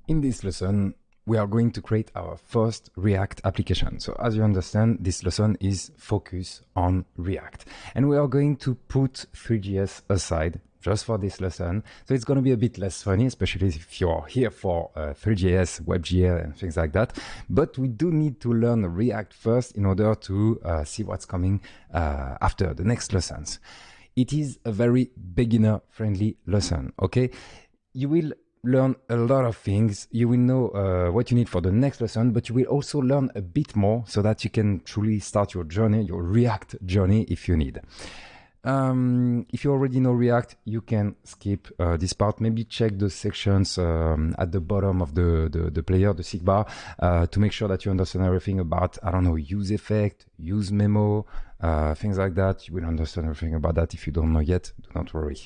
In this lesson, we are going to create our first React application. So as you understand, this lesson is focused on React. And we are going to put Three.js aside just for this lesson. So it's going to be a bit less funny, especially if you're here for Three.js, WebGL, and things like that. But we do need to learn React first in order to see what's coming after the next lessons. It is a very beginner-friendly lesson, okay? You will learn a lot of things. You will know what you need for the next lesson, but you will also learn a bit more so that you can truly start your journey, your React journey if you need. If you already know React, you can skip this part. Maybe check the sections at the bottom of the player, the sidebar, to make sure that you understand everything about, I don't know, use effect, use memo, things like that. You will understand everything about that. If you don't know yet, do not worry.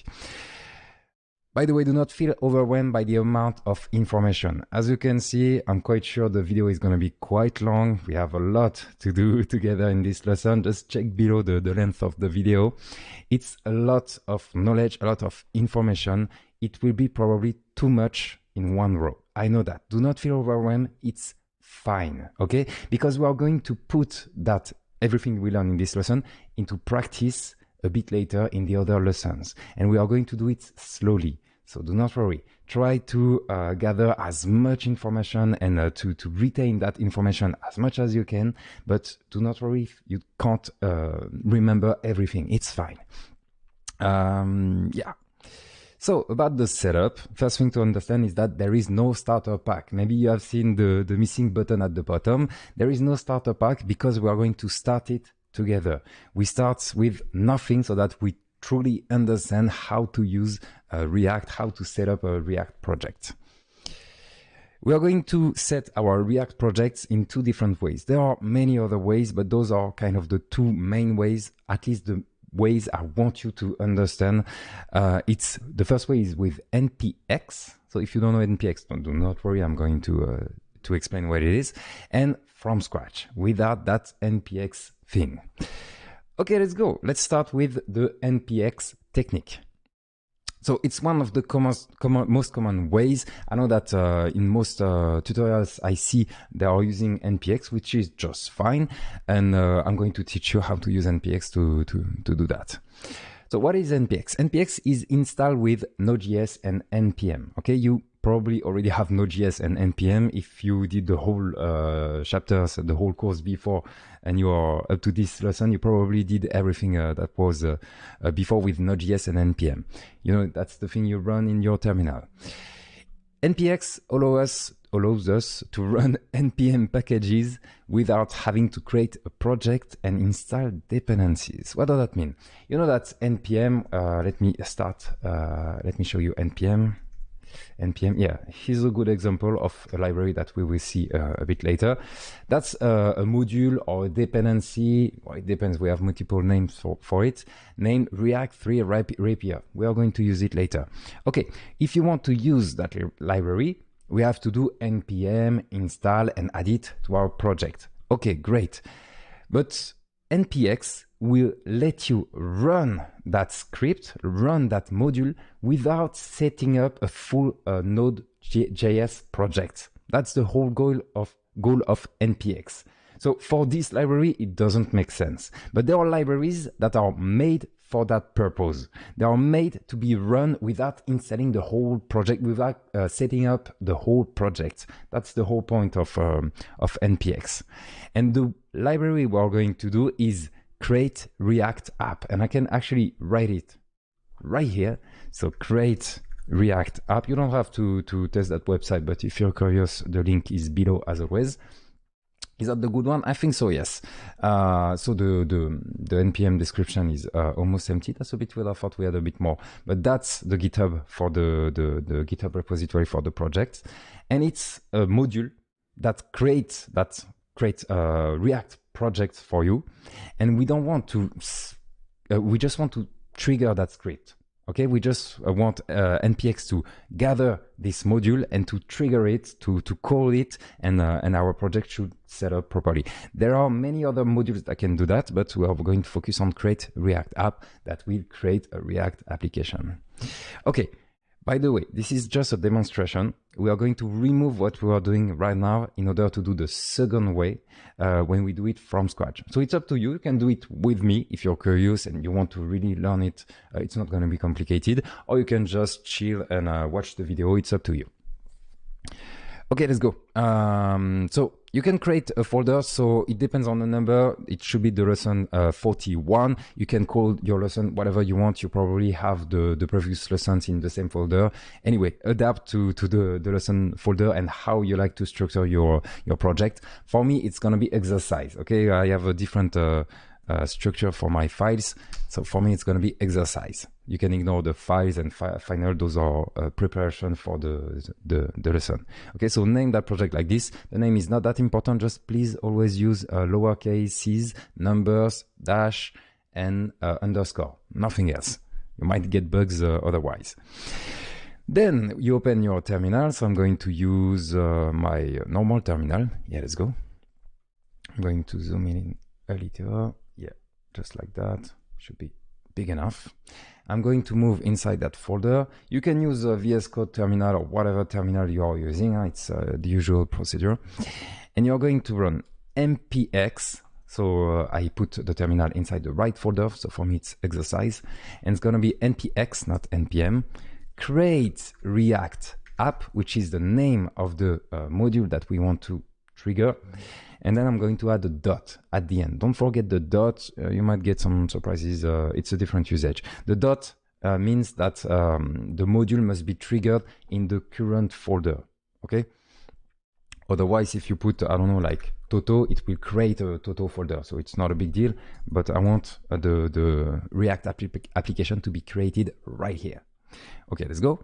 By the way, do not feel overwhelmed by the amount of information. As you can see, I'm quite sure the video is going to be quite long. We have a lot to do together in this lesson. Just check below the length of the video. It's a lot of knowledge, a lot of information. It will be probably too much in one row. I know that. Do not feel overwhelmed. It's fine, okay? Because we are going to put that everything we learn in this lesson into practice a bit later in the other lessons. And we are going to do it slowly. So do not worry. Try to gather as much information and to retain that information as much as you can. But do not worry if you can't remember everything. It's fine. Yeah. So about the setup, first thing to understand is that there is no starter pack. Maybe you have seen the missing button at the bottom. There is no starter pack because we are going to start it together. We start with nothing so that we truly understand how to use React, how to set up a React project. We are going to set our React projects in two different ways. There are many other ways, but those are kind of the two main ways, at least the ways I want you to understand. It's the first way is with npx. So if you don't know npx, do not worry, I'm going to explain what it is, and from scratch without that npx thing. Okay, let's go. Let's start with the npx technique. So it's one of the most common ways. I know that in most tutorials I see they are using npx, which is just fine. And I'm going to teach you how to use npx to do that. So what is npx? npx is installed with Node.js and npm. Okay, you probably already have Node.js and npm. If you did the whole chapters, the whole course before, and you are up to this lesson, you probably did everything that was before with Node.js and npm. You know, that's the thing you run in your terminal. npx allows us to run npm packages without having to create a project and install dependencies. What does that mean? You know that npm, let me show you npm, yeah, here's a good example of a library that we will see a bit later. That's a module or a dependency, well, it depends, we have multiple names for it, named React3 Rapier. We are going to use it later. Okay, if you want to use that library, we have to do npm install and add it to our project. Okay, great. But npx will let you run that script, run that module without setting up a full Node.js project. That's the whole goal of npx. So for this library, it doesn't make sense. But there are libraries that are made for that purpose. They are made to be run without installing the whole project, without setting up the whole project. That's the whole point of npx. And the library we are going to do is create React app. And I can actually write it right here. So create React app. You don't have to test that website, but if you're curious, the link is below as always. Is that the good one? I think so, yes. So the npm description is almost empty. That's a bit weird. I thought we had a bit more. But that's the GitHub for the GitHub repository for the project. And it's a module that creates React projects for you. And we don't want to, we just want to trigger that script. Okay, we just want npx to gather this module and to trigger it, to call it, and our project should set up properly. There are many other modules that can do that, but we are going to focus on create React app that will create a React application. Okay, By the way, this is just a demonstration. We are going to remove what we are doing right now in order to do the second way when we do it from scratch. So it's up to you. You can do it with me if you're curious and you want to really learn it. It's not going to be complicated. Or you can just chill and watch the video. It's up to you. Okay, let's go. So you can create a folder. So it depends on the number. It should be the lesson 41. You can call your lesson whatever you want. You probably have the previous lessons in the same folder. Anyway, adapt to the lesson folder and how you like to structure your project. For me, it's going to be exercise. Okay, I have a different structure for my files. So for me, it's going to be exercise. You can ignore the files and final. Those are preparation for the lesson. Okay, so name that project like this. The name is not that important. Just please always use lowercases, numbers, dash, and underscore. Nothing else. You might get bugs otherwise. Then you open your terminal. So I'm going to use my normal terminal. Yeah, let's go. I'm going to zoom in a little. Yeah, just like that. Should be big enough. I'm going to move inside that folder. You can use a VS Code terminal or whatever terminal you are using. It's the usual procedure. And you're going to run npx. So I put the terminal inside the right folder. So for me, it's exercise. And it's going to be npx, not npm. Create React app, which is the name of the module that we want to trigger. And then I'm going to add a dot at the end. Don't forget the dot. You might get some surprises. It's a different usage. The dot means that the module must be triggered in the current folder. Okay. Otherwise, if you put, I don't know, like Toto, it will create a Toto folder. So it's not a big deal. But I want the React application to be created right here. Okay, let's go.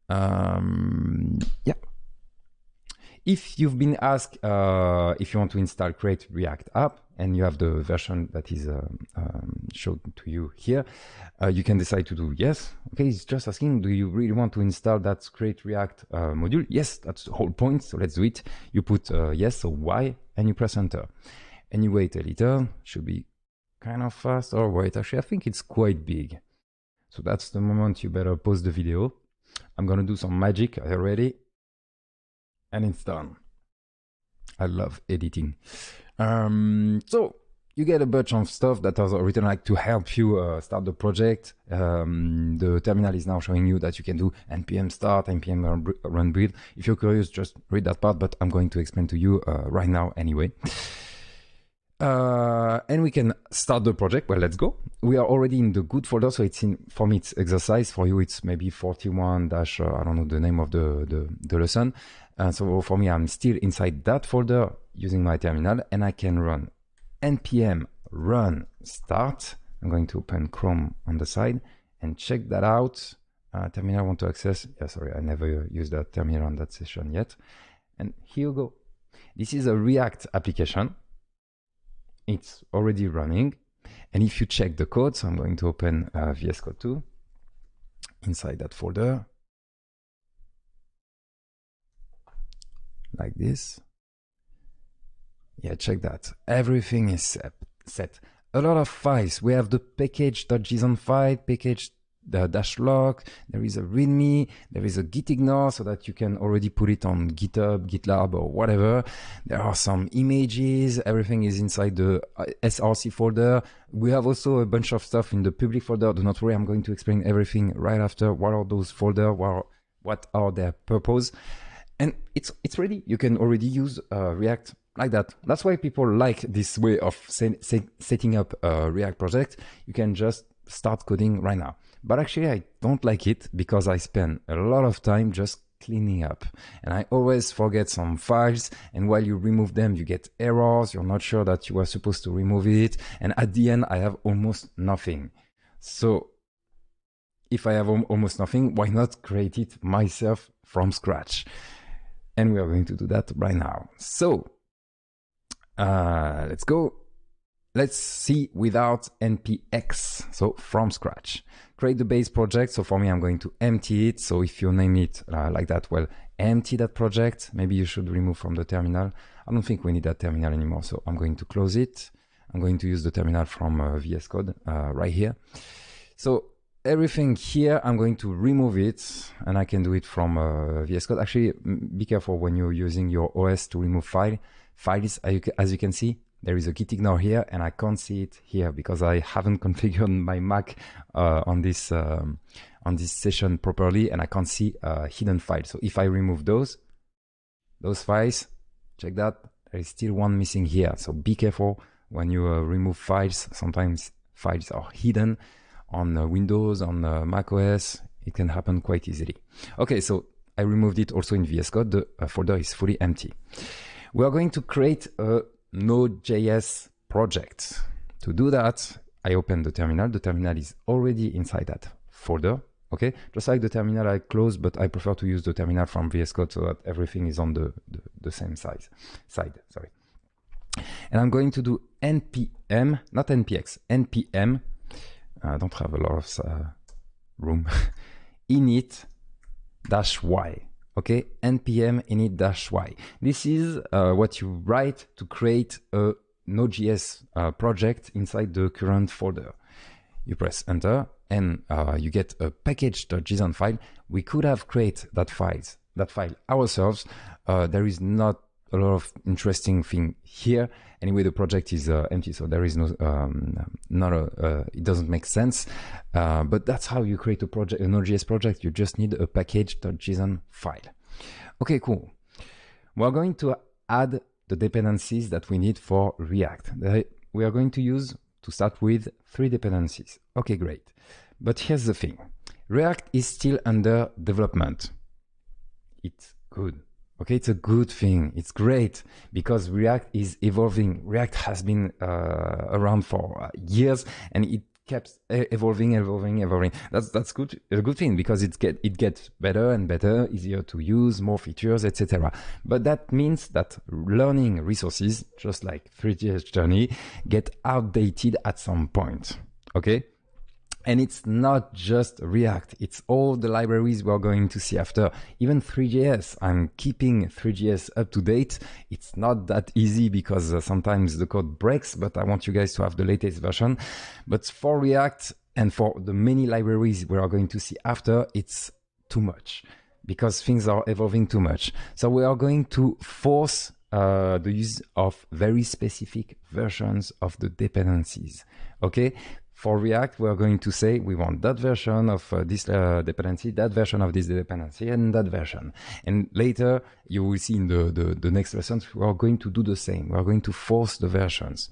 Yeah. If you've been asked if you want to install Create React App and you have the version that is shown to you here, you can decide to do yes. Okay, it's just asking, do you really want to install that Create React module? Yes, that's the whole point. So let's do it. You put yes, so Y, and you press enter. And you wait a little. Should be kind of fast. Or wait, actually, I think it's quite big. So that's the moment you better pause the video. I'm going to do some magic. Are you ready? And it's done. I love editing. So you get a bunch of stuff that are written like to help you start the project. The terminal is now showing you that you can do npm start, npm run build. If you're curious, just read that part, but I'm going to explain to you right now anyway. And we can start the project. Well, let's go. We are already in the good folder. So it's in, for me, it's exercise. For you, it's maybe 41 dash, I don't know the name of the lesson. So for me, I'm still inside that folder using my terminal, and I can run npm run start. I'm going to open Chrome on the side and check that out. Terminal I want to access. Yeah, sorry, I never used that terminal on that session yet. And here you go. This is a React application. It's already running. And if you check the code, so I'm going to open VS Code 2 inside that folder. Like this. Yeah, check that. Everything is set. A lot of files. We have the package.json file, package dash log. There is a README. There is a git ignore so that you can already put it on GitHub, GitLab, or whatever. There are some images. Everything is inside the src folder. We have also a bunch of stuff in the public folder. Do not worry. I'm going to explain everything right after. What are those folders? What are their purpose? And it's ready. You can already use React like that. That's why people like this way of setting up a React project. You can just start coding right now. But actually, I don't like it because I spend a lot of time just cleaning up. And I always forget some files. And while you remove them, you get errors. You're not sure that you were supposed to remove it. And at the end, I have almost nothing. So if I have almost nothing, why not create it myself from scratch? And we are going to do that right now. So let's go. Let's see without npx. So from scratch, create the base project. So for me, I'm going to empty it. So if you name it like that, well, empty that project. Maybe you should remove from the terminal. I don't think we need that terminal anymore. So I'm going to close it. I'm going to use the terminal from VS Code right here. So everything here, I'm going to remove it, and I can do it from VS Code. Actually, be careful when you're using your OS to remove files. As you can see, there is a git ignore here, and I can't see it here because I haven't configured my Mac on this session properly, and I can't see hidden files. So if I remove those files, check that, there is still one missing here. So be careful when you remove files. Sometimes files are hidden on Windows, on Mac OS. It can happen quite easily. Okay, so I removed it also in VS Code. The folder is fully empty. We are going to create a Node.js project. To do that, I open the terminal. The terminal is already inside that folder. Okay, just like the terminal I closed, but I prefer to use the terminal from VS Code so that everything is on the same side. Sorry. And I'm going to do npm, not npx, npm. I don't have a lot of room. init-y. Okay, npm init-y. This is what you write to create a Node.js project inside the current folder. You press enter, and you get a package.json file. We could have created that file ourselves. There is not a lot of interesting thing here. Anyway, the project is empty, so there is no, it doesn't make sense. But that's how you create a project, a Node.js project. You just need a package.json file. Okay, cool. We're going to add the dependencies that we need for React. We are going to start with 3 dependencies. Okay, great. But here's the thing. React is still under development. It's good. Okay, it's a good thing. It's great because React is evolving. React has been around for years, and it kept evolving. That's good. A good thing because it gets better and better, easier to use, more features, etc. But that means that learning resources, just like 3GS Journey, get outdated at some point. Okay. And it's not just React, it's all the libraries we're going to see after. Even 3JS, I'm keeping 3JS up to date. It's not that easy because sometimes the code breaks, but I want you guys to have the latest version. But for React and for the many libraries we are going to see after, it's too much because things are evolving too much. So we are going to force the use of very specific versions of the dependencies, okay? For React, we're going to say we want that version of this dependency, that version of this dependency, and that version. And later, you will see in the next lessons, we are going to do the same. We are going to force the versions.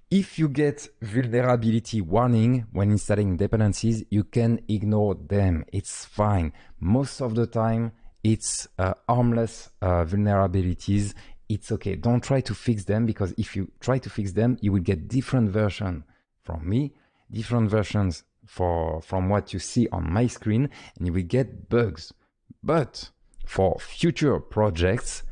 If you get vulnerability warning when installing dependencies, you can ignore them. It's fine. Most of the time, it's harmless vulnerabilities. It's okay. Don't try to fix them because if you try to fix them, you will get different versions from me, different versions from what you see on my screen, and you will get bugs. But for future projects,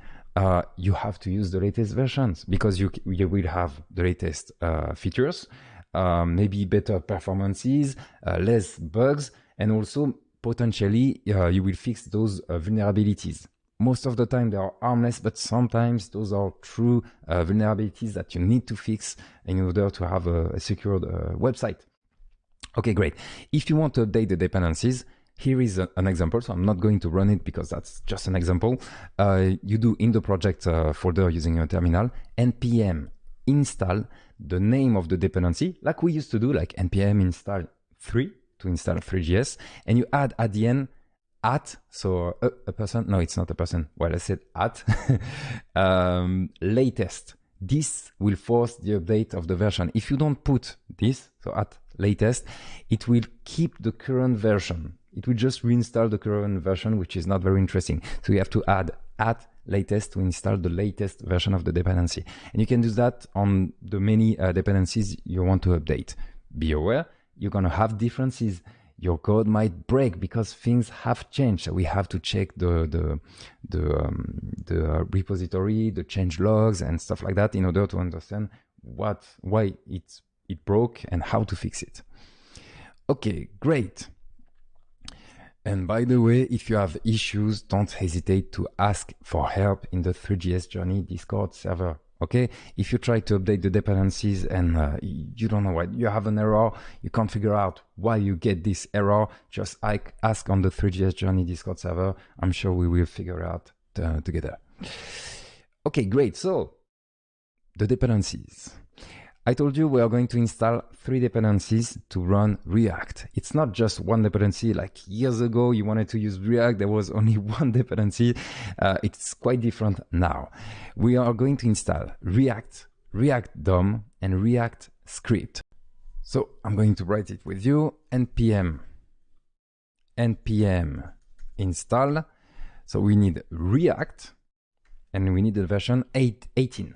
you have to use the latest versions because you will have the latest features, maybe better performances, less bugs, and also potentially you will fix those vulnerabilities. Most of the time they are harmless, but sometimes those are true vulnerabilities that you need to fix in order to have a secured website. Okay, great. If you want to update the dependencies, here is an example. So I'm not going to run it because that's just an example. You do in the project folder using your terminal, npm install the name of the dependency, like we used to do, like npm install 3 to install 3GS, and you add at the end at, so a person, no, it's not a person. Well, I said at, latest. This will force the update of the version. If you don't put this, so at latest, it will keep the current version. It will just reinstall the current version, which is not very interesting. So you have to add at latest to install the latest version of the dependency. And you can do that on the many dependencies you want to update. Be aware, you're going to have differences. Your code might break because things have changed. So we have to check the repository, the change logs and stuff like that in order to understand why it broke and how to fix it. Okay, great. And by the way, if you have issues, don't hesitate to ask for help in the 3GS Journey Discord server. Okay, if you try to update the dependencies and you don't know what, you have an error, you can't figure out why you get this error, just ask on the 3GS Journey Discord server. I'm sure we will figure it out together. Okay, great. So the dependencies. I told you we are going to install 3 dependencies to run React. It's not just one dependency. Like years ago, you wanted to use React, there was only one dependency. It's quite different now. We are going to install React, React DOM, and React Script. So I'm going to write it with you. npm install. So we need React, and we need the version 18.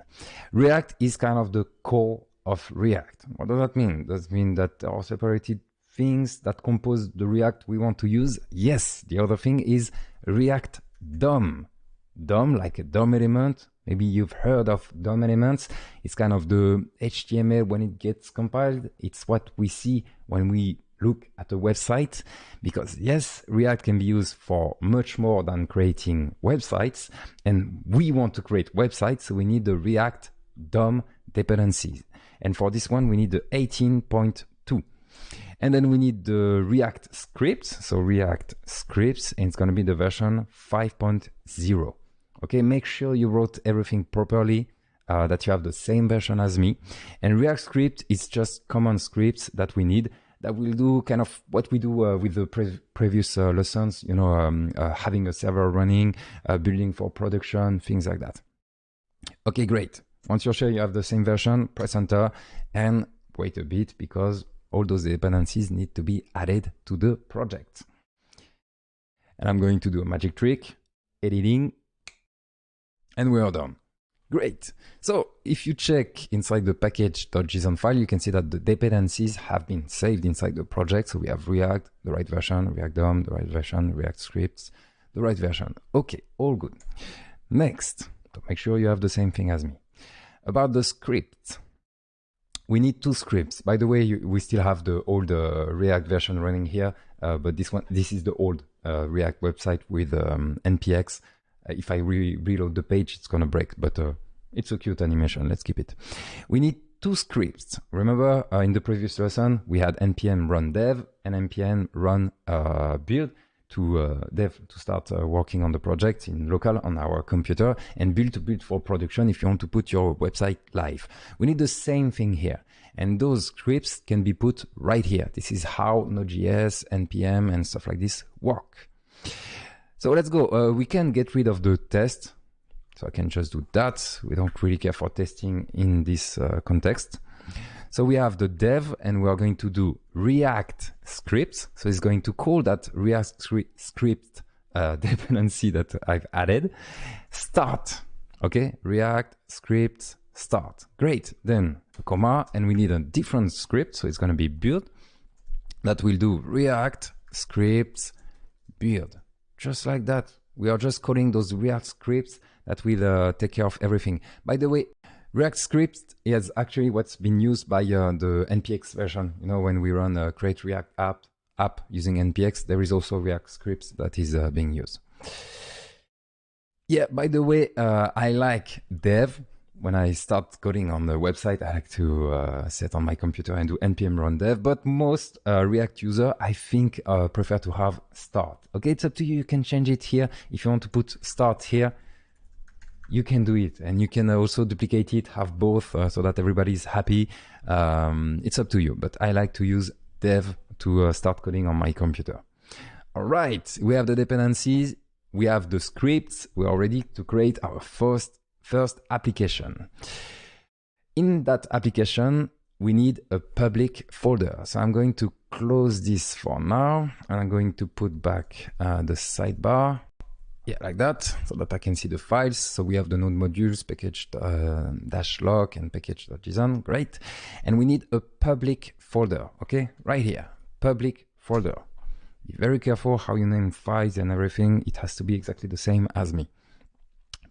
React is kind of the core of React. What does that mean? Does it mean that there are separated things that compose the React we want to use? Yes. The other thing is React DOM. DOM, like a DOM element. Maybe you've heard of DOM elements. It's kind of the HTML when it gets compiled. It's what we see when we look at a website, because yes, React can be used for much more than creating websites, and we want to create websites, so we need the React DOM dependencies. And for this one, we need the 18.2. And then we need the React scripts. So React scripts, and it's going to be the version 5.0. Okay, make sure you wrote everything properly, that you have the same version as me. And React script is just common scripts that we need that will do kind of what we do with the previous lessons, you know, having a server running, building for production, things like that. Okay, great. Once you're sure you have the same version, press enter and wait a bit, because all those dependencies need to be added to the project. And I'm going to do a magic trick, editing, and we are done. Great. So if you check inside the package.json file, you can see that the dependencies have been saved inside the project. So we have React, the right version, React DOM, the right version, React scripts, the right version. Okay, all good. Next, to make sure you have the same thing as me. About the script, we need 2 scripts. By the way, we still have the old React version running here, but this is the old React website with npx. If I reload the page, it's gonna break, but it's a cute animation. Let's keep it. We need 2 scripts. Remember, in the previous lesson, we had npm run dev and npm run build to dev to start working on the project in local on our computer, and build to build for production if you want to put your website live. We need the same thing here, and those scripts can be put right here. This is how Node.js, npm, and stuff like this work. So let's go. We can get rid of the test, so I can just do that. We don't really care for testing in this context. So we have the dev, and we are going to do React scripts. So it's going to call that React script dependency that I've added. Start. Okay, React scripts start. Great. Then a comma, and we need a different script. So it's going to be build. That will do React scripts build. Just like that. We are just calling those React scripts that will take care of everything. By the way, React script is actually what's been used by the NPX version. You know, when we run create React app using NPX, there is also React scripts that is being used. Yeah, by the way, I like dev. When I start coding on the website, I like to set on my computer and do npm run dev, but most React user, I think, prefer to have start. Okay, it's up to you. You can change it here. If you want to put start here, you can do it, and you can also duplicate it, have both, so that everybody's happy. It's up to you, but I like to use dev to start coding on my computer. All right, we have the dependencies, we have the scripts, we are ready to create our first application. In that application, we need a public folder. So I'm going to close this for now, and I'm going to put back the sidebar. Yeah, like that, so that I can see the files. So we have the node modules, package -lock and package.json, great. And we need a public folder, okay? Right here, public folder. Be very careful how you name files and everything. It has to be exactly the same as me.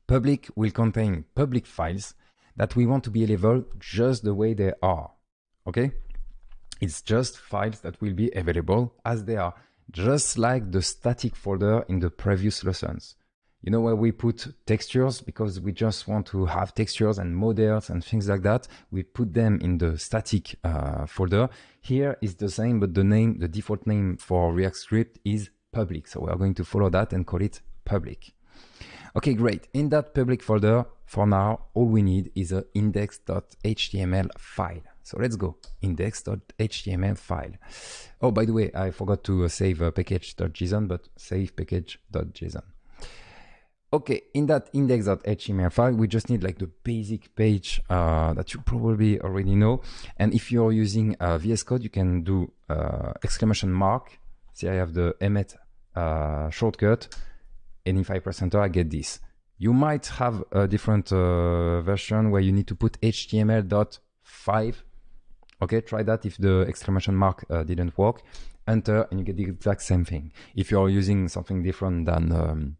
Public will contain public files that we want to be available just the way they are, okay? It's just files that will be available as they are. Just like the static folder in the previous lessons. You know where we put textures because we just want to have textures and models and things like that. We put them in the static folder. Here is the same, but the default name for React script is public. So we are going to follow that and call it public. Okay, great. In that public folder, for now, all we need is a index.html file. So let's go, index.html file. Oh, by the way, I forgot to save package.json, but save package.json. Okay, in that index.html file, we just need like the basic page that you probably already know. And if you're using VS Code, you can do exclamation mark. See, I have the emmet shortcut. Any 5%er, I get this. You might have a different version where you need to put html.5. Okay, try that if the exclamation mark didn't work. Enter, and you get the exact same thing. If you're using something different than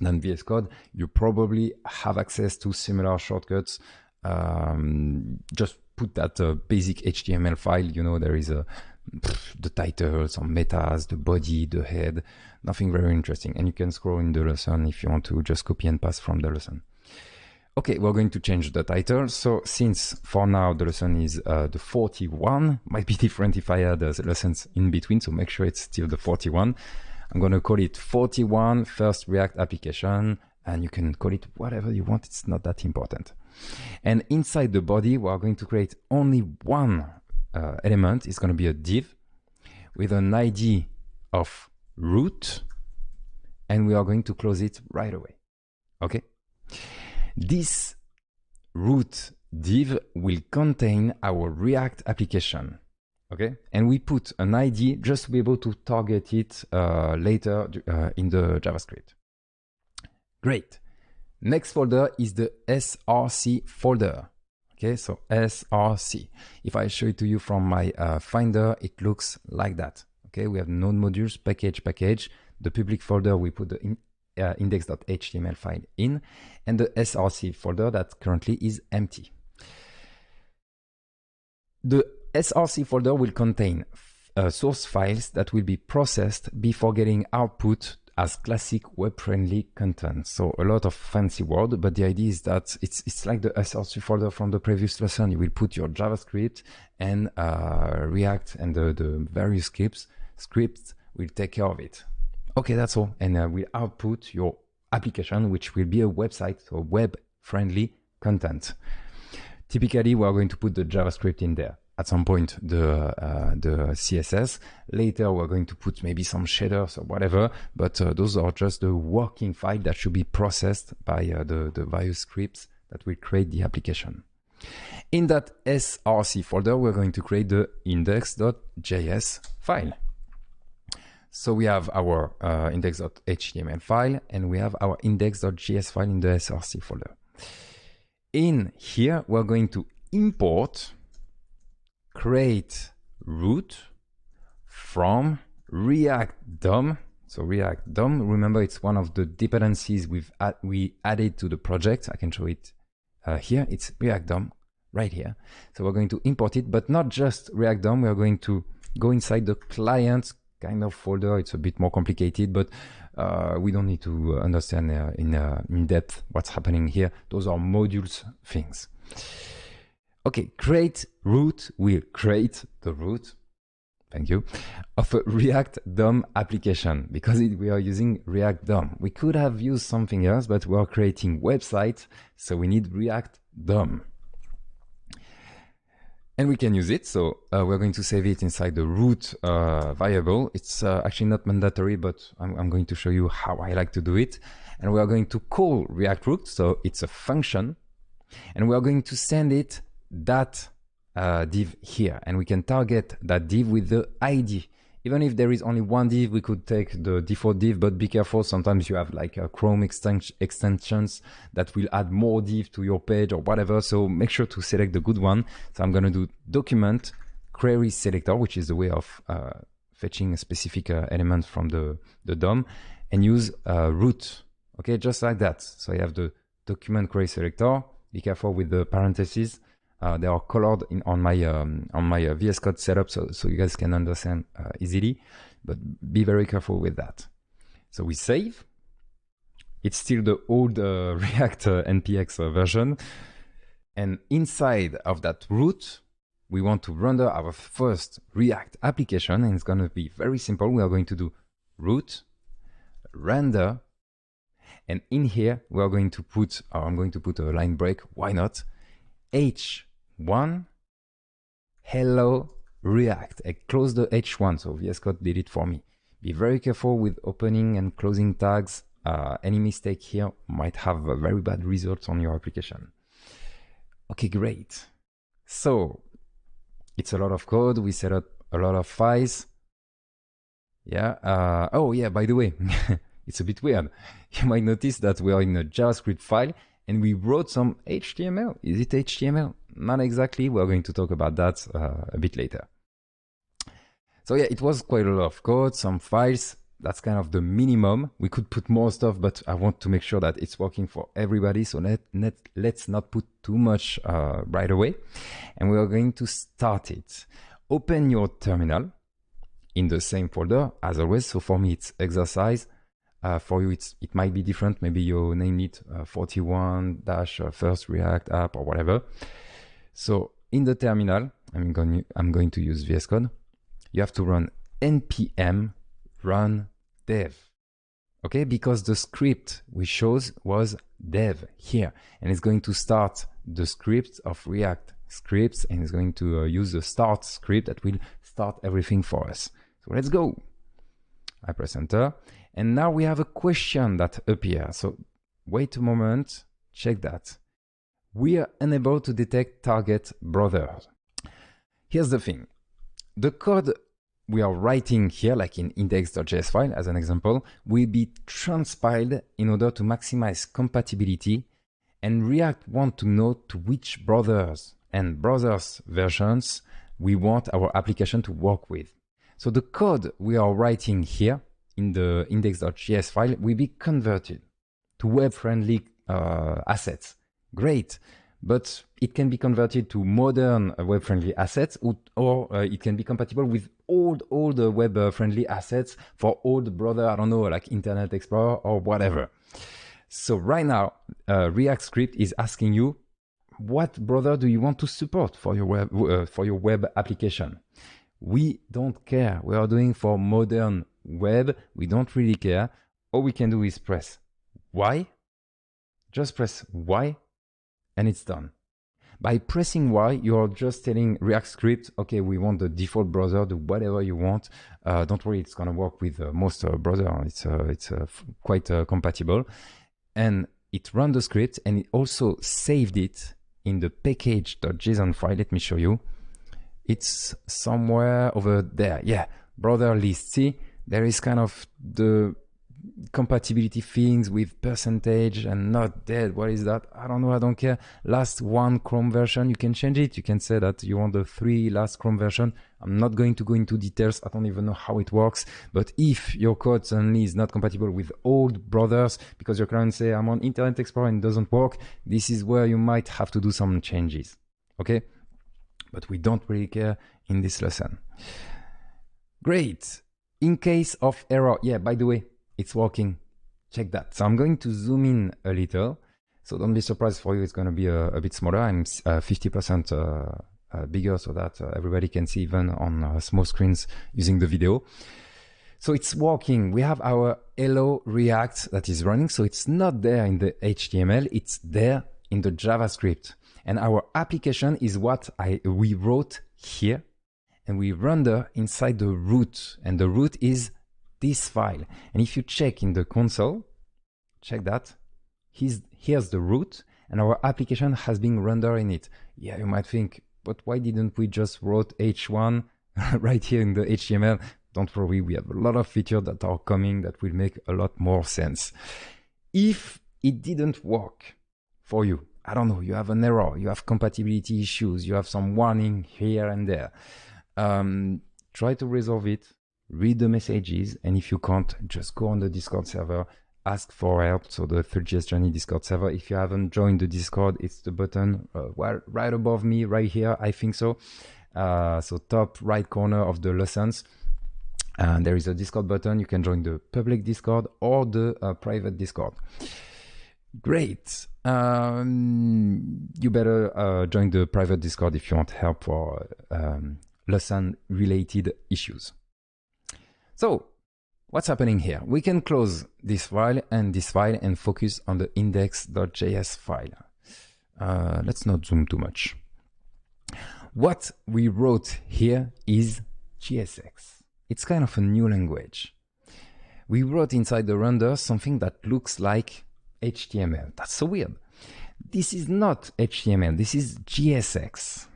VS Code, you probably have access to similar shortcuts. Just put that basic HTML file. You know, there is the title, some metas, the body, the head, nothing very interesting. And you can scroll in the lesson if you want to just copy and paste from the lesson. Okay, we're going to change the title. So since for now the lesson is the 41, might be different if I add lessons in between, so make sure it's still the 41. I'm going to call it 41 first React application, and you can call it whatever you want. It's not that important. And inside the body, we are going to create only one element. It's going to be a div with an ID of root, and we are going to close it right away. Okay. This root div will contain our React application. Okay, and we put an ID just to be able to target it later in the JavaScript. Great. Next folder is the src folder. Okay, so src. If I show it to you from my Finder, it looks like that. Okay, we have node modules, package. The public folder, we put the index.html file in, and the src folder that currently is empty. The src folder will contain source files that will be processed before getting output as classic web-friendly content. So a lot of fancy word, but the idea is that it's like the src folder from the previous lesson. You will put your JavaScript and React and the various scripts will take care of it. Okay, that's all. And we output your application, which will be a website, so web-friendly content. Typically, we are going to put the JavaScript in there. At some point, the CSS. Later, we're going to put maybe some shaders or whatever, but those are just the working file that should be processed by the various scripts that will create the application. In that src folder, we're going to create the index.js file. So we have our index.html file, and we have our index.js file in the src folder. In here, we're going to import create root from React DOM. So React DOM, remember, it's one of the dependencies we added to the project. I can show it here. It's React DOM right here. So we're going to import it, but not just React DOM. We are going to go inside the client kind of folder. It's a bit more complicated, but we don't need to understand in depth what's happening here. Those are modules things. Okay, create root will create the root, thank you, of a React DOM application because we are using React DOM. We could have used something else, but we are creating website, so we need React DOM. And we can use it, so we're going to save it inside the root variable. It's actually not mandatory, but I'm going to show you how I like to do it. And we are going to call React root, so it's a function, and we are going to send it that div here, and we can target that div with the ID. Even if there is only one div, we could take the default div, but be careful. Sometimes you have like Chrome extensions that will add more div to your page or whatever. So make sure to select the good one. So I'm going to do document query selector, which is the way of fetching a specific element from the DOM, and use root. Okay, just like that. So I have the document query selector. Be careful with the parentheses. They are colored on my VS Code setup, so you guys can understand easily, but be very careful with that. So we save. It's still the old React NPX version. And inside of that root, we want to render our first React application, and it's going to be very simple. We are going to do root, render, and in here, we are going to put, or I'm going to put a line break, why not? H1, hello React. I close the H1, so VS Code did it for me. Be very careful with opening and closing tags. Any mistake here might have a very bad results on your application. Okay, great. So it's a lot of code. We set up a lot of files. Yeah. Oh, yeah, by the way, it's a bit weird. You might notice that we are in a JavaScript file and we wrote some HTML. Is it HTML? Not exactly. We're going to talk about that a bit later. So yeah, it was quite a lot of code, some files. That's kind of the minimum. We could put more stuff, but I want to make sure that it's working for everybody. So let's not put too much right away. And we are going to start it. Open your terminal in the same folder as always. So for me, it's exercise. For you, it might be different. Maybe you name it 41-first React app or whatever. So in the terminal, I'm going to use VS Code. You have to run npm run dev. Okay, because the script we chose was dev here, and it's going to start the script of React scripts, and it's going to use the start script that will start everything for us. So let's go. I press enter, and now we have a question that appears. So wait a moment, check that. We are unable to detect target brothers. Here's the thing. The code we are writing here, like in index.js file, as an example, will be transpiled in order to maximize compatibility, and React want to know to which brothers and brothers versions we want our application to work with. So the code we are writing here in the index.js file will be converted to web-friendly assets. Great. But it can be converted to modern web-friendly assets, or it can be compatible with old web-friendly assets for old brother, I don't know, like Internet Explorer or whatever. So right now, React script is asking you, what brother do you want to support for your web application? We don't care. We are doing for modern web. We don't really care. All we can do is press Y. Just press Y. And it's done. By pressing Y, you're just telling React script, okay, we want the default browser, do whatever you want. Don't worry, it's gonna work with most browsers. It's quite compatible. And it ran the script, and it also saved it in the package.json file. Let me show you. It's somewhere over there. Yeah, browser list. See, there is kind of the compatibility things with percentage and not dead. What is that? I don't know. I don't care. Last one Chrome version, you can change it. You can say that you want the 3 last Chrome version. I'm not going to go into details. I don't even know how it works. But if your code suddenly is not compatible with old brothers because your client say I'm on Internet Explorer and it doesn't work, this is where you might have to do some changes. Okay? But we don't really care in this lesson. Great. In case of error, yeah, by the way, it's working. Check that. So I'm going to zoom in a little. So don't be surprised, for you, it's going to be a bit smaller. I'm 50% bigger so that everybody can see even on small screens using the video. So it's working. We have our hello React that is running. So it's not there in the HTML. It's there in the JavaScript. And our application is what we wrote here. And we render inside the root. And the root is this file. And if you check in the console, check that. Here's the root, and our application has been rendered in it. Yeah, you might think, but why didn't we just wrote H1 right here in the HTML? Don't worry, we have a lot of features that are coming that will make a lot more sense. If it didn't work for you, I don't know, you have an error, you have compatibility issues, you have some warning here and there, try to resolve it. Read the messages, and if you can't, just go on the Discord server, ask for help. So the 3GS Journey Discord server, if you haven't joined the Discord, it's the button right above me, right here, I think so. So top right corner of the lessons. And there is a Discord button. You can join the public Discord or the private Discord. Great. You better join the private Discord if you want help for lesson-related issues. So, what's happening here? We can close this file and focus on the index.js file. Let's not zoom too much. What we wrote here is JSX. It's kind of a new language. We wrote inside the render something that looks like HTML. That's so weird. This is not HTML, this is JSX.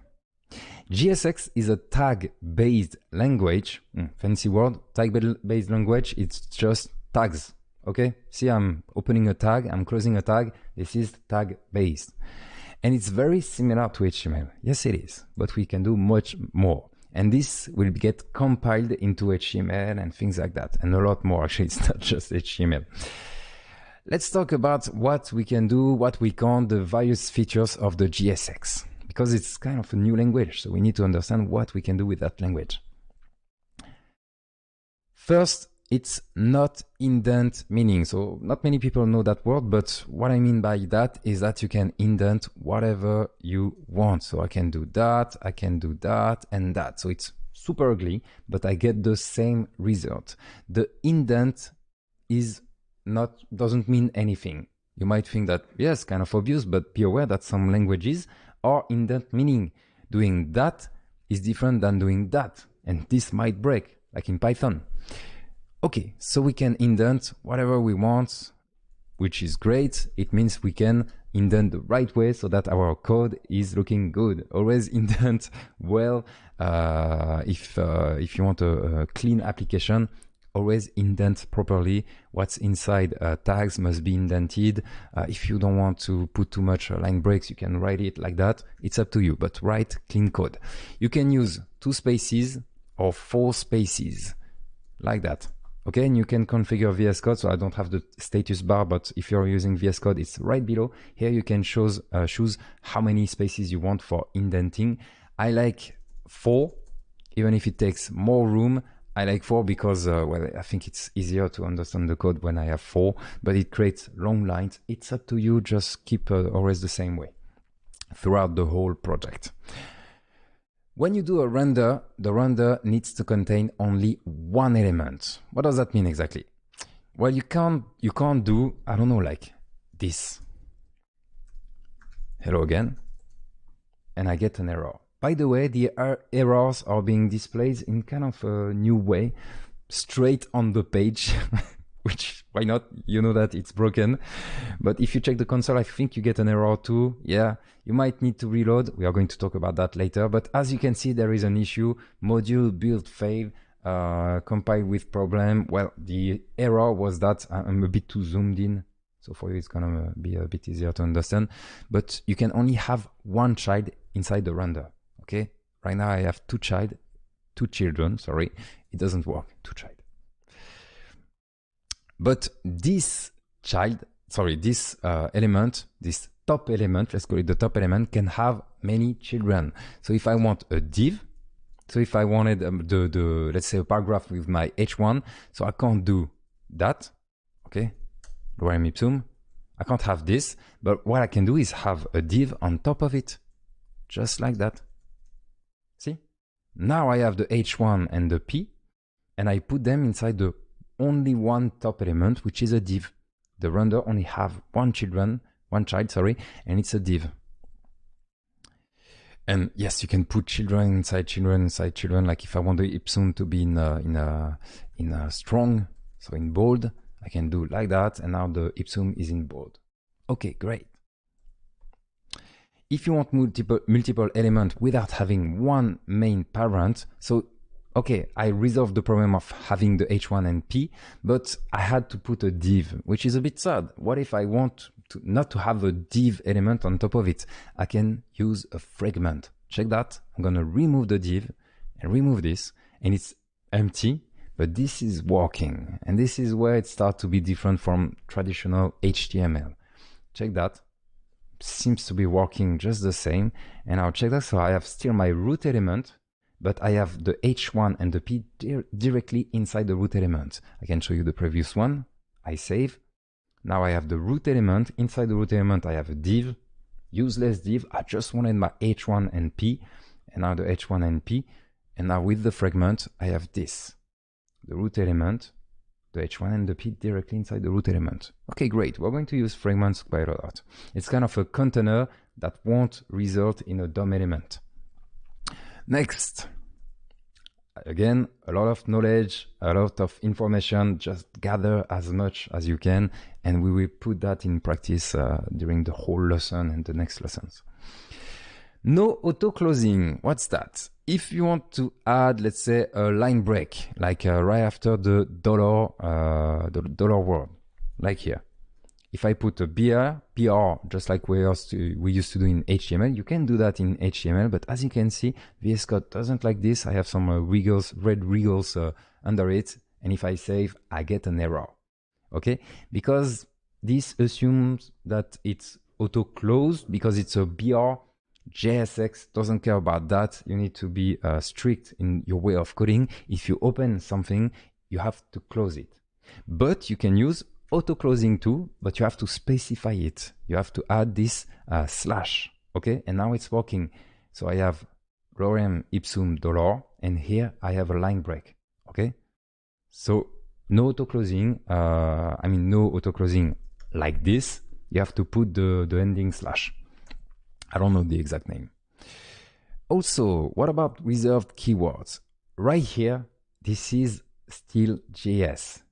JSX is a tag-based language. Fancy word, tag-based language, it's just tags, okay? See, I'm opening a tag, I'm closing a tag, this is tag-based. And it's very similar to HTML. Yes, it is, but we can do much more. And this will get compiled into HTML and things like that. And a lot more, actually, it's not just HTML. Let's talk about what we can do, what we can't, the various features of the JSX. Because it's kind of a new language, so we need to understand what we can do with that language. First, it's not indent meaning. So not many people know that word, but what I mean by that is that you can indent whatever you want. So I can do that, and that. So it's super ugly, but I get the same result. The indent doesn't mean anything. You might think that, yes, kind of obvious, but be aware that some languages are indent meaning. Doing that is different than doing that. And this might break, like in Python. Okay, so we can indent whatever we want, which is great. It means we can indent the right way so that our code is looking good. Always indent well. If you want a clean application, always indent properly. What's inside tags must be indented. If you don't want to put too much line breaks, you can write it like that. It's up to you, but write clean code. You can use 2 spaces or 4 spaces, like that. Okay, and you can configure VS Code, so I don't have the status bar, but if you're using VS Code, it's right below. Here you can choose how many spaces you want for indenting. I like 4, even if it takes more room. I like 4 because, well, I think it's easier to understand the code when I have 4, but it creates long lines. It's up to you, just keep always the same way throughout the whole project. When you do a render, the render needs to contain only one element. What does that mean exactly? Well, you can't do, I don't know, like this. Hello again. And I get an error. By the way, the errors are being displayed in kind of a new way, straight on the page, which, why not? You know that it's broken. But if you check the console, I think you get an error too. Yeah, you might need to reload. We are going to talk about that later. But as you can see, there is an issue. Module build fail, compile with problem. Well, the error was that I'm a bit too zoomed in. So for you, it's gonna be a bit easier to understand. But you can only have one child inside the render. Okay, right now I have two children, sorry, it doesn't work, 2 child. But this element, this top element, let's call it the top element, can have many children. So if I want a div, so if I wanted let's say a paragraph with my h1, so I can't do that, okay, lorem ipsum, I can't have this, but what I can do is have a div on top of it, just like that. See? Now I have the h1 and the p, and I put them inside the only one top element, which is a div. The render only have one child, and it's a div. And yes, you can put children inside children. Like if I want the ipsum to be in a strong, so in bold, I can do like that, and now the ipsum is in bold. Okay, great. If you want multiple elements without having one main parent, so okay, I resolved the problem of having the h1 and p, but I had to put a div, which is a bit sad. What if I want not to have a div element on top of it? I can use a fragment. Check that. I'm going to remove the div and remove this, and it's empty, but this is working. And this is where it starts to be different from traditional HTML. Check that. Seems to be working just the same. And I'll check that. So I have still my root element, but I have the h1 and the p directly inside the root element. I can show you the previous one. I save. Now I have the root element. Inside the root element, I have a div, useless div. I just wanted my h1 and p, and now the h1 and p. And now with the fragment, I have this, the root element, the h1 and the p directly inside the root element. Okay, great. We're going to use fragments quite a lot. It's kind of a container that won't result in a DOM element. Next, again, a lot of knowledge, a lot of information. Just gather as much as you can, and we will put that in practice during the whole lesson and the next lessons. No auto-closing. What's that? If you want to add, let's say, a line break, like right after the dollar word, like here. If I put a PR, just like we used to do in HTML, you can do that in HTML, but as you can see, VS Code doesn't like this. I have some red wiggles under it, and if I save, I get an error. Okay? Because this assumes that it's auto-closed because it's a BR. JSX doesn't care about that. You need to be strict in your way of coding. If you open something, you have to close it. But you can use auto-closing too, but you have to specify it. You have to add this slash, okay? And now it's working. So I have lorem ipsum dollar, and here I have a line break, okay? So no auto-closing, no auto-closing like this. You have to put the ending slash. I don't know the exact name. Also, what about reserved keywords? Right here, this is still JS.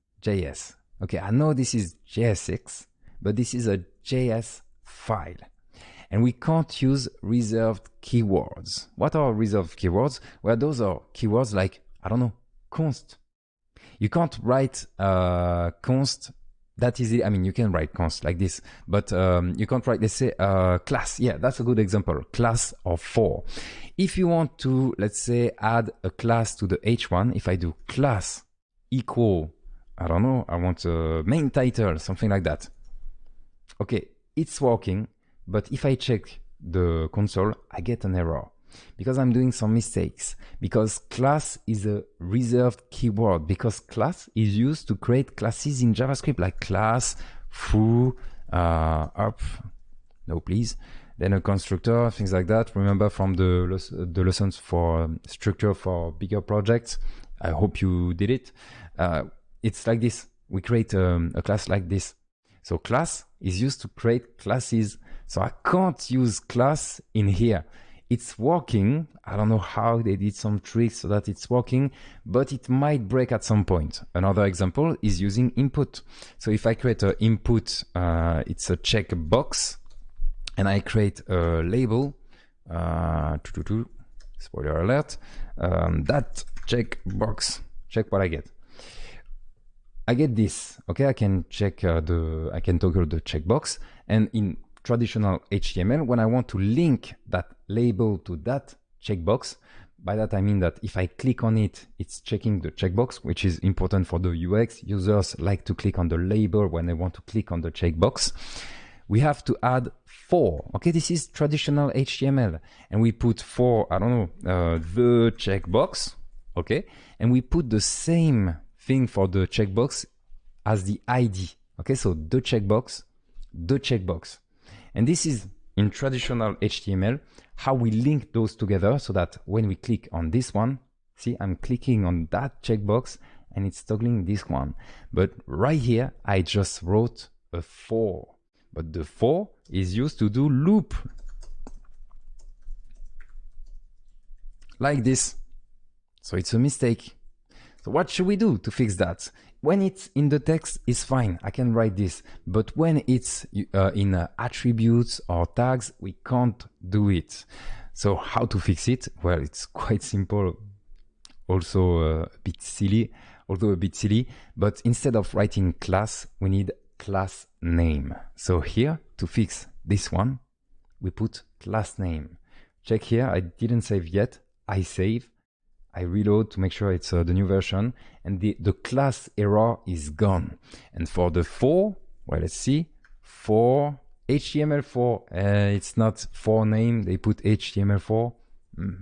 Okay, I know this is JSX, but this is a JS file. And we can't use reserved keywords. What are reserved keywords? Well, those are keywords like, I don't know, const. You can't write const that easy. I mean, you can write const like this, but you can't write, let's say, class. Yeah, that's a good example, class or for. If you want to, let's say, add a class to the H1, if I do class equal, I don't know, I want a main title, something like that. Okay, it's working, but if I check the console, I get an error because I'm doing some mistakes, because class is a reserved keyword, because class is used to create classes in JavaScript, like class, foo, up, no please, then a constructor, things like that. Remember from the lessons for structure for bigger projects. I hope you did it. It's like this. We create a class like this. So class is used to create classes. So I can't use class in here. It's working. I don't know how they did some tricks so that it's working, but it might break at some point. Another example is using input. So if I create an input, it's a checkbox, and I create a label, spoiler alert, that checkbox, check what I get. I get this, okay? I can check I can toggle the checkbox, and in traditional HTML, when I want to link that label to that checkbox, by that I mean that if I click on it, it's checking the checkbox, which is important for the UX. Users like to click on the label when they want to click on the checkbox. We have to add for, okay? This is traditional HTML, and we put for, I don't know, the checkbox, okay? And we put the same thing for the checkbox as the ID, okay? So the checkbox. And this is in traditional HTML, how we link those together so that when we click on this one, see, I'm clicking on that checkbox and it's toggling this one. But right here, I just wrote a for, but the for is used to do loop. Like this. So it's a mistake. So what should we do to fix that? When it's in the text, it's fine. I can write this. But when it's in attributes or tags, we can't do it. So how to fix it? Well, it's quite simple. Also a bit silly, but instead of writing class, we need class name. So here, to fix this one, we put class name. Check here, I didn't save yet. I save. I reload to make sure it's the new version, and the class error is gone. And for the for, well, let's see, for HTML4, it's not for name, they put HTML4.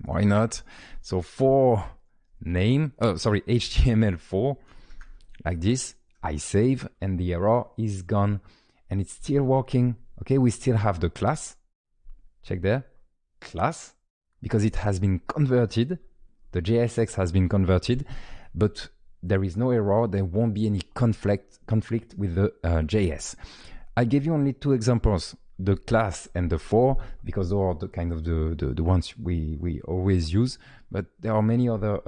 Why not? So for name, HTML4, like this, I save and the error is gone and it's still working. Okay, we still have the class. Check there, class, because it has been converted. The JSX has been converted, but there is no error. There won't be any conflict with the JS. I gave you only two examples, the class and the for, because those are the kind of the ones we always use. But there are many other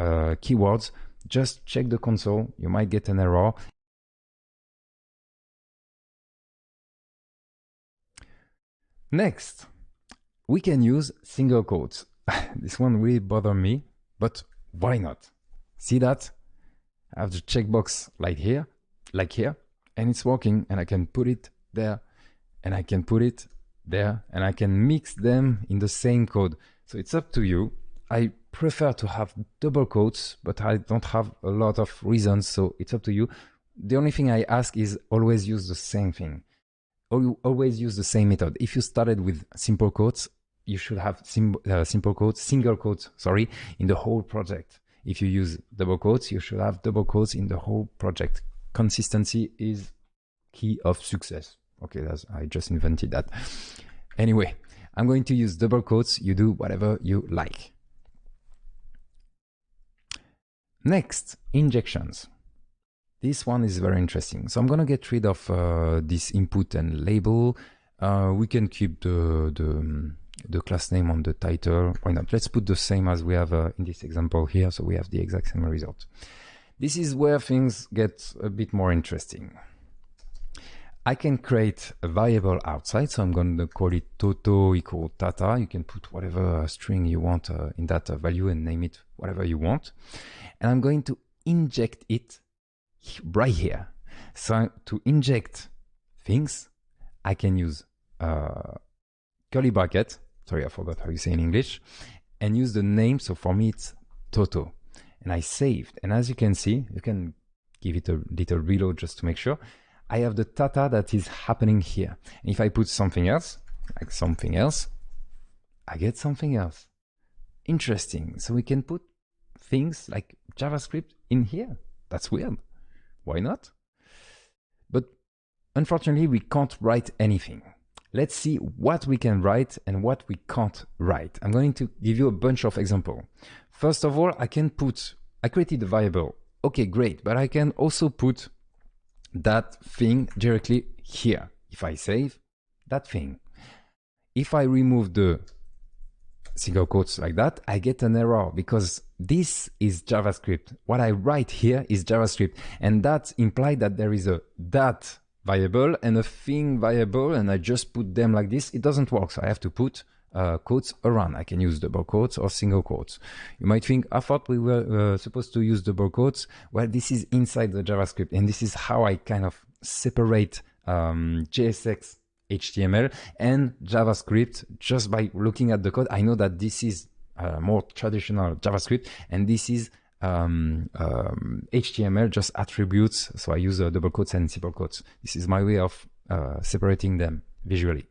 keywords. Just check the console. You might get an error. Next, we can use single quotes. This one really bothered me, but why not? See that? I have the checkbox like here, and it's working, and I can put it there, and I can put it there, and I can mix them in the same code. So it's up to you. I prefer to have double quotes, but I don't have a lot of reasons, so it's up to you. The only thing I ask is always use the same thing. Always use the same method. If you started with simple quotes, you should have single quotes, in the whole project. If you use double quotes, you should have double quotes in the whole project. Consistency is key of success. Okay, I just invented that. Anyway, I'm going to use double quotes. You do whatever you like. Next, injections. This one is very interesting. So I'm going to get rid of this input and label. We can keep the class name on the title. Why not? Let's put the same as we have in this example here. So we have the exact same result. This is where things get a bit more interesting. I can create a variable outside. So I'm going to call it Toto equal Tata. You can put whatever string you want in that value and name it whatever you want. And I'm going to inject it right here. So to inject things, I can use curly bracket. Sorry, I forgot how you say in English. And use the name. So for me, it's Toto. And I saved. And as you can see, you can give it a little reload just to make sure. I have the Tata that is happening here. And if I put something else, like something else, I get something else. Interesting. So we can put things like JavaScript in here. That's weird. Why not? But unfortunately, we can't write anything. Let's see what we can write and what we can't write. I'm going to give you a bunch of examples. First of all, I created a variable. Okay, great. But I can also put that thing directly here. If I save that thing. If I remove the single quotes like that, I get an error because this is JavaScript. What I write here is JavaScript. And that implies that there is a that variable and a thing variable, and I just put them like this. It doesn't work. So I have to put quotes around. I can use double quotes or single quotes. You might think, I thought we were supposed to use double quotes. Well, this is inside the JavaScript, and this is how I kind of separate JSX HTML and JavaScript. Just by looking at the code, I know that this is more traditional JavaScript, and this is HTML, just attributes. So I use double quotes and simple quotes. This is my way of separating them visually.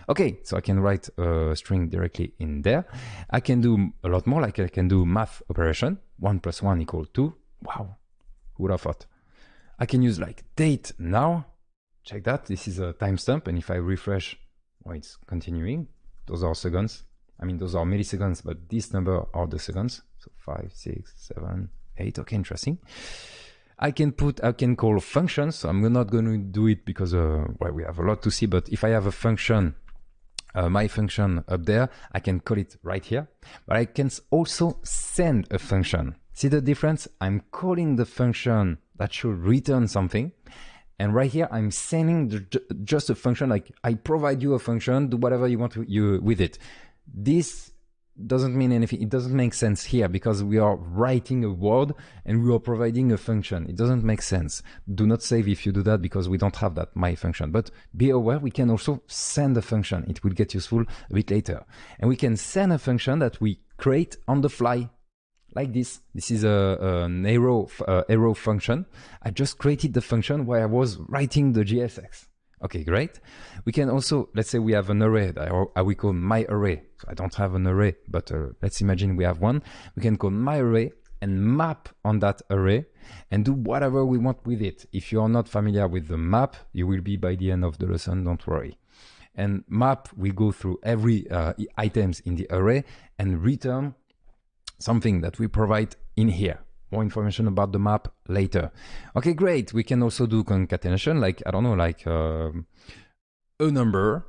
Okay, so I can write a string directly in there. I can do a lot more, like I can do math operation. 1 + 1 = 2. Wow, who would have thought? I can use like date now. Check that, this is a timestamp, and if I refresh, well, it's continuing. Those are seconds. I mean, those are milliseconds, but this number are the seconds. So 5, 6, 7, 8. Okay, interesting. I can call functions. So I'm not going to do it because well, we have a lot to see. But if I have a function, my function up there, I can call it right here. But I can also send a function. See the difference? I'm calling the function that should return something. And right here, I'm sending just a function, like I provide you a function, do whatever you want with it. This doesn't mean anything. It doesn't make sense here because we are writing a word and we are providing a function. It doesn't make sense. Do not save if you do that because we don't have that my function. But be aware, we can also send a function. It will get useful a bit later. And we can send a function that we create on the fly. Like this. This is an arrow function. I just created the function while I was writing the JSX. Okay, great. We can also, let's say we have an array that we call my array. So I don't have an array, but let's imagine we have one. We can call my array and map on that array and do whatever we want with it. If you are not familiar with the map, you will be by the end of the lesson, don't worry. And map, we go through every items in the array and return something that we provide in here. More information about the map later. Okay, great. We can also do concatenation, like, I don't know, like a number.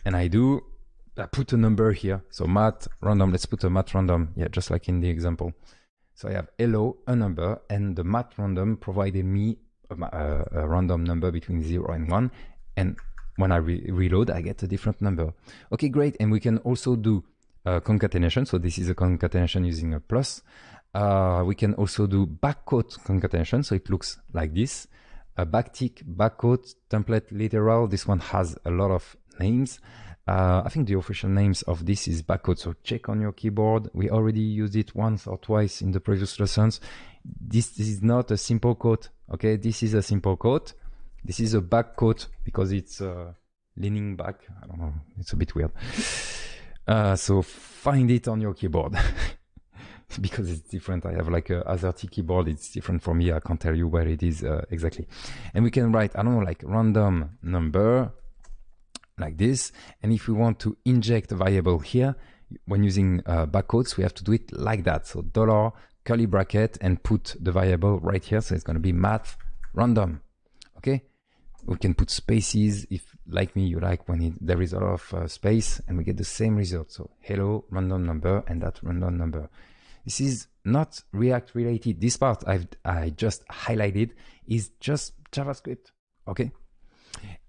And I put a number here. So mat random, let's put a mat random. Yeah, just like in the example. So I have hello, a number, and the mat random provided me a random number between 0 and 1. And when I reload, I get a different number. Okay, great. And we can also do concatenation. So this is a concatenation using a plus. We can also do backquote concatenation. So it looks like this. A backtick, backquote, template, literal. This one has a lot of names. I think the official names of this is backquote. So check on your keyboard. We already used it once or twice in the previous lessons. This is not a simple quote. Okay, this is a simple quote. This is a backquote because it's leaning back. I don't know. It's a bit weird. So find it on your keyboard because it's different. I have like a AZERTY keyboard. It's different for me. I can't tell you where it is exactly. And we can write, I don't know, like random number like this. And if we want to inject a variable here, when using backquotes, we have to do it like that. So dollar, curly bracket, and put the variable right here. So it's going to be math random. Okay. We can put spaces if, like me, you like when there is a lot of space, and we get the same result. So hello, random number, and that random number. This is not React related. This part I just highlighted is just JavaScript. Okay.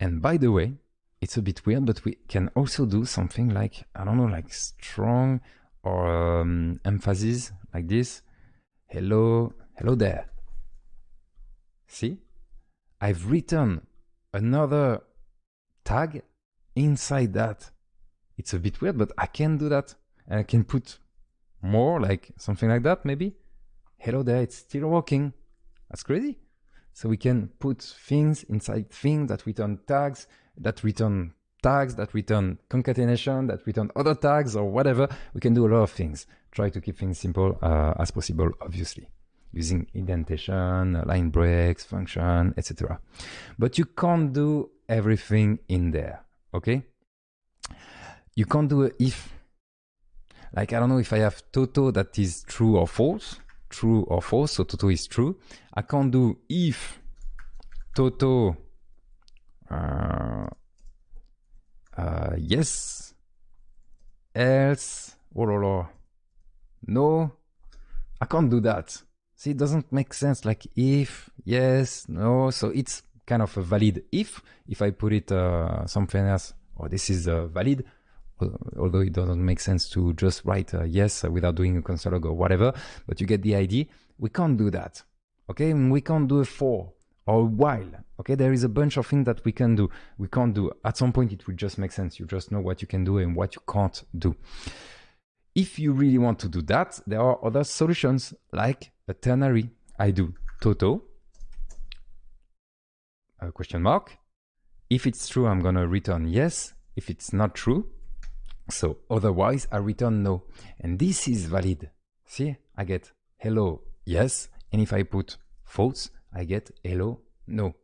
And by the way, it's a bit weird, but we can also do something like, I don't know, like strong or emphasis like this. Hello, hello there. See, I've written another tag inside that. It's a bit weird, but I can do that. And I can put more, like something like that, maybe. Hello there, it's still working. That's crazy. So we can put things inside things that return tags, that return concatenation, that return other tags or whatever. We can do a lot of things. Try to keep things simple as possible, obviously, using indentation, line breaks, function, etc. But you can't do everything in there, okay? You can't do a if. Like, I don't know if I have Toto that is true or false, so Toto is true. I can't do if Toto yes, else, no. I can't do that. See, it doesn't make sense, like if, yes, no. So it's kind of a valid if I put it something else, or this is valid, although it doesn't make sense to just write yes without doing a console log or whatever, but you get the idea. We can't do that, okay? And we can't do a for or a while, okay? There is a bunch of things that we can do. We can't do. At some point, it will just make sense. You just know what you can do and what you can't do. If you really want to do that, there are other solutions like a ternary. I do Toto, question mark. If it's true, I'm going to return yes. If it's not true, so otherwise I return no. And this is valid. See, I get hello, yes. And if I put false, I get hello, no.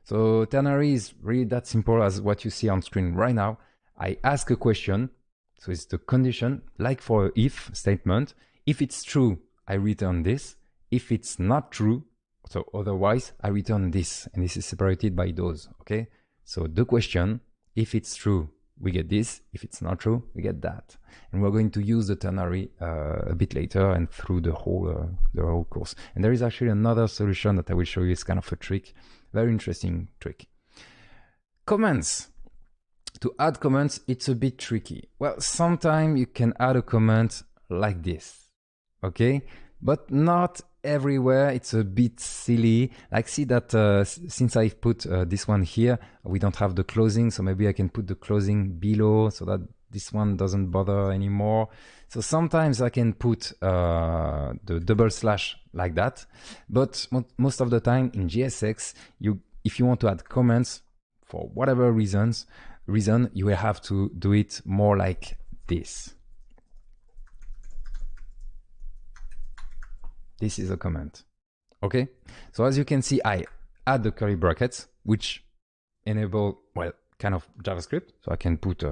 So ternary is really that simple as what you see on screen right now. I ask a question. So it's the condition, like for an if statement. If it's true, I return this. If it's not true, so otherwise, I return this. And this is separated by those, okay? So the question, if it's true, we get this. If it's not true, we get that. And we're going to use the ternary a bit later and through the whole course. And there is actually another solution that I will show you. It's kind of a trick, very interesting trick. Comments. To add comments, it's a bit tricky. Well, sometimes you can add a comment like this, okay? But not everywhere. It's a bit silly. Like, see that since I've put this one here, we don't have the closing. So maybe I can put the closing below so that this one doesn't bother anymore. So sometimes I can put the double slash like that. But most of the time in JSX, if you want to add comments for whatever reason, you will have to do it more like this. This is a comment. Okay, so as you can see, I add the curly brackets, which enable, well, kind of JavaScript. So I can put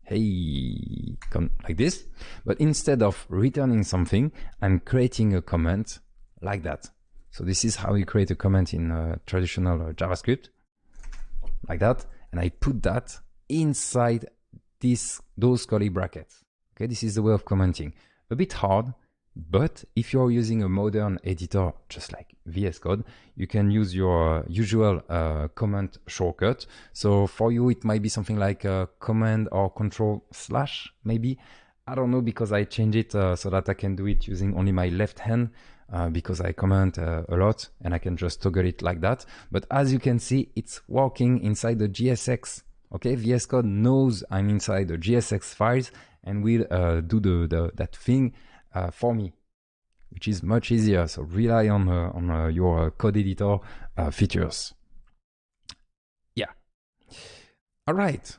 hey, come like this. But instead of returning something, I'm creating a comment like that. So this is how you create a comment in traditional JavaScript, like that. And I put that inside those curly brackets. Okay, this is the way of commenting. A bit hard, but if you're using a modern editor, just like VS Code, you can use your usual comment shortcut. So for you, it might be something like command or control slash, maybe. I don't know, because I changed it so that I can do it using only my left hand because I comment a lot and I can just toggle it like that. But as you can see, it's working inside the JSX. Okay, VS Code knows I'm inside the JSX files and will do that thing for me, which is much easier. So rely on your code editor features. Yeah. All right,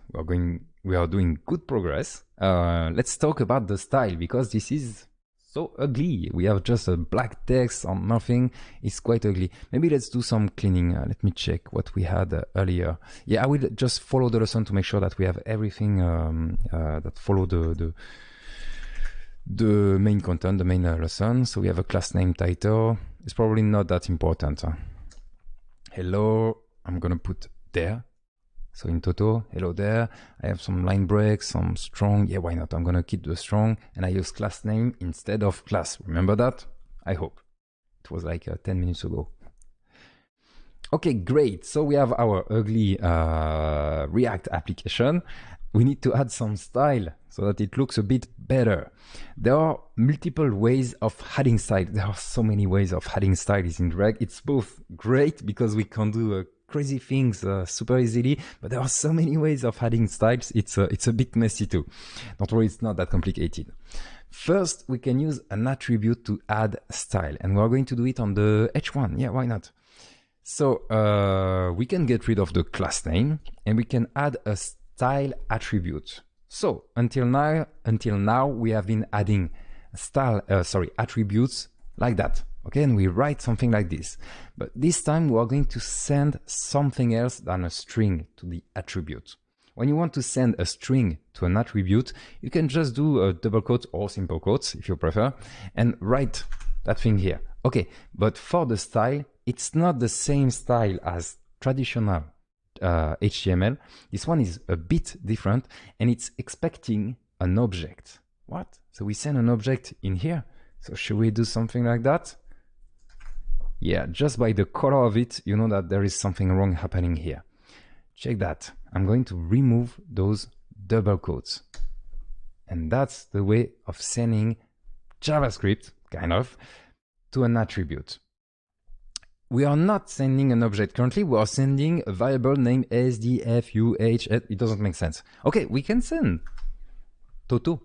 we are doing good progress. Let's talk about the style, because this is so ugly. We have just a black text on nothing. It's quite ugly. Maybe let's do some cleaning. Let me check what we had earlier. Yeah, I will just follow the lesson to make sure that we have everything that follow the main content, the main lesson. So we have a class name title. It's probably not that important. Hello, I'm gonna put there. So in total, hello there. I have some line breaks, some strong. Yeah, why not? I'm gonna keep the strong, and I use class name instead of class. Remember that? I hope. It was like 10 minutes ago. Okay, great. So we have our ugly React application. We need to add some style so that it looks a bit better. There are multiple ways of adding style. There are so many ways of adding styles in React. It's both great because we can do crazy things super easily, but there are so many ways of adding styles. It's a bit messy too. Don't worry, it's not that complicated. First, we can use an attribute to add style, and we're going to do it on the H1. Yeah, why not? So we can get rid of the class name and we can add a style attribute. So until now we have been adding attributes like that. Okay, and we write something like this. But this time we are going to send something else than a string to the attribute. When you want to send a string to an attribute, you can just do a double quote or simple quotes if you prefer, and write that thing here. Okay, but for the style, it's not the same style as traditional HTML. This one is a bit different, and it's expecting an object. What? So we send an object in here. So should we do something like that? Yeah, just by the color of it, you know that there is something wrong happening here. Check that. I'm going to remove those double quotes. And that's the way of sending JavaScript, kind of, to an attribute. We are not sending an object currently. We are sending a variable named SDFUH. It doesn't make sense. Okay, we can send Toto.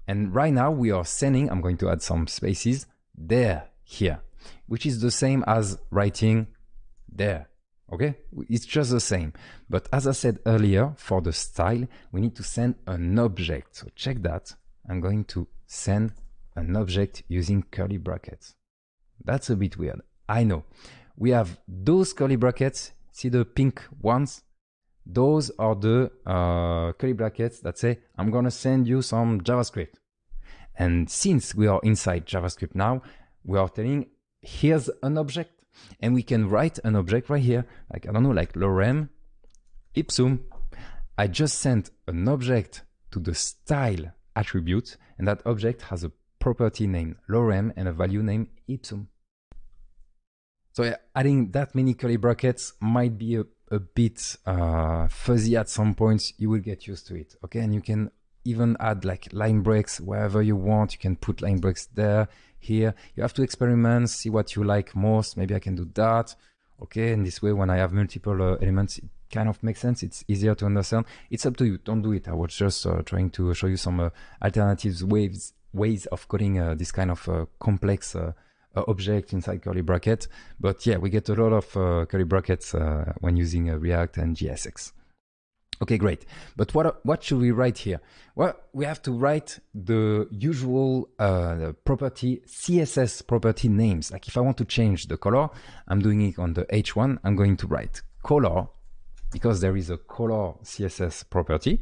And right now we are sending, I'm going to add some spaces, there, here, which is the same as writing there. Okay, it's just the same. But as I said earlier, for the style, we need to send an object. So check that. I'm going to send an object using curly brackets. That's a bit weird. I know. We have those curly brackets. See the pink ones? Those are the curly brackets that say, I'm going to send you some JavaScript. And since we are inside JavaScript now, we are telling, here's an object. And we can write an object right here, like, I don't know, like lorem ipsum. I just sent an object to the style attribute, and that object has a property named lorem and a value named ipsum. So yeah, adding that many curly brackets might be a bit fuzzy at some points. You will get used to it, okay? And you can even add like line breaks wherever you want. You can put line breaks there, here. You have to experiment, see what you like most. Maybe I can do that, okay? And this way, when I have multiple elements, it kind of makes sense. It's easier to understand. It's up to you. Don't do it. I was just trying to show you some alternative ways of coding this kind of complex object inside curly bracket. But yeah, we get a lot of curly brackets when using React and JSX. Okay, great. But what should we write here? Well, we have to write the usual property, CSS property names. Like if I want to change the color, I'm doing it on the H1. I'm going to write color, because there is a color CSS property,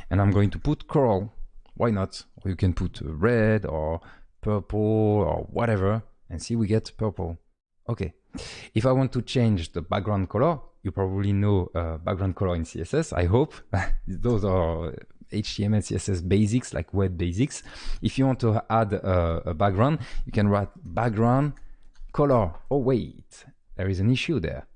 and I'm going to put coral. Why not? Or you can put red or purple or whatever, and see we get purple. Okay. If I want to change the background color, you probably know background color in CSS, I hope. Those are HTML, CSS basics, like web basics. If you want to add a background, you can write background color. Oh, wait, there is an issue there.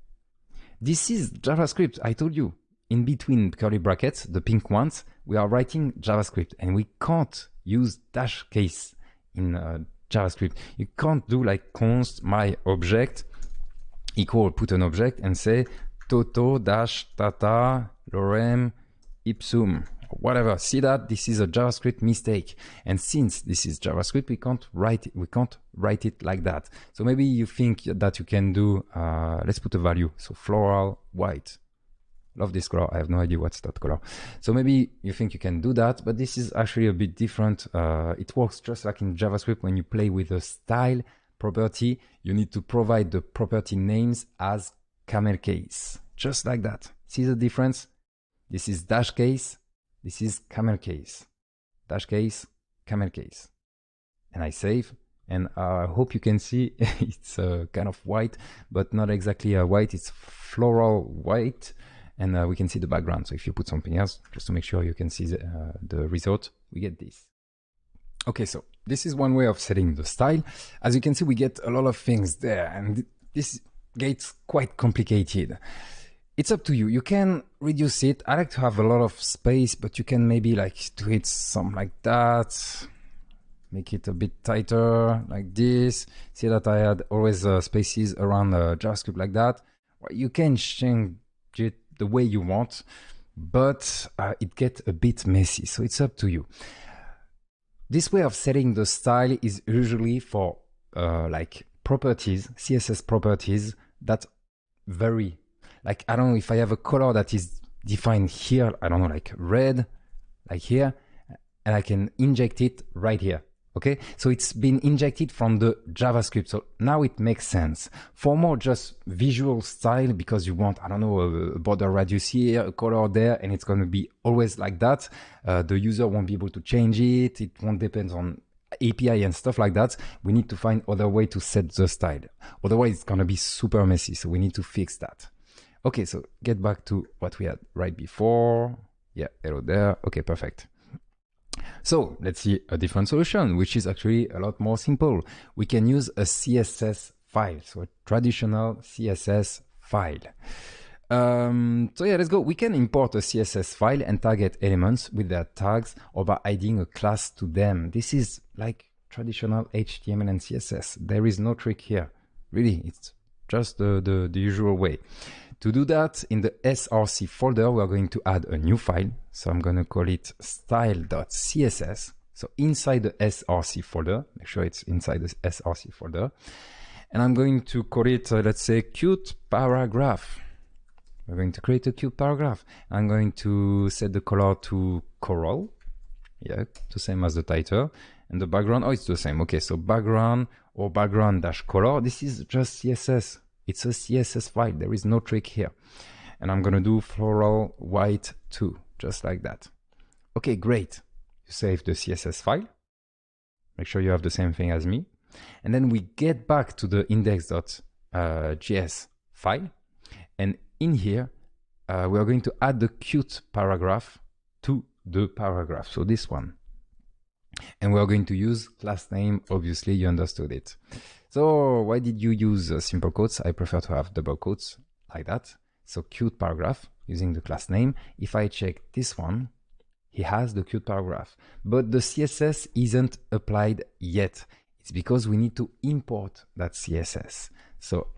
This is JavaScript, I told you. In between curly brackets, the pink ones, we are writing JavaScript, and we can't use dash case in JavaScript. You can't do like const my object equal, put an object and say toto dash tata lorem ipsum, whatever. See that this is a JavaScript mistake, and since this is JavaScript, we can't write it like that. So maybe you think that you can do let's put a value, so floral white. Love this color. I have no idea what's that color. So maybe you think you can do that, but this is actually a bit different. It works just like in JavaScript. When you play with the style property, you need to provide the property names as camel case, just like that. See the difference? This is dash case, this is camel case. Dash case, camel case. And I save, and I hope you can see it's kind of white, but not exactly white, it's floral white, and we can see the background. So if you put something else, just to make sure you can see the result, we get this. Okay, so this is one way of setting the style. As you can see, we get a lot of things there, and this gets quite complicated. It's up to you. You can reduce it. I like to have a lot of space, but you can maybe like do it something like that. Make it a bit tighter, like this. See that I had always spaces around JavaScript like that. Well, you can change it the way you want, but it gets a bit messy, so it's up to you. This way of setting the style is usually for like properties, CSS properties that vary. Like, I don't know, if I have a color that is defined here, I don't know, like red, like here, and I can inject it right here. Okay, so it's been injected from the JavaScript. So now it makes sense. For more just visual style, because you want, I don't know, a border radius here, a color there, and it's going to be always like that. The user won't be able to change it. It won't depend on API and stuff like that. We need to find other way to set the style. Otherwise, it's going to be super messy. So we need to fix that. Okay, so get back to what we had right before. Yeah, hello there. Okay, perfect. So let's see a different solution, which is actually a lot more simple. We can use a CSS file, so a traditional CSS file. So yeah, let's go. We can import a CSS file and target elements with their tags, or by adding a class to them. This is like traditional HTML and CSS. There is no trick here. Really, it's just the usual way. To do that, in the src folder, we are going to add a new file. So I'm going to call it style.css. So inside the src folder, make sure it's inside the src folder. And I'm going to call it, let's say, cute paragraph. We're going to create a cute paragraph. I'm going to set the color to coral. Yeah, the same as the title. And the background, oh, it's the same. Okay, so background or background-color. This is just CSS. It's a CSS file. There is no trick here. And I'm going to do floral white too, just like that. Okay, great. You save the CSS file. Make sure you have the same thing as me. And then we get back to the index.js file. And in here, we are going to add the cute paragraph to the paragraph. So this one. And we are going to use class name. Obviously, you understood it. So why did you use simple quotes? I prefer to have double quotes like that. So cute paragraph using the class name. If I check this one, he has the cute paragraph, but the CSS isn't applied yet. It's because we need to import that CSS. So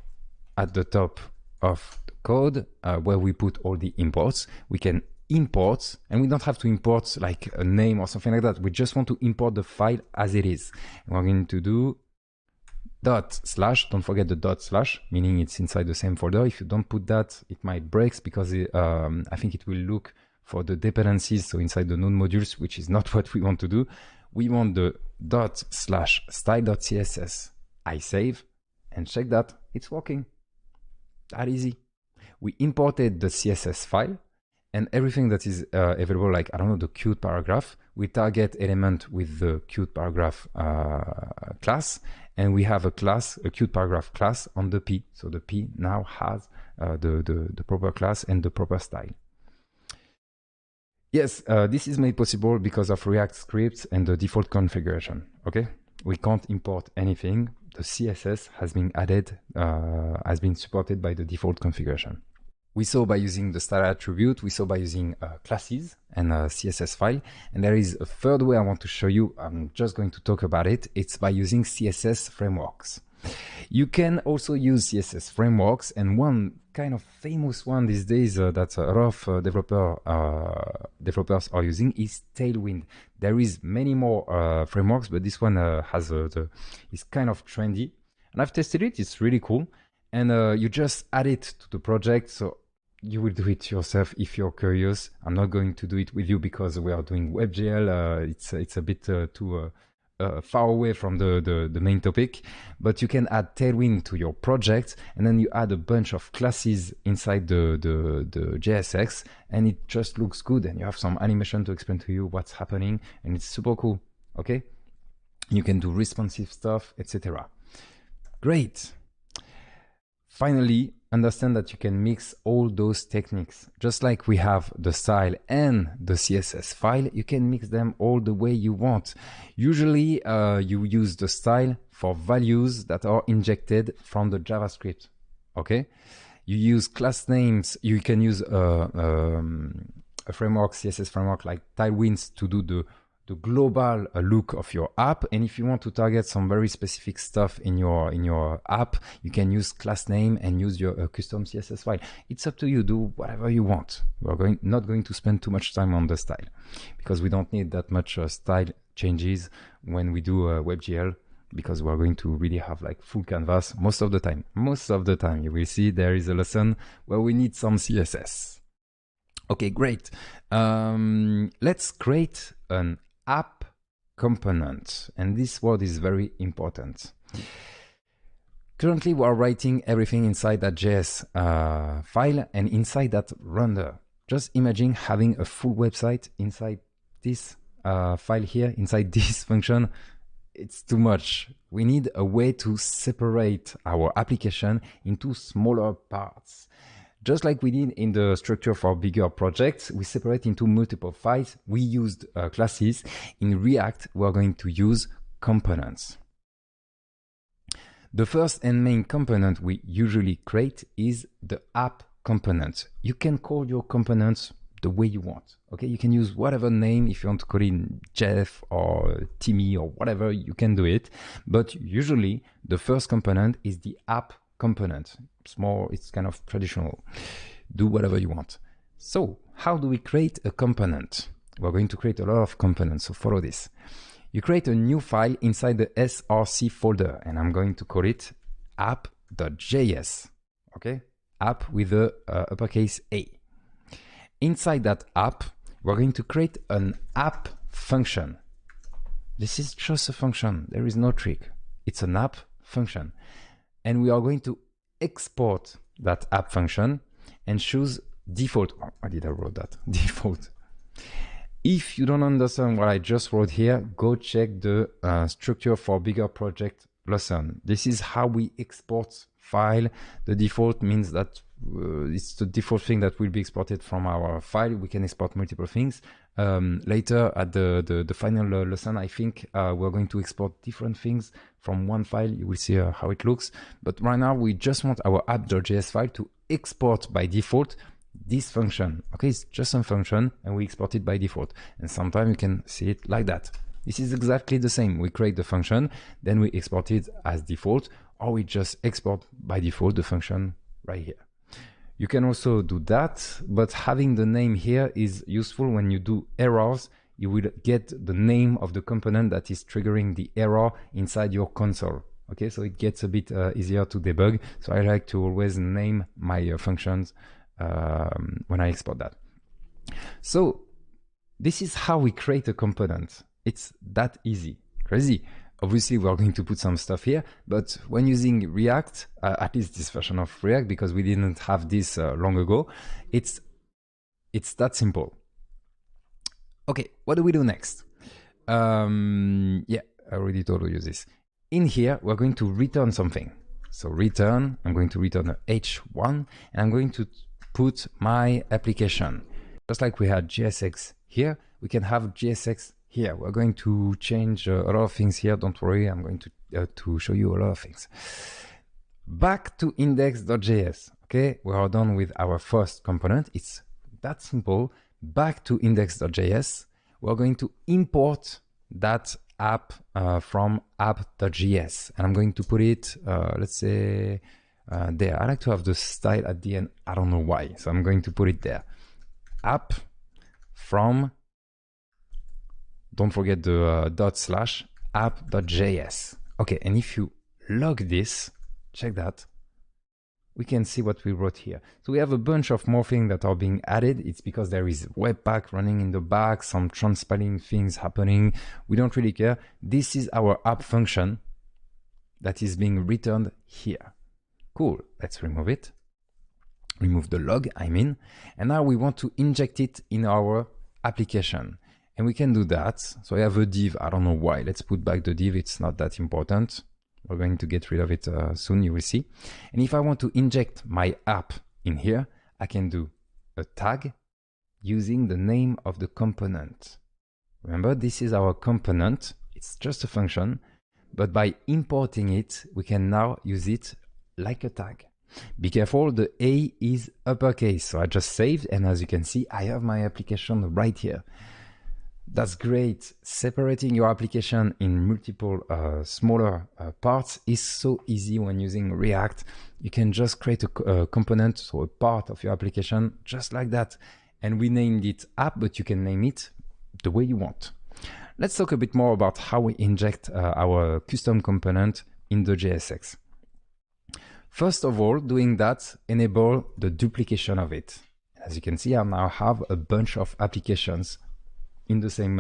at the top of the code, where we put all the imports, we can import, and we don't have to import like a name or something like that. We just want to import the file as it is. And we're going to do dot slash, don't forget the dot slash, meaning it's inside the same folder. If you don't put that, it might break because I think it will look for the dependencies, so inside the node modules, which is not what we want to do. We want the dot slash style.css. I save and check that it's working. That easy. We imported the CSS file and everything that is available, like, I don't know, the cute paragraph, we target element with the cute paragraph class, and we have a class, a cute paragraph class on the P. So the P now has the proper class and the proper style. Yes, this is made possible because of React scripts and the default configuration, okay? We can't import anything. The CSS has been added, has been supported by the default configuration. We saw by using the style attribute, we saw by using classes and a CSS file. And there is a third way I want to show you. I'm just going to talk about it. It's by using CSS frameworks. You can also use CSS frameworks, and one kind of famous one these days that a lot of developers are using is Tailwind. There is many more frameworks, but this one is kind of trendy. And I've tested it, it's really cool. And you just add it to the project, so you will do it yourself if you're curious. I'm not going to do it with you because we are doing WebGL. It's a bit too far away from the main topic, but you can add Tailwind to your project, and then you add a bunch of classes inside the JSX, and it just looks good, and you have some animation to explain to you what's happening, and it's super cool. Okay, you can do responsive stuff, etc. Great. Finally, understand that you can mix all those techniques. Just like we have the style and the CSS file, you can mix them all the way you want. Usually, you use the style for values that are injected from the JavaScript. Okay? You use class names. You can use a framework, CSS framework like Tailwind to do the global look of your app. And if you want to target some very specific stuff in your app, you can use class name and use your custom CSS file. It's up to you. Do whatever you want. We're not going to spend too much time on the style because we don't need that much style changes when we do WebGL, because we're going to really have like full canvas most of the time. Most of the time, you will see there is a lesson where we need some CSS. Okay, great. Let's create an app component, and this word is very important. Currently we are writing everything inside that JS file and inside that render. Just imagine having a full website inside this file here, inside this function. It's too much. We need a way to separate our application into smaller parts. Just like we did in the structure for bigger projects, we separate into multiple files. We used classes. In React, we're going to use components. The first and main component we usually create is the app component. You can call your components the way you want. Okay, you can use whatever name. If you want to call it Jeff or Timmy or whatever, you can do it. But usually, the first component is the app component. It's kind of traditional. Do whatever you want. So how do we create a component? We're going to create a lot of components, so follow this. You create a new file inside the src folder, and I'm going to call it app.js. Okay, app with the uppercase A. Inside that app, we're going to create an app function. This is just a function. There is no trick. It's an app function. And we are going to export that app function and choose default. Oh, why did I wrote that? Default. If you don't understand what I just wrote here, go check the structure for bigger project lesson. This is how we export file. The default means that it's the default thing that will be exported from our file. We can export multiple things. Later at the final lesson, I think we're going to export different things from one file. You will see how it looks. But right now, we just want our app.js file to export by default this function. Okay, it's just a function and we export it by default. And sometimes you can see it like that. This is exactly the same. We create the function, then we export it as default, or we just export by default the function right here. You can also do that, but having the name here is useful when you do errors. You will get the name of the component that is triggering the error inside your console. Okay, so it gets a bit easier to debug. So I like to always name my functions when I export that. So this is how we create a component. It's that easy. Crazy. Obviously, we're going to put some stuff here, but when using React, at least this version of React, because we didn't have this long ago, it's that simple. Okay, what do we do next? Yeah, I already told you this. In here, we're going to return something. So return, I'm going to return a h1, and I'm going to put my application. Just like we had JSX here, we can have JSX here. We're going to change a lot of things here. Don't worry, I'm going to show you a lot of things. Back to index.js. Okay, we are done with our first component. It's that simple. Back to index.js. We're going to import that app from app.js, and I'm going to put it, let's say, there. I like to have the style at the end. I don't know why, so I'm going to put it there. App from, don't forget the / app.js. Okay, and if you log this, check that, we can see what we wrote here. So we have a bunch of more things that are being added. It's because there is Webpack running in the back, some transpiling things happening. We don't really care. This is our app function that is being returned here. Cool, let's remove it. Remove the log, I mean. And now we want to inject it in our application. And we can do that. So I have a div, I don't know why. Let's put back the div, it's not that important. We're going to get rid of it soon, you will see. And if I want to inject my app in here, I can do a tag using the name of the component. Remember, this is our component. It's just a function, but by importing it, we can now use it like a tag. Be careful, the A is uppercase. So I just saved, and as you can see, I have my application right here. That's great. Separating your application in multiple smaller parts is so easy when using React. You can just create a component, so a part of your application, just like that. And we named it app, but you can name it the way you want. Let's talk a bit more about how we inject our custom component in the JSX. First of all, doing that, enable the duplication of it. As you can see, I now have a bunch of applications in the same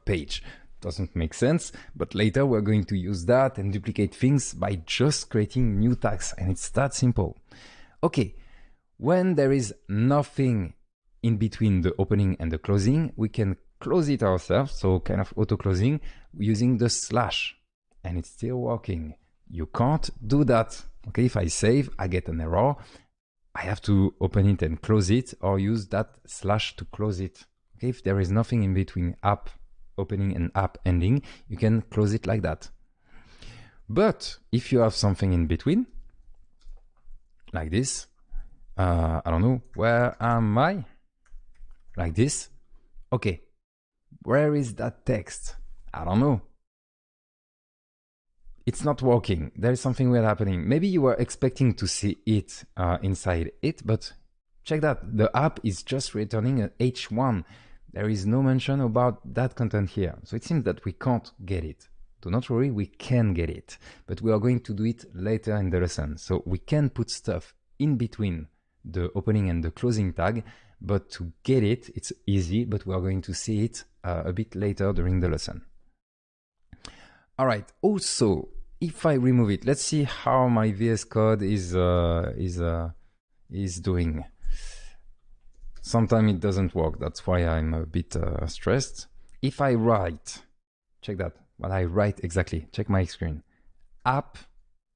page. Doesn't make sense, but later we're going to use that and duplicate things by just creating new tags, and it's that simple. Okay, when there is nothing in between the opening and the closing, we can close it ourselves, so kind of auto-closing using the slash, and it's still working. You can't do that. Okay, if I save, I get an error. I have to open it and close it, or use that slash to close it. Okay, if there is nothing in between app opening and app ending, you can close it like that. But if you have something in between, like this, I don't know, where am I? Like this. Okay, where is that text? I don't know. It's not working. There is something weird happening. Maybe you were expecting to see it inside it, but check that. The app is just returning an h1. There is no mention about that content here. So it seems that we can't get it. Do not worry, we can get it. But we are going to do it later in the lesson. So we can put stuff in between the opening and the closing tag, but to get it, it's easy, but we are going to see it a bit later during the lesson. All right, also, if I remove it, let's see how my VS Code is doing. Sometimes it doesn't work, that's why I'm a bit stressed. If I write, check that, what I write exactly, check my screen. App,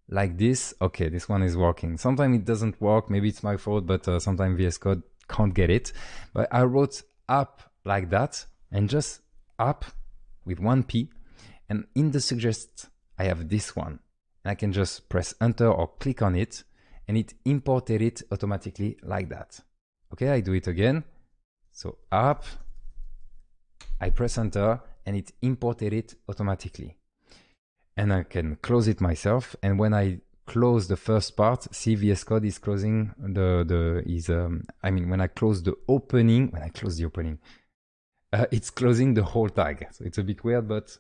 like this, okay, this one is working. Sometimes it doesn't work, maybe it's my fault, but sometimes VS Code can't get it. But I wrote app like that, and just app with one P, and in the suggest, I have this one. And I can just press enter or click on it, and it imported it automatically like that. Okay, I do it again. So app, I press enter, and it imported it automatically. And I can close it myself. And when I close the first part, see VS Code is closing when I close the opening, it's closing the whole tag. So it's a bit weird, but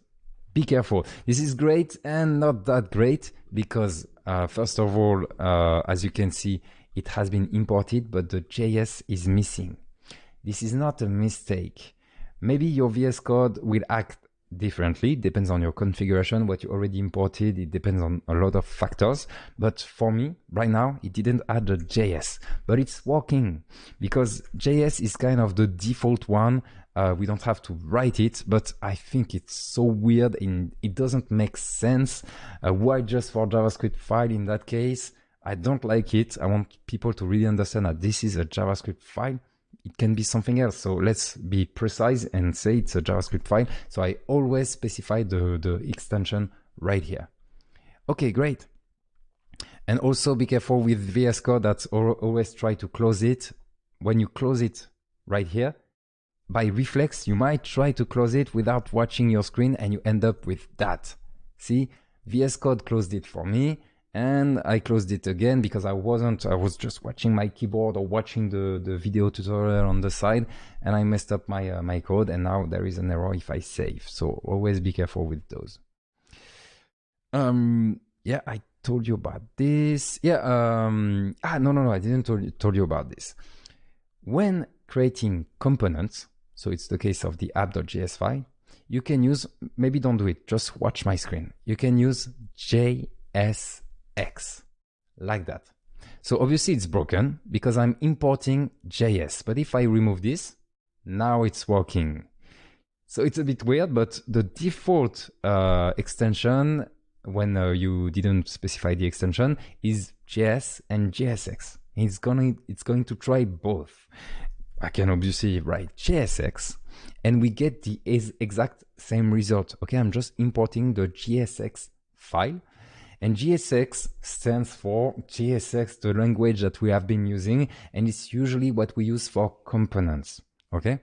Be careful. This is great and not that great because first of all, as you can see, it has been imported, but the JS is missing. This is not a mistake. Maybe your VS Code will act differently. It depends on your configuration, what you already imported. It depends on a lot of factors. But for me, right now, it didn't add the JS, but it's working because JS is kind of the default one. We don't have to write it, but I think it's so weird and it doesn't make sense. Why just for JavaScript file in that case? I don't like it. I want people to really understand that this is a JavaScript file. It can be something else. So let's be precise and say it's a JavaScript file. So I always specify the extension right here. Okay, great. And also be careful with VS Code that always try to close it. When you close it right here, by reflex, you might try to close it without watching your screen and you end up with that. See, VS Code closed it for me and I closed it again because I was just watching my keyboard or watching the video tutorial on the side and I messed up my code and now there is an error if I save. So always be careful with those. Yeah, I told you about this. Yeah, no, I didn't told you about this. When creating components, so it's the case of the app.js file, you can use, maybe don't do it, just watch my screen. You can use JSX like that. So obviously it's broken because I'm importing JS, but if I remove this, now it's working. So it's a bit weird, but the default extension when you didn't specify the extension is JS and JSX. It's going to try both. I can obviously write JSX and we get the exact same result. Okay, I'm just importing the JSX file and JSX stands for JSX, the language that we have been using, and it's usually what we use for components. Okay,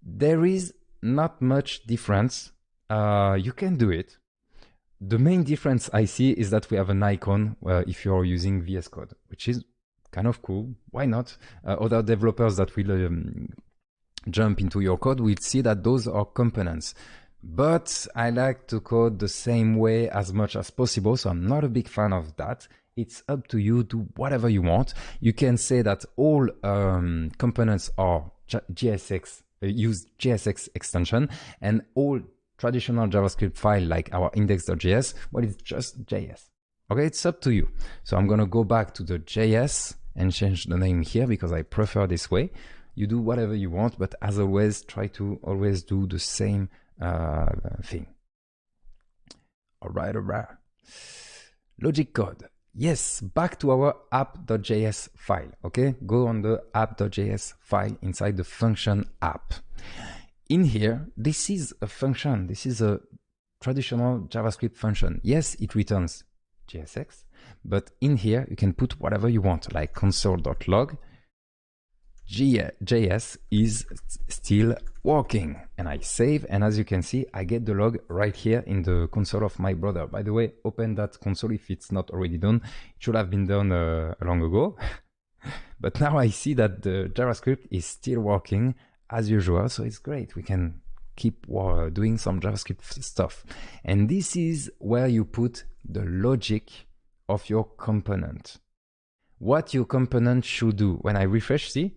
there is not much difference. You can do it. The main difference I see is that we have an icon if you're using VS Code, which is kind of cool. Why not? Other developers that will jump into your code will see that those are components. But I like to code the same way as much as possible, so I'm not a big fan of that. It's up to you. Do whatever you want. You can say that all components are JSX, use JSX extension, and all traditional JavaScript file like our index.js, well, it's just JS. Okay, it's up to you. So I'm gonna go back to the JS and change the name here because I prefer this way. You do whatever you want, but as always, try to always do the same thing. All right. Logic code. Yes, back to our app.js file. Okay, go on the app.js file inside the function app. In here, this is a function. This is a traditional JavaScript function. Yes, it returns JSX, but in here you can put whatever you want, like console.log. JS is still working, and I save, and as you can see, I get the log right here in the console of my brother. By the way, open that console if it's not already done. It should have been done long ago, but now I see that the JavaScript is still working as usual, so it's great. We can keep doing some JavaScript stuff. And this is where you put the logic of your component. What your component should do. When I refresh, see?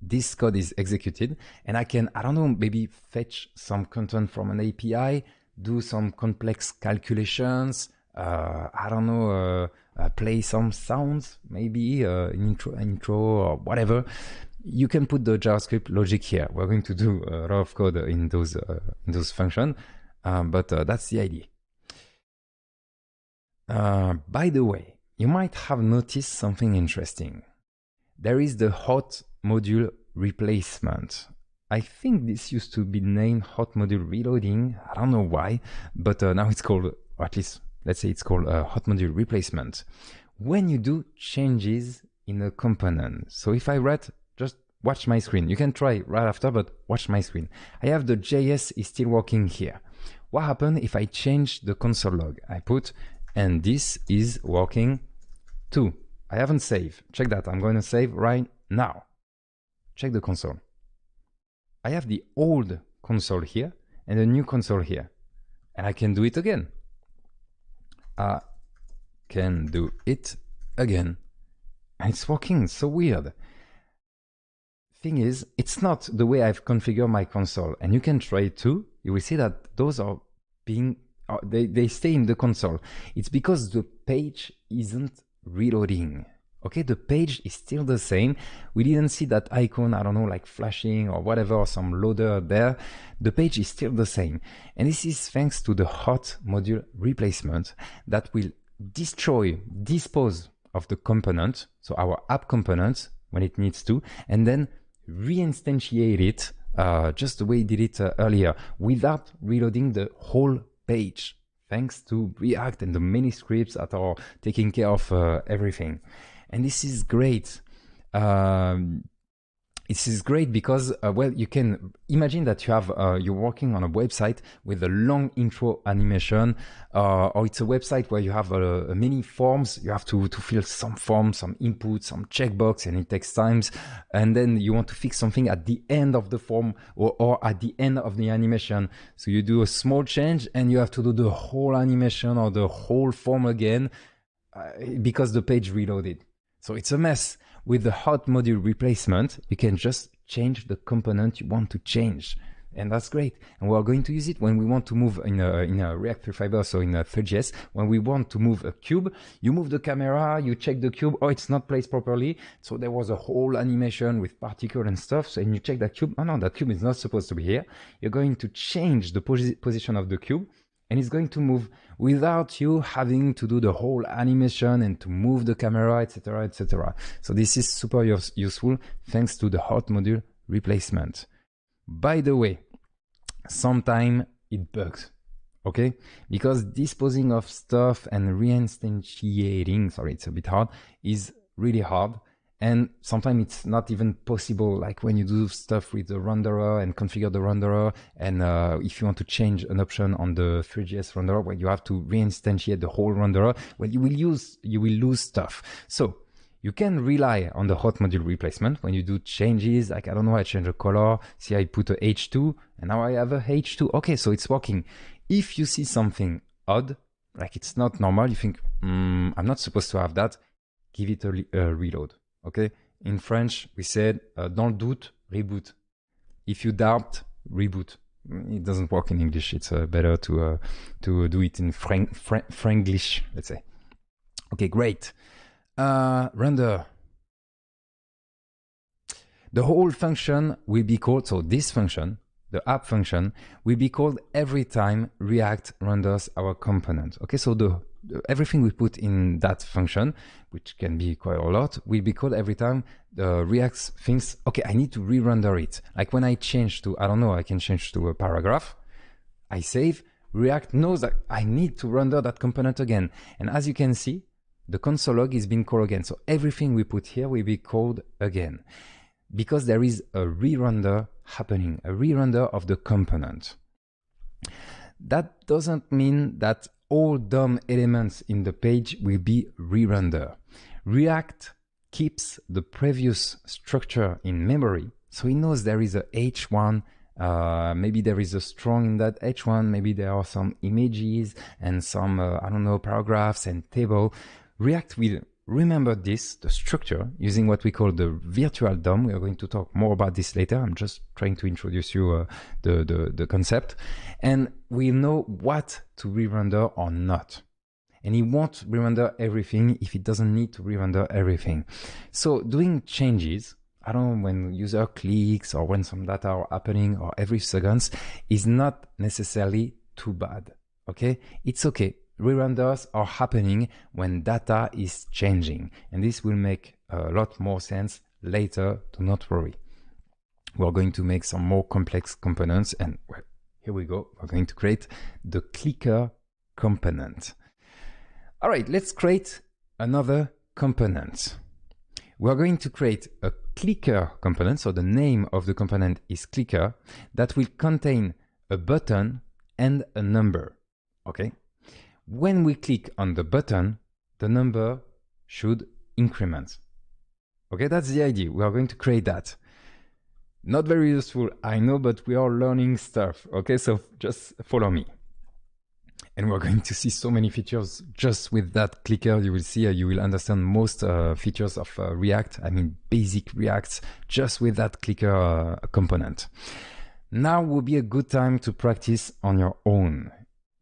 This code is executed and I can, I don't know, maybe fetch some content from an API, do some complex calculations, I don't know, play some sounds, maybe intro or whatever. You can put the JavaScript logic here. We're going to do a lot of code in those functions, but that's the idea. By the way, you might have noticed something interesting. There is the hot module replacement. I think this used to be named hot module reloading. I don't know why, but now it's called, or at least let's say it's called hot module replacement. When you do changes in a component. So if I write, just watch my screen. You can try right after, but watch my screen. I have the JS is still working here. What happens if I change the console log? I put, and this is working too. I haven't saved. Check that. I'm going to save right now. Check the console. I have the old console here and the new console here. And I can do it again. I can do it again. And it's working. So weird. Thing is, it's not the way I've configured my console. And you can try it too. You will see that those are being, they stay in the console. It's because the page isn't reloading. Okay, the page is still the same. We didn't see that icon, I don't know, like flashing or whatever, or some loader there. The page is still the same. And this is thanks to the hot module replacement that will dispose of the component, so our app component when it needs to, and then reinstantiate it just the way it did it earlier without reloading the whole page, thanks to React and the many scripts that are taking care of everything. And this is great. This is great because, well, you can imagine that you have, you're working on a website with a long intro animation, or it's a website where you have many forms. You have to fill some forms, some input, some checkbox, and it takes time. And then you want to fix something at the end of the form or at the end of the animation. So you do a small change and you have to do the whole animation or the whole form again because the page reloaded. So it's a mess. With the hot module replacement, you can just change the component you want to change. And that's great. And we're going to use it when we want to move in a React 3 Fiber, so in a Three.js, when we want to move a cube, you move the camera, you check the cube, oh, it's not placed properly. So there was a whole animation with particle and stuff. So and you check that cube, oh no, that cube is not supposed to be here. You're going to change the position of the cube, and it's going to move without you having to do the whole animation and to move the camera, etc., etc. So this is super useful thanks to the hot module replacement. By the way, sometimes it bugs, okay? Because disposing of stuff and reinstantiating, sorry, it's a bit hard, is really hard. And sometimes it's not even possible, like when you do stuff with the renderer and configure the renderer, and if you want to change an option on the Three.js renderer where you have to reinstantiate the whole renderer, well, you will lose stuff. So you can rely on the hot module replacement when you do changes, like, I don't know, I change a color, see I put a H2, and now I have a H2. Okay, so it's working. If you see something odd, like it's not normal, you think, I'm not supposed to have that, give it a reload. Okay, in French, we said, dans le doute, reboot. If you doubt, reboot. It doesn't work in English. It's better to do it in Franglish, let's say. Okay, great. Render. The whole function will be called, so this function, the app function, will be called every time React renders our component. Okay, so everything we put in that function, which can be quite a lot, will be called every time the React thinks, okay, I need to re-render it. Like when I change to, I don't know, I can change to a paragraph, I save, React knows that I need to render that component again. And as you can see, the console log is being called again. So everything we put here will be called again, because there is a re-render happening, a re-render of the component. That doesn't mean that all DOM elements in the page will be re-rendered. React keeps the previous structure in memory, so it knows there is a H1, maybe there is a strong in that H1, maybe there are some images and some, I don't know, paragraphs and table. React will remember this, the structure, using what we call the virtual DOM. We are going to talk more about this later. I'm just trying to introduce you the concept. And we know what to re-render or not. And it won't re-render everything if it doesn't need to re-render everything. So doing changes, I don't know, when user clicks or when some data are happening or every seconds, is not necessarily too bad. Okay? It's okay. Re-renders are happening when data is changing, and this will make a lot more sense later. Do not worry. We're going to make some more complex components, and well, here we go. We're going to create the clicker component. All right, let's create another component. We're going to create a clicker component, so the name of the component is clicker, that will contain a button and a number. Okay? When we click on the button, the number should increment. Okay, that's the idea. We are going to create that. Not very useful, I know, but we are learning stuff. Okay, so just follow me. And we're going to see so many features just with that clicker. You will see, you will understand most features of React. I mean, basic React just with that clicker component. Now would be a good time to practice on your own.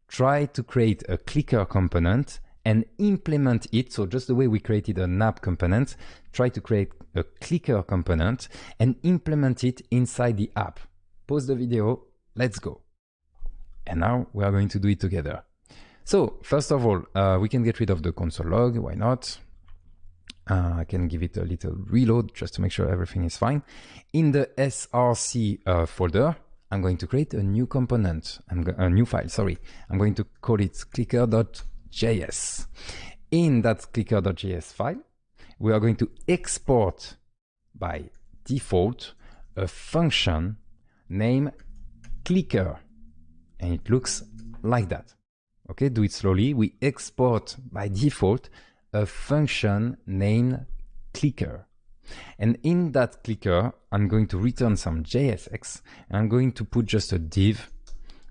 Try to create a clicker component and implement it. So just the way we created an app component, try to create a clicker component and implement it inside the app. Pause the video, let's go. And now we are going to do it together. So first of all, we can get rid of the console log, why not? I can give it a little reload just to make sure everything is fine. In the src folder, I'm going to create a new component, a new file, sorry. I'm going to call it clicker.js. In that clicker.js file, we are going to export by default a function named clicker. And it looks like that. Okay, do it slowly. We export by default a function named clicker. And in that clicker, I'm going to return some JSX and I'm going to put just a div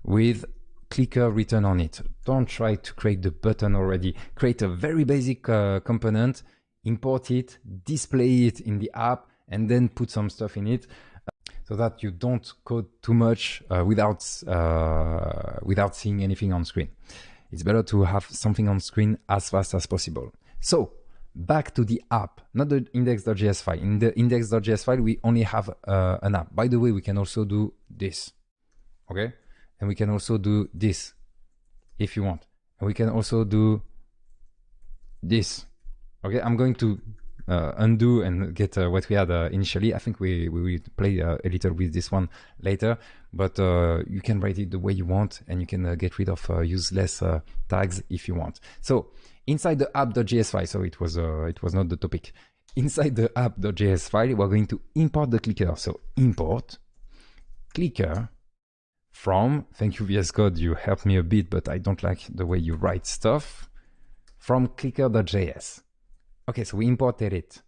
with clicker written on it. Don't try to create the button already. Create a very basic component, import it, display it in the app, and then put some stuff in it so that you don't code too much without seeing anything on screen. It's better to have something on screen as fast as possible. So back to the app, not the index.js file. In the index.js file, we only have an app. By the way, we can also do this, okay? And we can also do this if you want. And we can also do this, okay? I'm going to undo and get what we had initially. I think we will play a little with this one later, but you can write it the way you want and you can get rid of useless tags if you want. So inside the app.js file, so it was not the topic. Inside the app.js file, we're going to import the clicker. So import clicker from, thank you VS Code, you helped me a bit, but I don't like the way you write stuff, from clicker.js. Okay, so we imported it.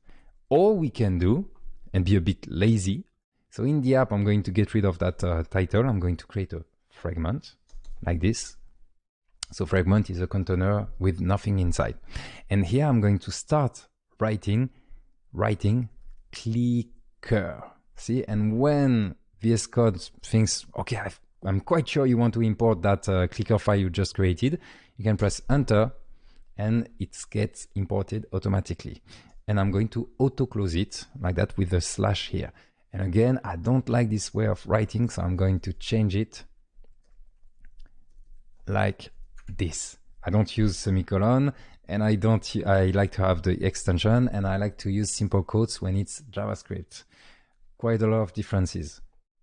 All we can do, and be a bit lazy, so in the app, I'm going to get rid of that title. I'm going to create a fragment like this. So fragment is a container with nothing inside. And here I'm going to start writing clicker. See, and when VS Code thinks, okay, I'm quite sure you want to import that clicker file you just created, you can press enter and it gets imported automatically. And I'm going to auto close it like that with a slash here. And again, I don't like this way of writing, so I'm going to change it like this. I don't use semicolon, and I like to have the extension, and I like to use simple quotes when it's JavaScript. Quite a lot of differences.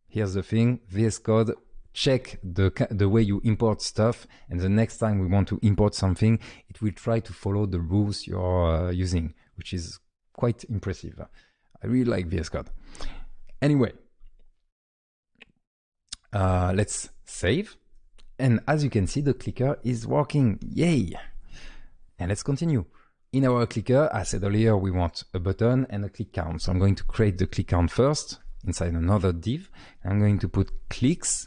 Here's the thing, VS Code, check the way you import stuff, and the next time we want to import something, it will try to follow the rules you're using, which is quite impressive. I really like VS Code. Anyway, let's save. And as you can see, the clicker is working. Yay! And let's continue. In our clicker, I said earlier, we want a button and a click count. So I'm going to create the click count first inside another div. I'm going to put clicks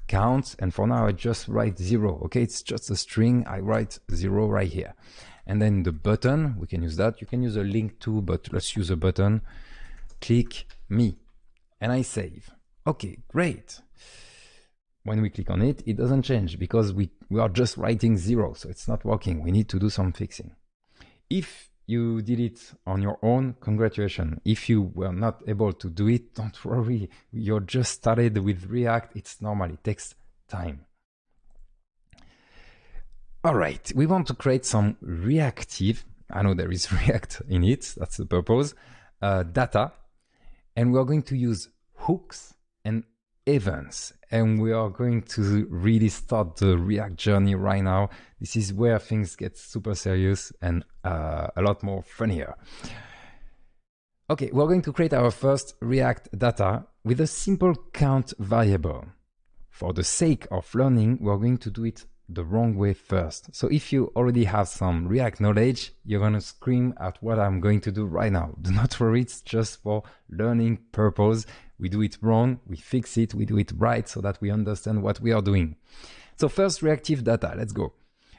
count. And for now, I just write 0. Okay, it's just a string. I write 0 right here. And then the button, we can use that. You can use a link too, but let's use a button. Click me. And I save. Okay, great. When we click on it, it doesn't change because we are just writing 0, so it's not working. We need to do some fixing. If you did it on your own, congratulations. If you were not able to do it, don't worry. You're just started with React. It's normal. It takes time. All right, we want to create some reactive, I know there is React in it, that's the purpose, data. And we are going to use hooks and events. And we are going to really start the React journey right now. This is where things get super serious and a lot more funnier. Okay, we're going to create our first React data with a simple count variable. For the sake of learning, we're going to do it the wrong way first. So if you already have some React knowledge, you're going to scream at what I'm going to do right now. Do not worry, it's just for learning purpose. We do it wrong, we fix it, we do it right so that we understand what we are doing. So first, reactive data, let's go.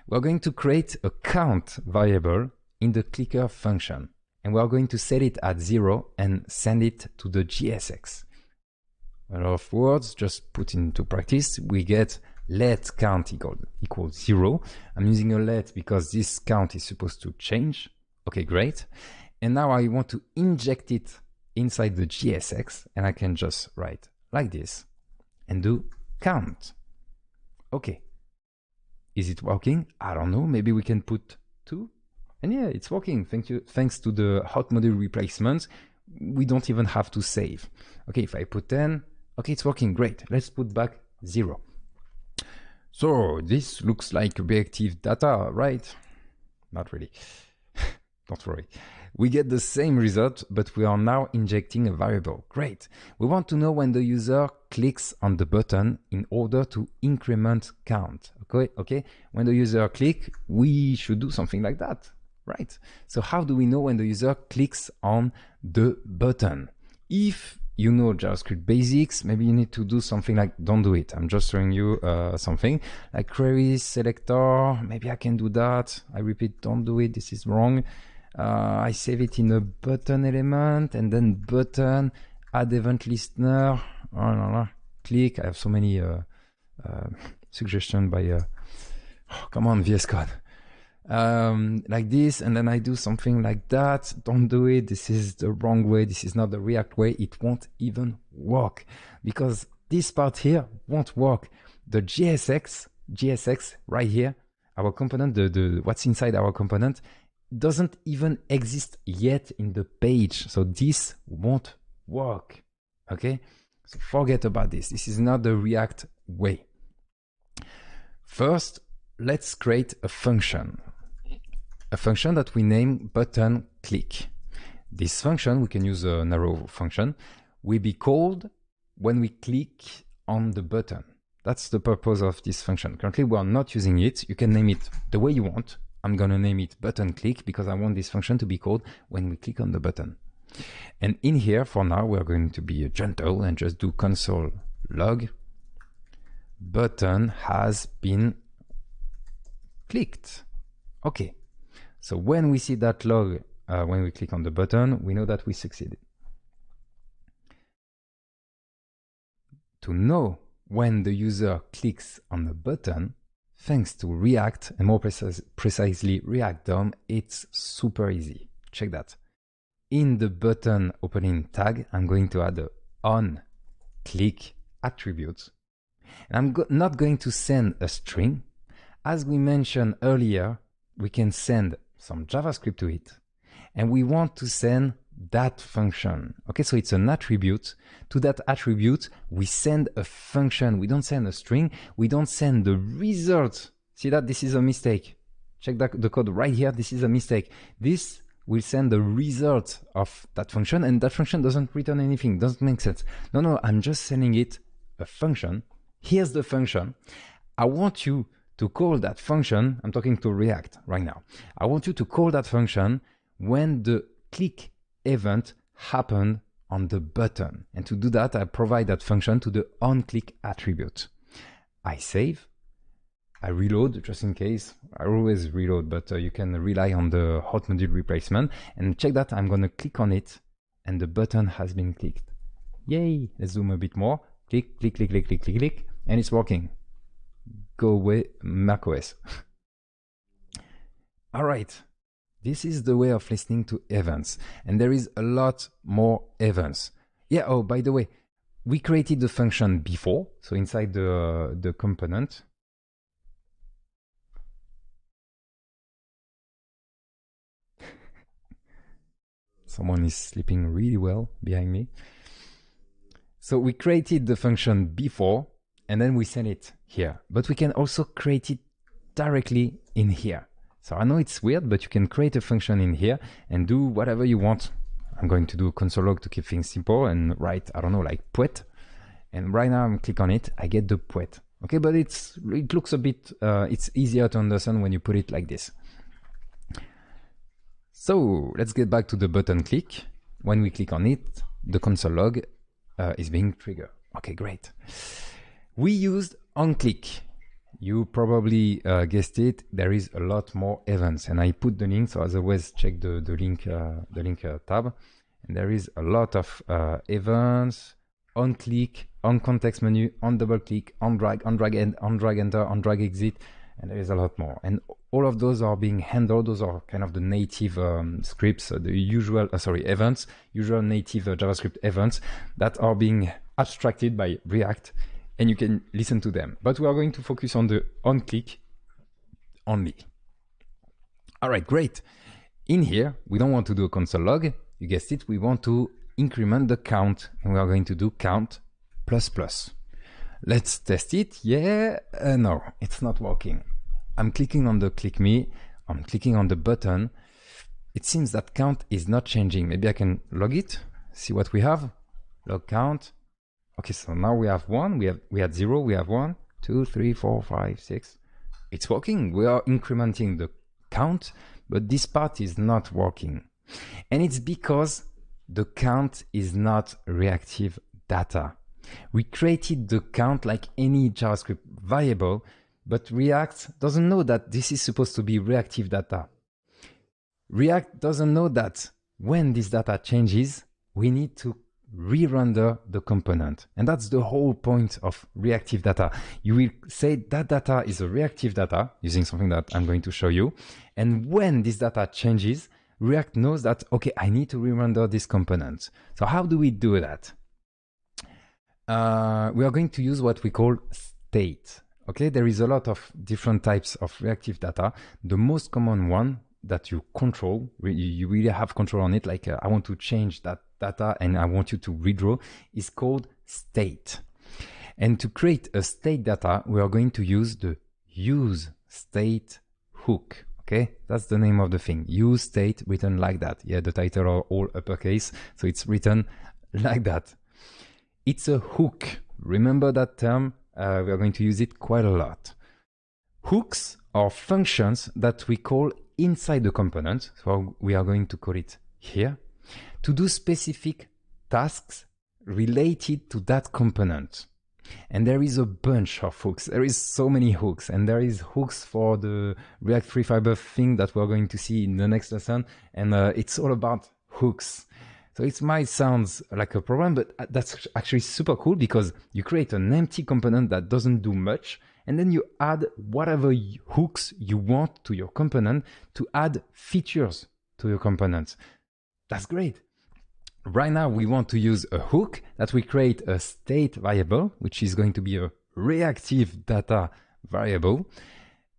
we're going to create a count variable in the clicker function. And we're going to set it at 0 and send it to the GSX. A lot of words just put into practice. We get let count equals 0. I'm using a let because this count is supposed to change. Okay, great. And now I want to inject it inside the GSX, and I can just write like this and do count. Okay. Is it working? I don't know. Maybe we can put 2. And yeah, it's working. Thanks to the hot module replacement, we don't even have to save. Okay, if I put 10, okay, it's working. Great. Let's put back 0. So this looks like reactive data, right? Not really. Don't worry. We get the same result, but we are now injecting a variable. Great. We want to know when the user clicks on the button in order to increment count. Okay. When the user clicks, we should do something like that. Right. So how do we know when the user clicks on the button? If you know JavaScript basics, maybe you need to do something like don't do it. I'm just showing you something like query selector. Maybe I can do that. I repeat, don't do it. This is wrong. I save it in a button element and then button, add event listener. Oh, no. Click. I have so many suggestions by come on, VS Code. Like this, and then I do something like that. Don't do it. This is the wrong way. This is not the React way. It won't even work because this part here won't work. The GSX right here, our component, the what's inside our component doesn't even exist yet in the page. So this won't work. Okay. So forget about this. This is not the React way. First, let's create a function that we name button click. This function, we can use an arrow function, will be called when we click on the button. That's the purpose of this function. Currently, we are not using it. You can name it the way you want. I'm going to name it button click because I want this function to be called when we click on the button. And in here, for now, we're going to be gentle and just do console log button has been clicked. Okay. So when we see that log, when we click on the button, we know that we succeeded. To know when the user clicks on the button, thanks to React, and more precisely React DOM, it's super easy. Check that. In the button opening tag, I'm going to add the onClick attribute. And I'm not going to send a string. As we mentioned earlier, we can send some JavaScript to it. And we want to send that function. Okay, so it's an attribute. To that attribute, we send a function. We don't send a string. We don't send the result. See that? This is a mistake. Check the code right here. This is a mistake. This will send the result of that function, and that function doesn't return anything. Doesn't make sense. No, I'm just sending it a function. Here's the function. I want you to call that function. I'm talking to React right now. I want you to call that function when the click event happened on the button. And to do that, I provide that function to the onClick attribute. I save. I reload just in case. I always reload, but you can rely on the hot module replacement. And check that I'm going to click on it and the button has been clicked. Yay! Let's zoom a bit more. Click, click, click, click, click, click, click. And it's working. Go away, macOS. All right. This is the way of listening to events. And there is a lot more events. Yeah, oh, by the way, we created the function before. So inside the component. Someone is sleeping really well behind me. So we created the function before, and then we send it here. But we can also create it directly in here. So I know it's weird, but you can create a function in here and do whatever you want. I'm going to do console log to keep things simple and write, I don't know, like poet. And right now I'm click on it, I get the poet. Okay, but it looks a bit, it's easier to understand when you put it like this. So let's get back to the button click. When we click on it, the console log is being triggered. Okay, great. We used onClick. you probably guessed it, there is a lot more events, and I put the link, so as always check the link tab, and there is a lot of events on click, on context menu, on double click, on drag enter, on drag exit, and there is a lot more. And all of those are being handled. Those are kind of the native scripts, the usual events, usual native JavaScript events that are being abstracted by React, and you can listen to them. But we are going to focus on the on click only. All right, great. In here, we don't want to do a console log. You guessed it, we want to increment the count, and we are going to do count plus plus. Let's test it. Yeah, no, it's not working. I'm clicking on the click me, I'm clicking on the button. It seems that count is not changing. Maybe I can log it, see what we have. Log count. Okay, so now we have 1, we had 0, we have 1, 2, 3, 4, 5, 6. It's working. We are incrementing the count, but this part is not working. And it's because the count is not reactive data. We created the count like any JavaScript variable, but React doesn't know that this is supposed to be reactive data. React doesn't know that when this data changes, we need to re-render the component. And that's the whole point of reactive data. You will say that data is a reactive data using something that I'm going to show you. And when this data changes, React knows that, okay, I need to re-render this component. So how do we do that? We are going to use what we call state. Okay, there is a lot of different types of reactive data. The most common one that you control, you really have control on it, like I want to change that data and I want you to redraw, is called state. And to create a state data, we are going to use the use state hook. Okay, that's the name of the thing. Use state written like that. Yeah, the title are all uppercase, so it's written like that. It's a hook. Remember that term? We are going to use it quite a lot. Hooks are functions that we call inside the component. So we are going to call it here to do specific tasks related to that component. And there is a bunch of hooks. There is so many hooks, and there is hooks for the React Free Fiber thing that we're going to see in the next lesson. And it's all about hooks. So it might sound like a problem, but that's actually super cool because you create an empty component that doesn't do much, and then you add whatever hooks you want to your component to add features to your component. That's great. Right now, we want to use a hook that we create a state variable, which is going to be a reactive data variable.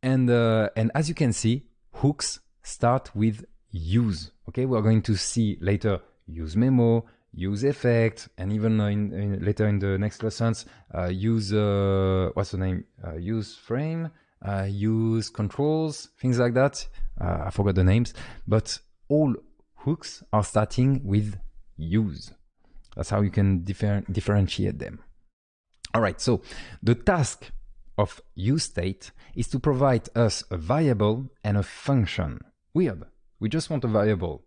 And as you can see, hooks start with use. Okay, we're going to see later use memo, use effect, and even later in the next lessons, use what's the name? Use frame, use controls, things like that. I forgot the names, but all hooks are starting with use. That's how you can differentiate them. All right, so the task of use state is to provide us a variable and a function. Weird. We just want a variable.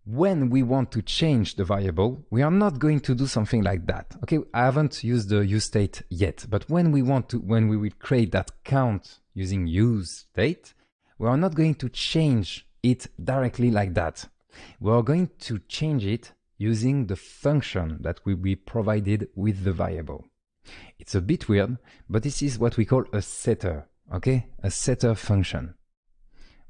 When we want to change the variable, we are not going to do something like that. Okay, I haven't used the use state yet, but when we will create that count using use state, we are not going to change it directly like that. We are going to change it using the function that will be provided with the variable. It's a bit weird, but this is what we call a setter, okay? A setter function.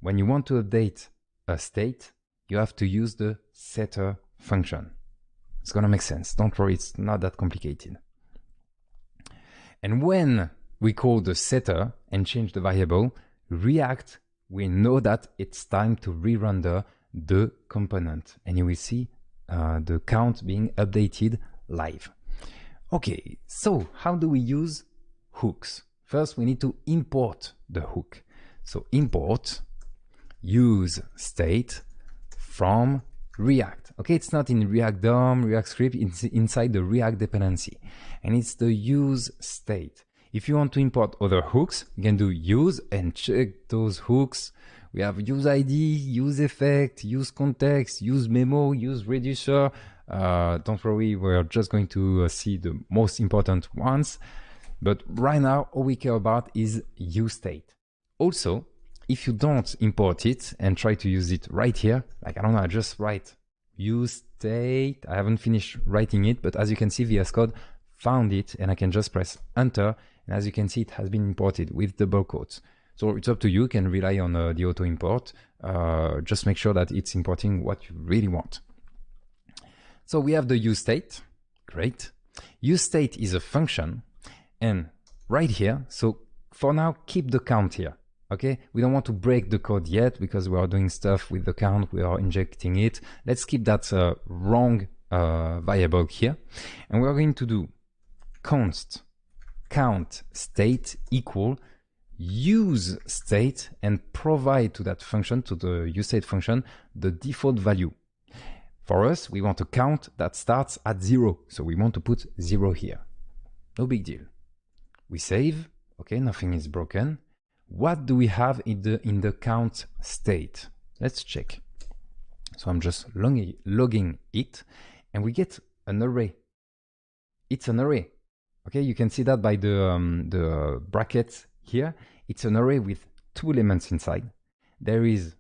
When you want to update a state, you have to use the setter function. It's gonna make sense. Don't worry, it's not that complicated. And when we call the setter and change the variable, React will know that it's time to re-render the component. And you will see the count being updated live. Okay, so how do we use hooks? First, we need to import the hook. So import use state from React. Okay, it's not in React DOM, React script, it's inside the React dependency. And it's the use state. If you want to import other hooks, you can do use and check those hooks. We have use ID, use effect, use context, use memo, use reducer. Don't worry, we're just going to see the most important ones. But right now, all we care about is useState. Also, if you don't import it and try to use it right here, like, I don't know, I just write useState. I haven't finished writing it, but as you can see, VS Code found it, and I can just press enter. And as you can see, it has been imported with double quotes. So it's up to you. You can rely on the auto import. Just make sure that it's importing what you really want. So we have the useState. Great. useState is a function. And right here, so for now, keep the count here. Okay, we don't want to break the code yet because we are doing stuff with the count. We are injecting it. Let's keep that wrong variable here. And we're going to do const count state equal use state and provide to that function, to the useState function, the default value. For us, we want a count that starts at 0. So we want to put 0 here. No big deal. We save. Okay, nothing is broken. What do we have in the count state? Let's check. So I'm just logging it, and we get an array. It's an array. Okay, you can see that by the brackets here. It's an array with 2 elements inside. There is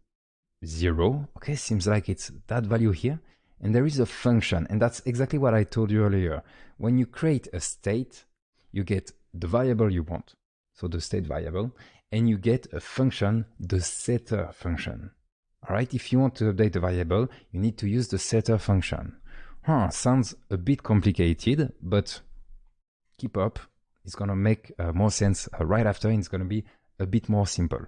0. Okay, seems like it's that value here. And there is a function, and that's exactly what I told you earlier. When you create a state, you get the variable you want, so the state variable, and you get a function, the setter function. All right, if you want to update the variable, you need to use the setter function. Sounds a bit complicated, but keep up. It's going to make more sense right after, and it's going to be a bit more simple.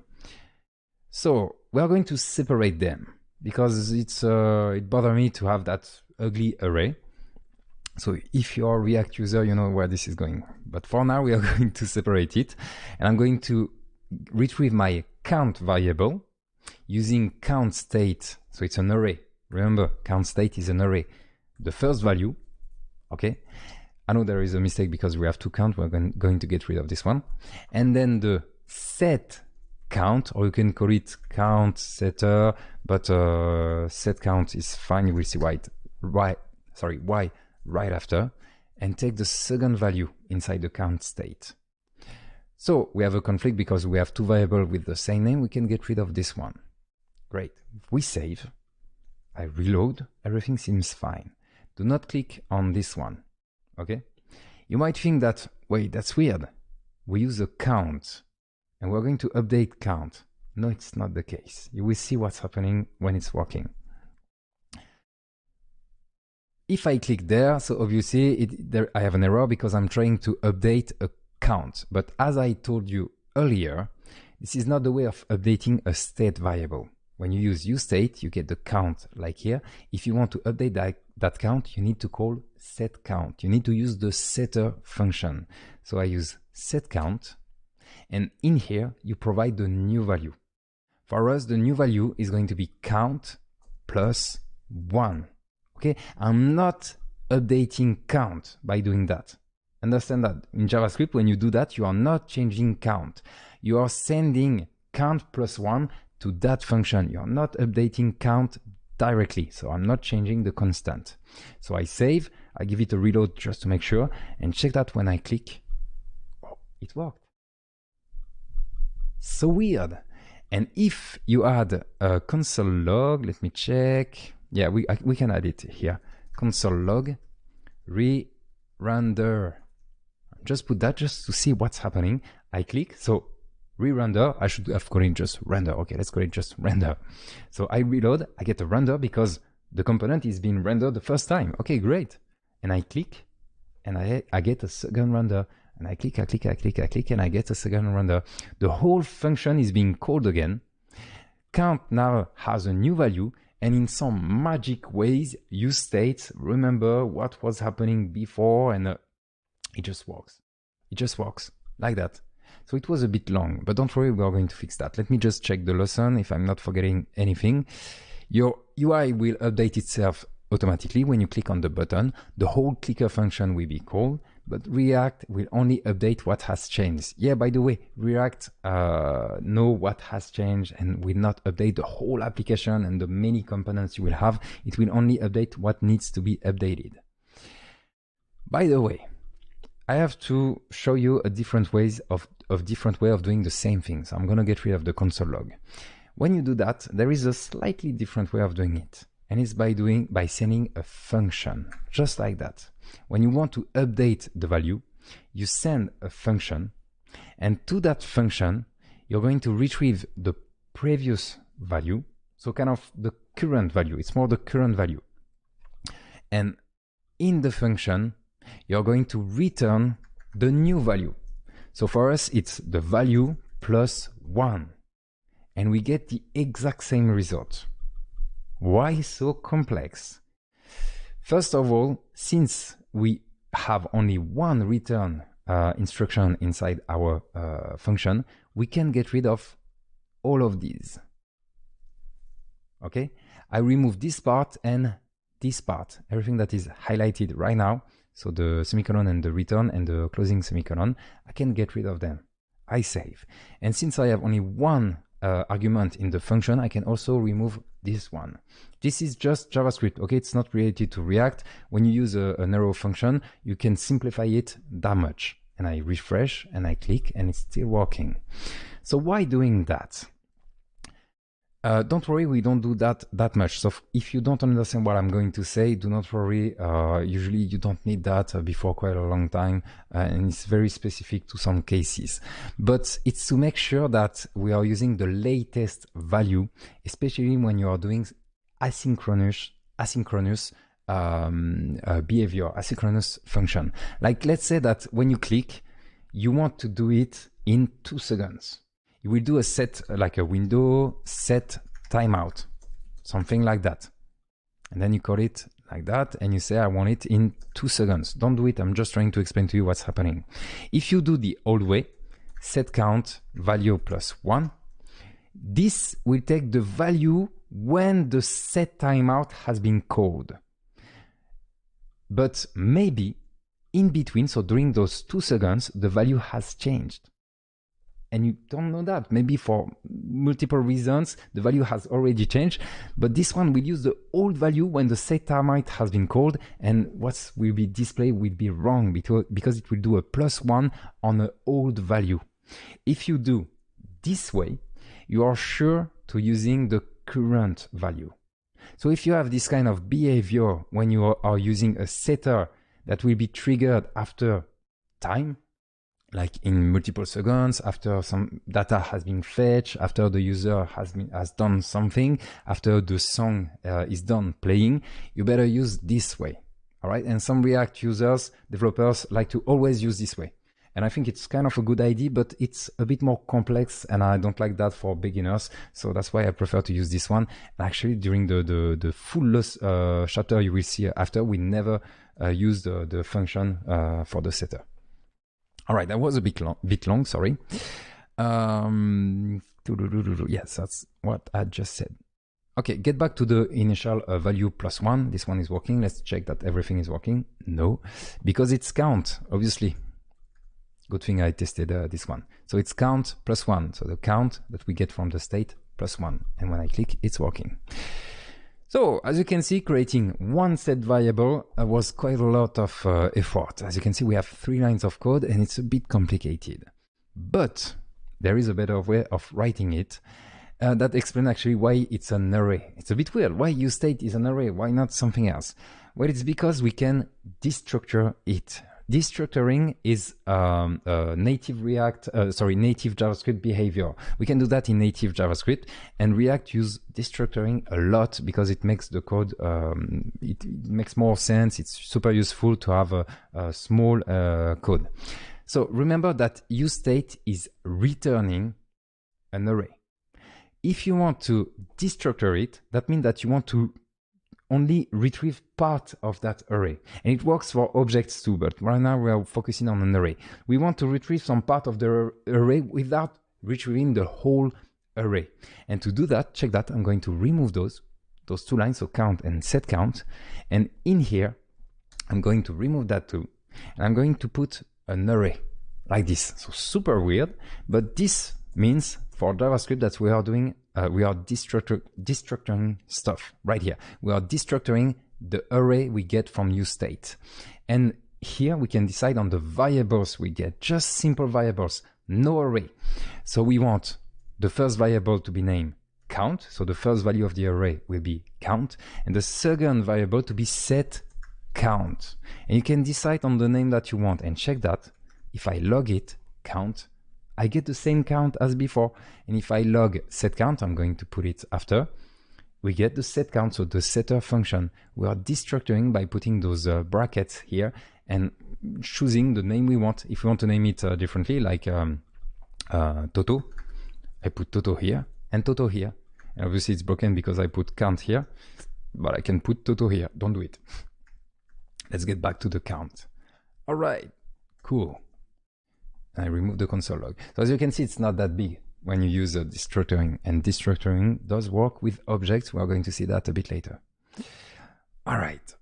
So we are going to separate them because it bothers me to have that ugly array. So if you're a React user, you know where this is going. But for now, we are going to separate it. And I'm going to retrieve my count variable using count state. So it's an array. Remember, count state is an array. The first value, okay? I know there is a mistake because we have 2 count. We're going to get rid of this one. And then the set count, or you can call it count setter, but set count is fine. You will see why right after, and take the second value inside the count state. So we have a conflict because we have 2 variables with the same name. We can get rid of this one. Great. If we save, I reload, everything seems fine. Do not click on this one. Okay? You might think that, wait, that's weird. We use a count and we're going to update count. No, it's not the case. You will see what's happening when it's working. If I click there, so obviously I have an error because I'm trying to update a count. But as I told you earlier, this is not the way of updating a state variable. When you use useState, you get the count like here. If you want to update that count, you need to call setCount. You need to use the setter function. So I use setCount, and in here, you provide the new value. For us, the new value is going to be count plus 1. Okay, I'm not updating count by doing that. Understand that in JavaScript, when you do that, you are not changing count. You are sending count plus 1 to that function. You are not updating count directly. So I'm not changing the constant. So I save, I give it a reload just to make sure, and check that when I click. Oh, it worked. So weird. And if you add a console log, let me check. Yeah, we can add it here. Console log re-render. Just put that just to see what's happening. I click, so re-render. I should have called it just render. Okay, let's call it just render. So I reload, I get a render because the component is being rendered the first time. Okay, great. And I click, and I get a second render. And I click, and I get a second render. The whole function is being called again. Count now has a new value. And in some magic ways, useState, remember what was happening before, and it just works. It just works like that. So it was a bit long, but don't worry, we are going to fix that. Let me just check the lesson if I'm not forgetting anything. Your UI will update itself automatically when you click on the button. The whole clicker function will be called, but React will only update what has changed. Yeah, by the way, React know what has changed and will not update the whole application and the many components you will have. It will only update what needs to be updated. By the way, I have to show you a different way of doing the same thing. So I'm going to get rid of the console log. When you do that, there is a slightly different way of doing it. And it's by sending a function, just like that. When you want to update the value, you send a function, and to that function, you're going to retrieve the previous value. So kind of the current value. It's more the current value. And in the function, you're going to return the new value. So for us, it's the value plus 1. And we get the exact same result. Why so complex? First of all, since we have only one return instruction inside our function, we can get rid of all of these. Okay? I remove this part and this part, everything that is highlighted right now. So the semicolon and the return and the closing semicolon, I can get rid of them. I save. And since I have only one argument in the function, I can also remove this one. This is just JavaScript, okay? It's not related to React. When you use an arrow function, you can simplify it that much. And I refresh and I click and it's still working. So why doing that? Don't worry, we don't do that much. So if you don't understand what I'm going to say, do not worry. Usually you don't need that before quite a long time, and it's very specific to some cases. But it's to make sure that we are using the latest value, especially when you are doing asynchronous behavior, asynchronous function. Like let's say that when you click, you want to do it in 2 seconds. You will do a set, like a window set timeout, something like that. And then you call it like that and you say, I want it in 2 seconds. Don't do it. I'm just trying to explain to you what's happening. If you do the old way, set count value plus 1, this will take the value when the set timeout has been called. But maybe in between, so during those 2 seconds, the value has changed. And you don't know that. Maybe for multiple reasons, the value has already changed. But this one will use the old value when the set timeout has been called. And what will be displayed will be wrong because it will do a +1 on an old value. If you do this way, you are sure to using the current value. So if you have this kind of behavior when you are using a setter that will be triggered after time, like in multiple seconds, after some data has been fetched, after the user has done something, after the song is done playing, you better use this way. All right. And some React users, developers like to always use this way. And I think it's kind of a good idea, but it's a bit more complex and I don't like that for beginners. So that's why I prefer to use this one. And actually during the full chapter you will see after, we never use the function for the setter. All right, that was a bit long, sorry. Yes, that's what I just said. Okay, get back to the initial value +1. This one is working. Let's check that everything is working. No, because it's count, obviously. Good thing I tested this one. So it's count +1. So the count that we get from the state +1. And when I click, it's working. So, as you can see, creating one set variable was quite a lot of effort. As you can see, we have 3 lines of code and it's a bit complicated. But there is a better way of writing it that explains actually why it's an array. It's a bit weird. Why usestate is an array? Why not something else? Well, it's because we can destructure it. Destructuring is native JavaScript behavior. We can do that in native JavaScript, and React use destructuring a lot because it makes the code, it makes more sense. It's super useful to have a small code. So remember that useState is returning an array. If you want to destructure it, that means that you want to only retrieve part of that array. And it works for objects too, but right now we are focusing on an array. We want to retrieve some part of the array without retrieving the whole array. And to do that, check that, I'm going to remove those 2 lines, so count and set count. And in here, I'm going to remove that too. And I'm going to put an array like this. So super weird, but this means for JavaScript that we are doing we are destructuring stuff right here. We are destructuring the array we get from useState. And here we can decide on the variables we get, just simple variables, no array. So we want the first variable to be named count, so the first value of the array will be count, and the second variable to be set count. And you can decide on the name that you want, and check that. If I log it, count, I get the same count as before. And if I log set count, I'm going to put it after, we get the set count, so the setter function. We are destructuring by putting those brackets here and choosing the name we want. If we want to name it differently, like Toto, I put Toto here and Toto here. And obviously it's broken because I put count here, but I can put Toto here. Don't do it. Let's get back to the count. All right, cool. I remove the console log. So as you can see, it's not that big when you use destructuring, and destructuring does work with objects. We are going to see that a bit later. All right.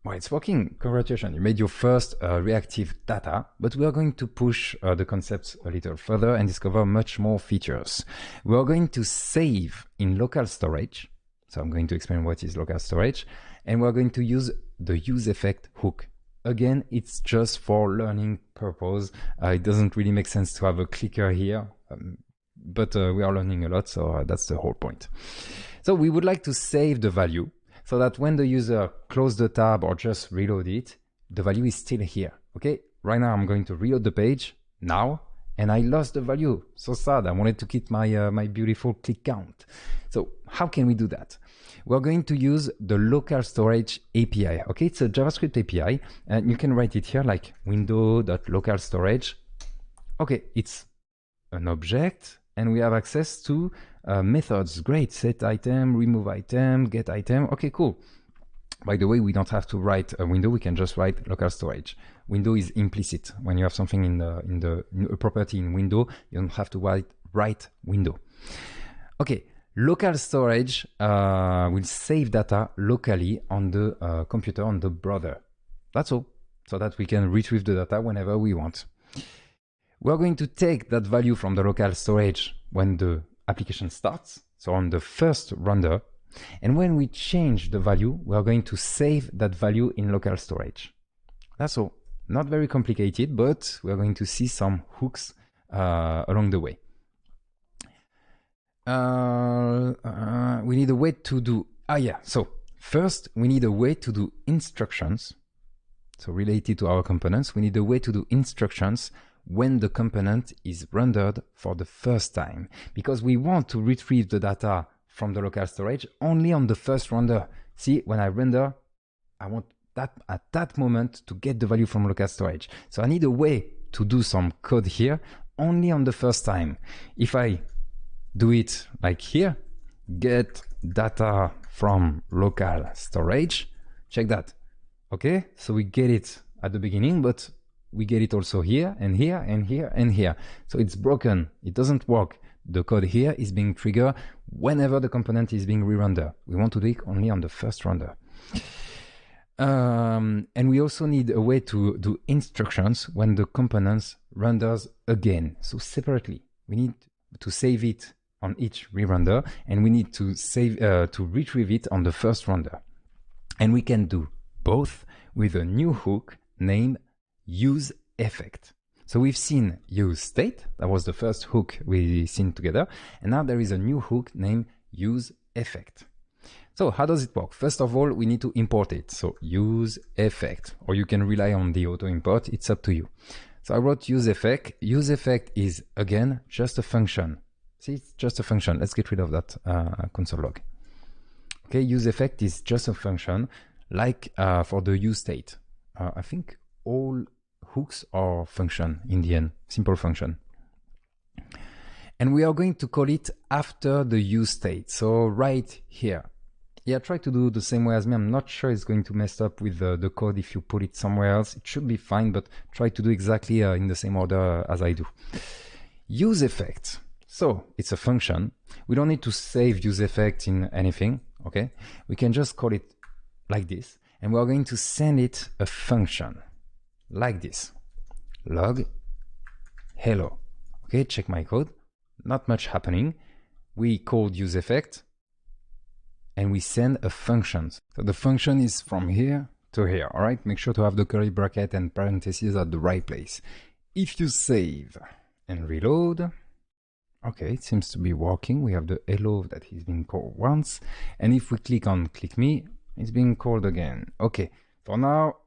Well, it's working. Congratulations. You made your first reactive data, but we are going to push the concepts a little further and discover much more features. We are going to save in local storage. So I'm going to explain what is local storage, and we're going to use the use effect hook. Again, it's just for learning purpose. It doesn't really make sense to have a clicker here, but we are learning a lot, so that's the whole point. So we would like to save the value so that when the user closes the tab or just reload it, the value is still here. Okay, right now I'm going to reload the page now, and I lost the value. So sad. I wanted to keep my my beautiful click count. So how can we do that? We're going to use the local storage API. Okay, it's a JavaScript API, and you can write it here like window.localstorage. Okay, it's an object, and we have access to methods. Great, set item, remove item, get item. Okay, cool. By the way, we don't have to write a window. We can just write local storage. Window is implicit. When you have something in a property in window, you don't have to write window. Okay. Local storage will save data locally on the computer, on the browser. That's all, so that we can retrieve the data whenever we want. We're going to take that value from the local storage when the application starts, so on the first render. And when we change the value, we're going to save that value in local storage. That's all. Not very complicated, but we're going to see some hooks along the way. We need a way to do, so first we need a way to do instructions. So related to our components, we need a way to do instructions when the component is rendered for the first time, because we want to retrieve the data from the local storage only on the first render. See, when I render, I want that at that moment to get the value from local storage. So I need a way to do some code here only on the first time. If I do it like here, get data from local storage, check that. Okay, so we get it at the beginning, but we get it also here and here and here and here. So it's broken, it doesn't work. The code here is being triggered whenever the component is being re-rendered. We want to do it only on the first render. And we also need a way to do instructions when the components renders again. So separately, we need to save it on each re-render, and we need to save to retrieve it on the first render. And we can do both with a new hook named use effect. So we've seen use state, that was the first hook we seen together, and now there is a new hook named use effect. So how does it work? First of all, we need to import it. So use effect, or you can rely on the auto import, it's up to you. So I wrote use effect. Use effect is again just a function. See, it's just a function. Let's get rid of that console log. Okay, use effect is just a function, like for the use state. I think all hooks are function in the end, simple function. And we are going to call it after the use state. So right here. Yeah, try to do the same way as me. I'm not sure it's going to mess up with the code if you put it somewhere else. It should be fine, but try to do exactly in the same order as I do. Use effect. So it's a function. We don't need to save use effect in anything, okay? We can just call it like this, and we're going to send it a function like this. Log hello. Okay, check my code. Not much happening. We called use effect, and we send a function. So the function is from here to here, all right? Make sure to have the curly bracket and parentheses at the right place. If you save and reload, okay, it seems to be working. We have the hello that is being called once. And if we click on click me, it's being called again. Okay, for now,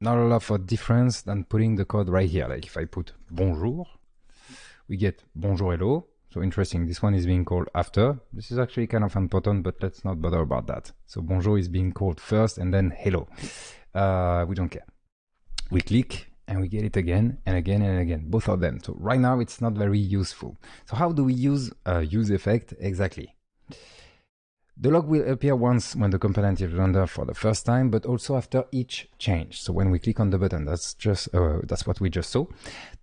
not a lot of difference than putting the code right here. Like if I put bonjour, we get bonjour, hello. So interesting, this one is being called after. This is actually kind of important, but let's not bother about that. So bonjour is being called first and then hello. We don't care. We click and we get it again and again and again, both of them. So right now it's not very useful. So how do we use use effect exactly? The log will appear once when the component is rendered for the first time, but also after each change. So when we click on the button, that's what we just saw.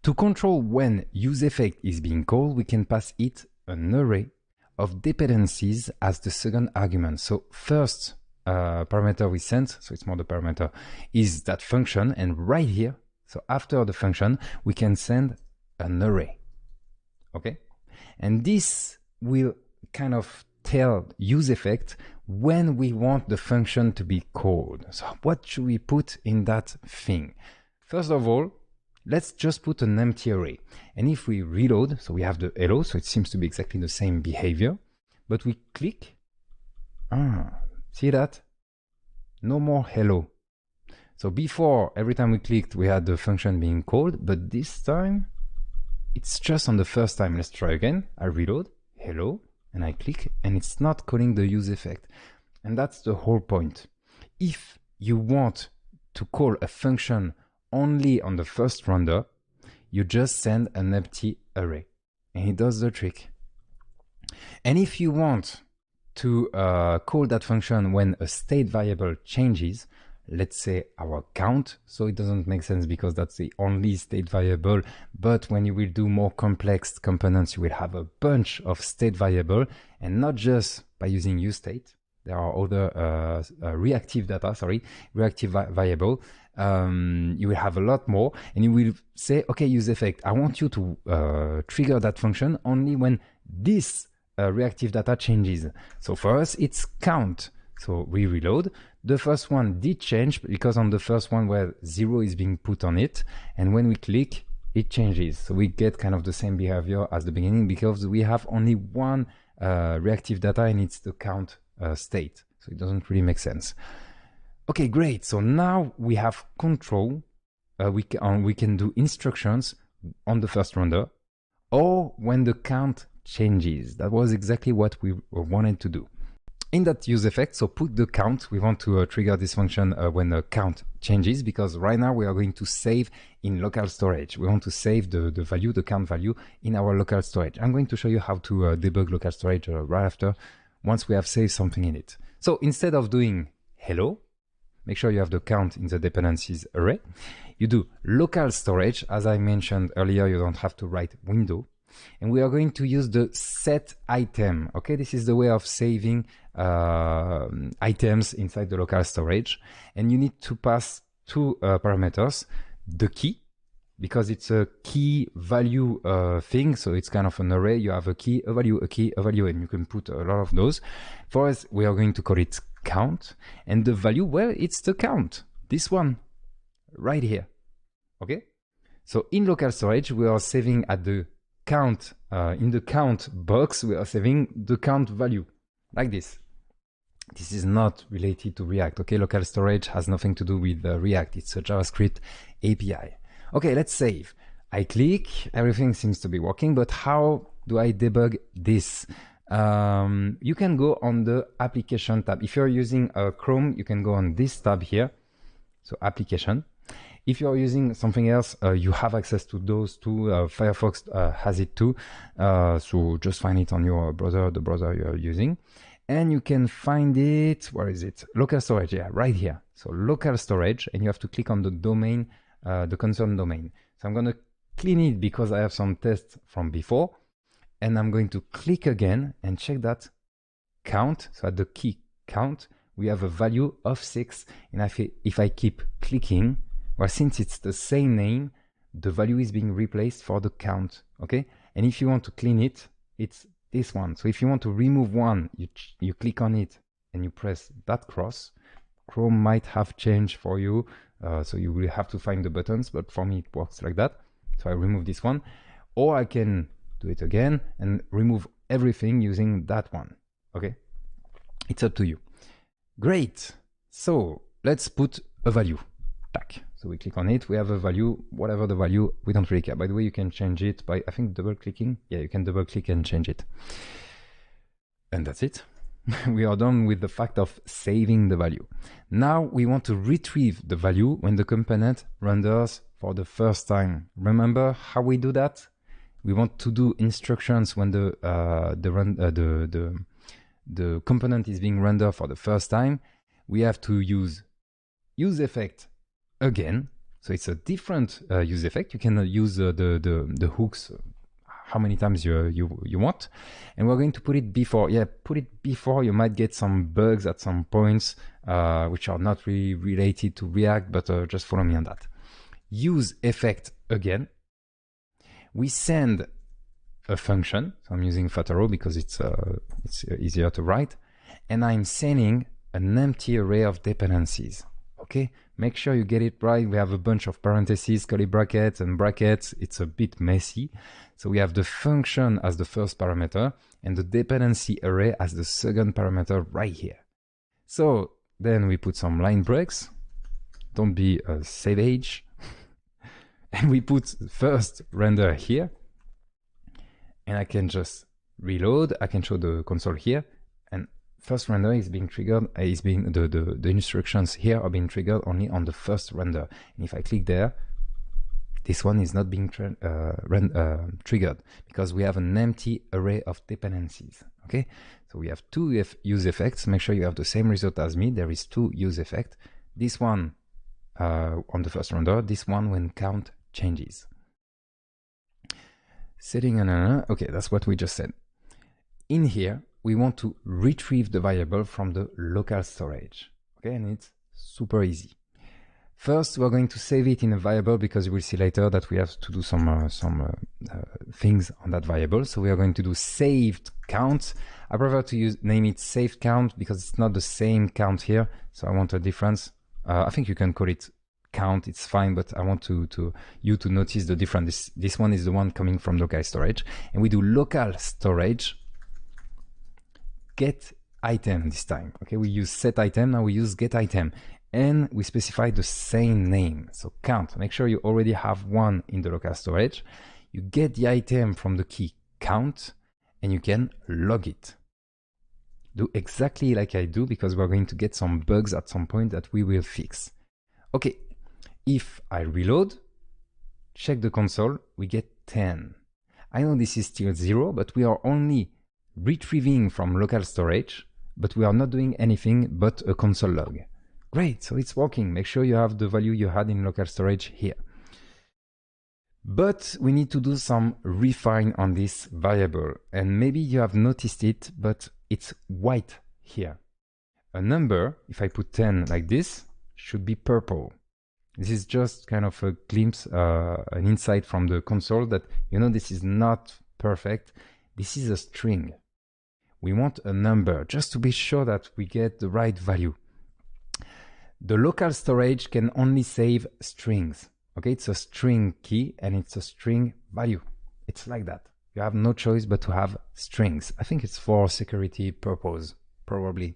To control when use effect is being called, we can pass it an array of dependencies as the second argument. So first parameter we sent, so it's more the parameter, is that function, and right here, so after the function, we can send an array. Okay, and this will kind of tell use effect when we want the function to be called. So what should we put in that thing? First of all, let's just put an empty array. And if we reload, so we have the hello, so it seems to be exactly the same behavior, but we click, see that? No more hello. So before, every time we clicked, we had the function being called, but this time, it's just on the first time. Let's try again. I reload, hello, and I click, and it's not calling the use effect. And that's the whole point. If you want to call a function only on the first render, you just send an empty array, and it does the trick. And if you want to call that function when a state variable changes, let's say our count, so it doesn't make sense because that's the only state variable, but when you will do more complex components, you will have a bunch of state variable, and not just by using useState. There are other reactive variable. You will have a lot more, and you will say, okay, use effect, I want you to trigger that function only when this reactive data changes. So for us, it's count. So we reload. The first one did change because on the first one where 0 is being put on it, and when we click, it changes. So we get kind of the same behavior as the beginning because we have only one reactive data, and it's the count state. So it doesn't really make sense. Okay, great. So now we have control. We can do instructions on the first render or when the count changes. That was exactly what we wanted to do. In that use effect, so put the count. We want to trigger this function when the count changes, because right now we are going to save in local storage. We want to save the value, the count value, in our local storage. I'm going to show you how to debug local storage right after, once we have saved something in it. So instead of doing hello, make sure you have the count in the dependencies array. You do local storage. As I mentioned earlier, you don't have to write window. And we are going to use the set item. Okay, this is the way of saving items inside the local storage. And you need to pass two parameters: the key, because it's a key value thing. So it's kind of an array. You have a key, a value, a key, a value, and you can put a lot of those. For us, we are going to call it count. And the value, well, it's the count. This one right here. Okay. So in local storage, we are saving at the count, in the count box, we are saving the count value like this. This is not related to React. Okay, local storage has nothing to do with React. It's a JavaScript API. Okay, let's save. I click, everything seems to be working, but how do I debug this? You can go on the application tab. If you're using Chrome, you can go on this tab here. So application. If you're using something else, you have access to those too. Firefox has it too. So just find it on your browser, the browser you're using. And you can find it, where is it? Local storage, yeah, right here. So local storage, and you have to click on the domain, the concerned domain. So I'm going to clean it because I have some tests from before. And I'm going to click again and check that count. So at the key count, we have a value of 6. And if I keep clicking, well, since it's the same name, the value is being replaced for the count, okay? And if you want to clean it, it's this one. So if you want to remove one, you click on it and you press that cross. Chrome might have changed for you, so you will have to find the buttons, but for me it works like that. So I remove this one, or I can do it again and remove everything using that one. Okay, it's up to you. Great. So let's put a value. Tack. So we click on it, we have a value, whatever the value, we don't really care. By the way, you can change it by, I think, double clicking. Yeah, you can double click and change it. And that's it. We are done with the fact of saving the value. Now we want to retrieve the value when the component renders for the first time. Remember how we do that? We want to do instructions when the component is being rendered for the first time. We have to use effect again. So it's a different use effect. You can use the hooks how many times you want, and we're going to put it before. Yeah, put it before. You might get some bugs at some points which are not really related to React, but just follow me on that. Use effect again. We send a function. So I'm using Fataro because it's easier to write, and I'm sending an empty array of dependencies. Okay, make sure you get it right. We have a bunch of parentheses, curly brackets, and brackets. It's a bit messy. So we have the function as the first parameter and the dependency array as the second parameter right here. So then we put some line breaks. Don't be a savage. And we put first render here. And I can just reload. I can show the console here. And first render is being triggered, the instructions here are being triggered only on the first render. And if I click there, this one is not being triggered because we have an empty array of dependencies. Okay, so we have two use effects. Make sure you have the same result as me. There is two use effects. This one on the first render, this one when count changes. Setting okay, that's what we just said. In here, we want to retrieve the variable from the local storage. Okay, and it's super easy. First, we're going to save it in a variable because you will see later that we have to do some things on that variable. So we are going to do saved count. I prefer to name it saved count because it's not the same count here. So I want a difference. I think you can call it count. It's fine, but I want you to notice the difference. This one is the one coming from local storage, and we do local storage get item this time. Okay, we use set item. Now we use get item. And we specify the same name. So count, make sure you already have one in the local storage. You get the item from the key count and you can log it. Do exactly like I do because we're going to get some bugs at some point that we will fix. Okay, if I reload, check the console, we get 10. I know this is still 0, but we are only retrieving from local storage, but we are not doing anything but a console log. Great, so it's working. Make sure you have the value you had in local storage here. But we need to do some refine on this variable. And maybe you have noticed it, but it's white here. A number, if I put 10 like this, should be purple. This is just kind of a glimpse, an insight from the console that, you know, this is not perfect. This is a string. We want a number just to be sure that we get the right value. The local storage can only save strings. Okay, it's a string key and it's a string value. It's like that. You have no choice but to have strings. I think it's for security purpose, probably.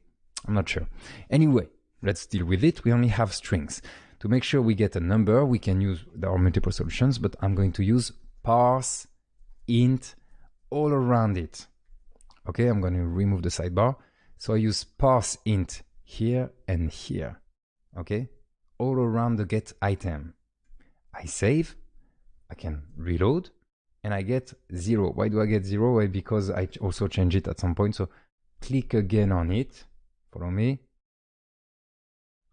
I'm not sure. Anyway, let's deal with it. We only have strings. To make sure we get a number, we can use, there are multiple solutions, but I'm going to use parse int all around it. Okay, I'm going to remove the sidebar. So I use parse int here and here. Okay, all around the get item. I save, I can reload, and I get 0. Why do I get 0? Why? Because I also change it at some point. So click again on it, follow me,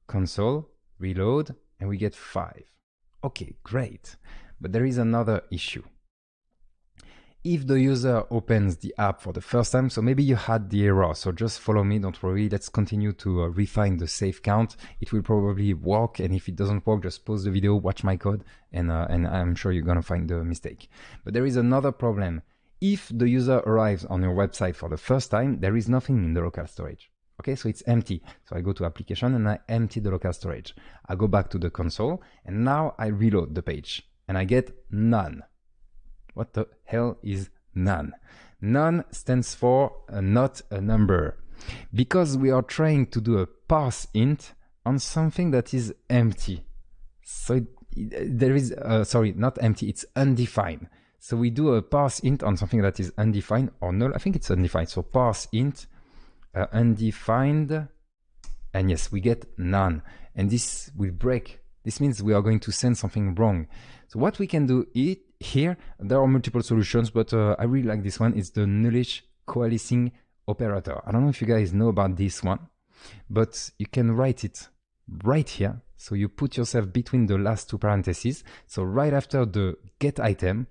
console, reload, and we get 5. Okay, great. But there is another issue. If the user opens the app for the first time, so maybe you had the error, so just follow me, don't worry. Let's continue to refine the save count. It will probably work, and if it doesn't work, just pause the video, watch my code, and I'm sure you're gonna find the mistake. But there is another problem. If the user arrives on your website for the first time, there is nothing in the local storage. Okay, so it's empty. So I go to application and I empty the local storage. I go back to the console and now I reload the page and I get none. What the hell is none? None stands for not a number, because we are trying to do a parse int on something that is empty. So there is, sorry, not empty, it's undefined. So we do a parse int on something that is undefined or null. I think it's undefined. So parse int undefined, and yes, we get none. And this will break. This means we are going to send something wrong. So what we can do here, there are multiple solutions, but I really like this one. It's the nullish coalescing operator. I don't know if you guys know about this one, but you can write it right here. So you put yourself between the last two parentheses. So right after the get item,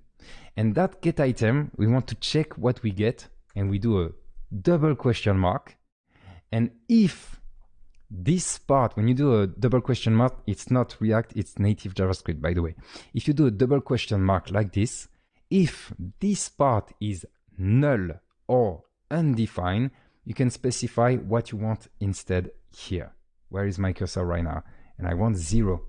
and that get item, we want to check what we get, and we do a double question mark. And if this part, when you do a double question mark, it's not React, it's native JavaScript, by the way. If you do a double question mark like this, if this part is null or undefined, you can specify what you want instead here. Where is my cursor right now? And I want 0.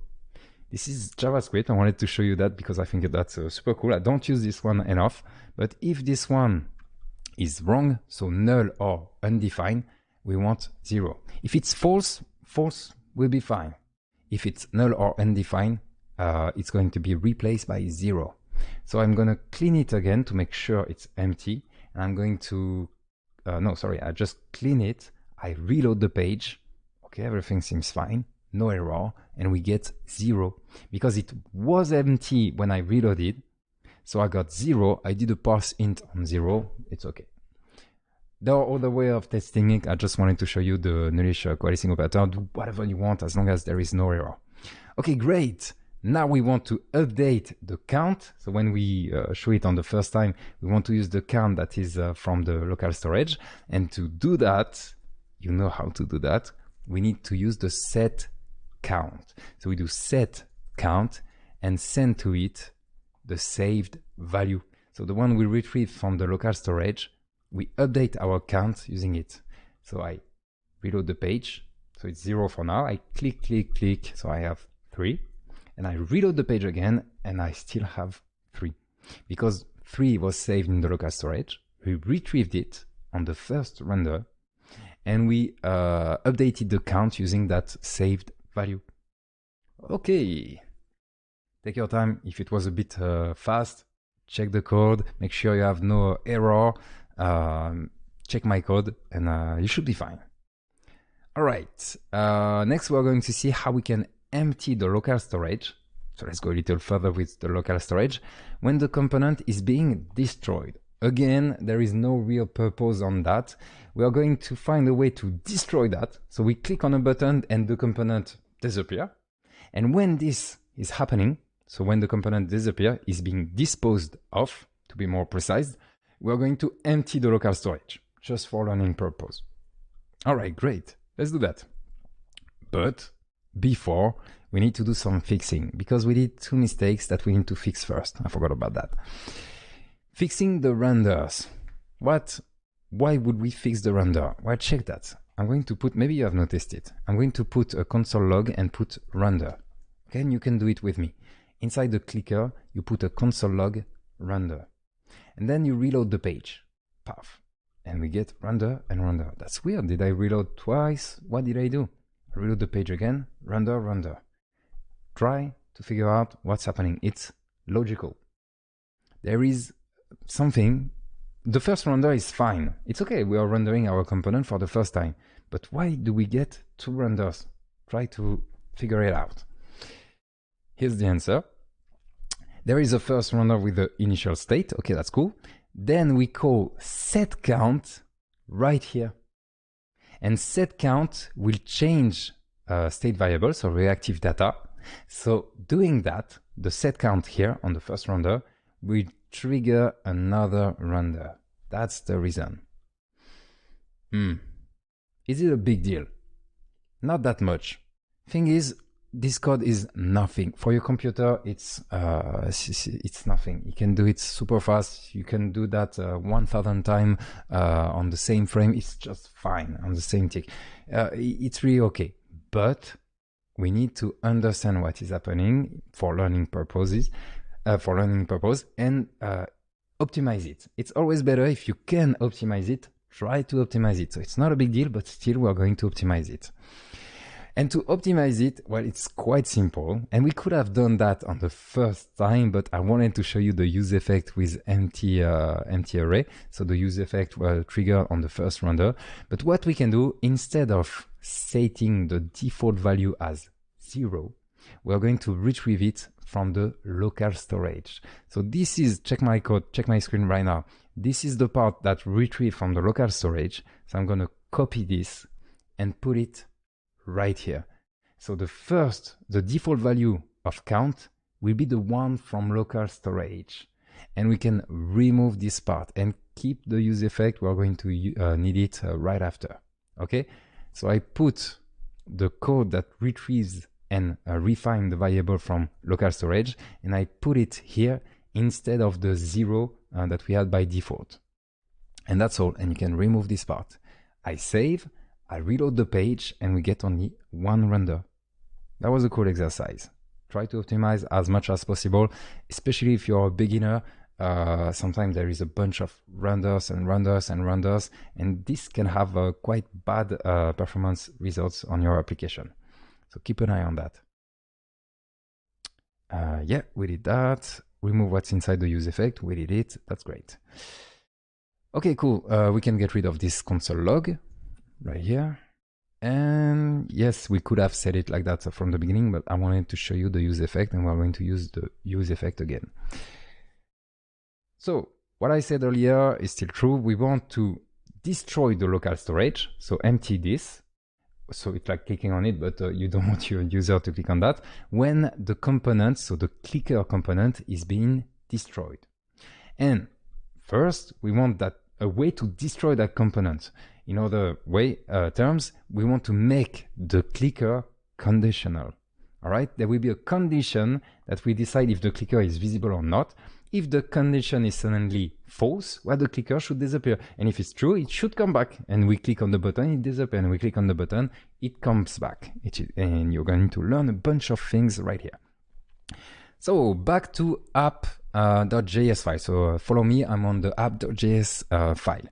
This is JavaScript. I wanted to show you that because I think that's super cool. I don't use this one enough, but if this one is wrong, so null or undefined, we want 0. If it's false, false will be fine. If it's null or undefined, it's going to be replaced by 0. So I'm going to clean it again to make sure it's empty. And I'm going to, no, sorry, I just clean it. I reload the page. Okay, everything seems fine. No error. And we get 0 because it was empty when I reloaded. So I got 0. I did a parse int on 0. It's okay. There are other ways of testing it. I just wanted to show you the nullish coalescing operator. Do whatever you want as long as there is no error. Okay, great. Now we want to update the count. So when we show it on the first time, we want to use the count that is from the local storage. And to do that, you know how to do that. We need to use the set count. So we do set count and send to it the saved value. So the one we retrieve from the local storage, we update our count using it. So I reload the page. So it's 0 for now. I click, click, click. So I have 3. And I reload the page again and I still have 3. Because 3 was saved in the local storage. We retrieved it on the first render. And we updated the count using that saved value. Okay. Take your time. If it was a bit fast, check the code. Make sure you have no error. Check my code and you should be fine. All right, next we're going to see how we can empty the local storage. So let's go a little further with the local storage when the component is being destroyed. Again, there is no real purpose on that. We are going to find a way to destroy that. So we click on a button and the component disappears. And when this is happening, so when the component disappears, is being disposed of, to be more precise, we're going to empty the local storage, just for learning purpose. All right, great. Let's do that. But before, we need to do some fixing because we did 2 mistakes that we need to fix first. I forgot about that. Fixing the renders. Why would we fix the render? Well, check that. I'm going to put, maybe you have noticed it. I'm going to put a console log and put render. Okay, and you can do it with me. Inside the clicker, you put a console log render. And then you reload the page, path, and we get render and render. That's weird. Did I reload twice? What did I do? I reload the page again, render, render. Try to figure out what's happening. It's logical. There is something. The first render is fine. It's okay. We are rendering our component for the first time. But why do we get 2 renders? Try to figure it out. Here's the answer. There is a first render with the initial state. Okay, that's cool. Then we call set count right here. And set count will change state variable, so reactive data. So doing that, the set count here on the first render will trigger another render. That's the reason. Is it a big deal? Not that much. Thing is, this code is nothing. For your computer, it's nothing. You can do it super fast. You can do that 1,000 times on the same frame. It's just fine on the same tick. It's really okay. But we need to understand what is happening for learning purposes, and optimize it. It's always better if you can optimize it. Try to optimize it. So it's not a big deal, but still we're going to optimize it. And to optimize it, well, it's quite simple. And we could have done that on the first time, but I wanted to show you the use effect with empty array. So the use effect will trigger on the first render. But what we can do, instead of setting the default value as 0, we're going to retrieve it from the local storage. So this is, check my code, check my screen right now. This is the part that retrieved from the local storage. So I'm going to copy this and put it right here. So the default value of count will be the one from local storage. And we can remove this part and keep the use effect. We're going to need it right after. Okay. So I put the code that retrieves and refine the variable from local storage, and I put it here instead of the 0 that we had by default. And that's all. And you can remove this part. I save, I reload the page, and we get only one render. That was a cool exercise. Try to optimize as much as possible, especially if you're a beginner. Sometimes there is a bunch of renders, and this can have quite bad performance results on your application. So keep an eye on that. Yeah, we did that. Remove what's inside the use effect. We did it. That's great. Okay, cool. We can get rid of this console log right here. And yes, we could have set it like that from the beginning, but I wanted to show you the use effect, and we're going to use the use effect again. So what I said earlier is still true. We want to destroy the local storage. So empty this. So it's like clicking on it, but you don't want your user to click on that when the component, so the clicker component, is being destroyed. And first, we want that a way to destroy that component. In other terms, we want to make the clicker conditional. All right, there will be a condition that we decide if the clicker is visible or not. If the condition is suddenly false, well, the clicker should disappear. And if it's true, it should come back. And we click on the button, it disappears. And we click on the button, it comes back. And you're going to learn a bunch of things right here. So back to app.js file. So follow me, I'm on the app.js file.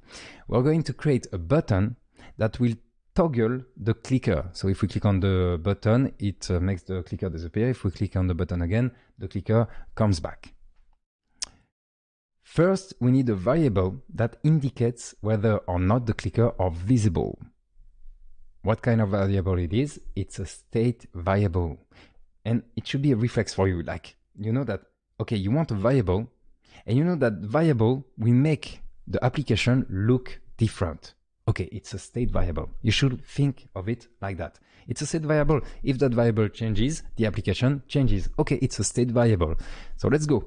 We're going to create a button that will toggle the clicker. So if we click on the button, it makes the clicker disappear. If we click on the button again, the clicker comes back. First, we need a variable that indicates whether or not the clicker are visible. What kind of variable it is? It's a state variable. And it should be a reflex for you. Like, you know that, okay, you want a variable, and you know that variable will make the application look different. Okay, it's a state variable. You should think of it like that. It's a state variable. If that variable changes, the application changes. Okay, it's a state variable. So let's go.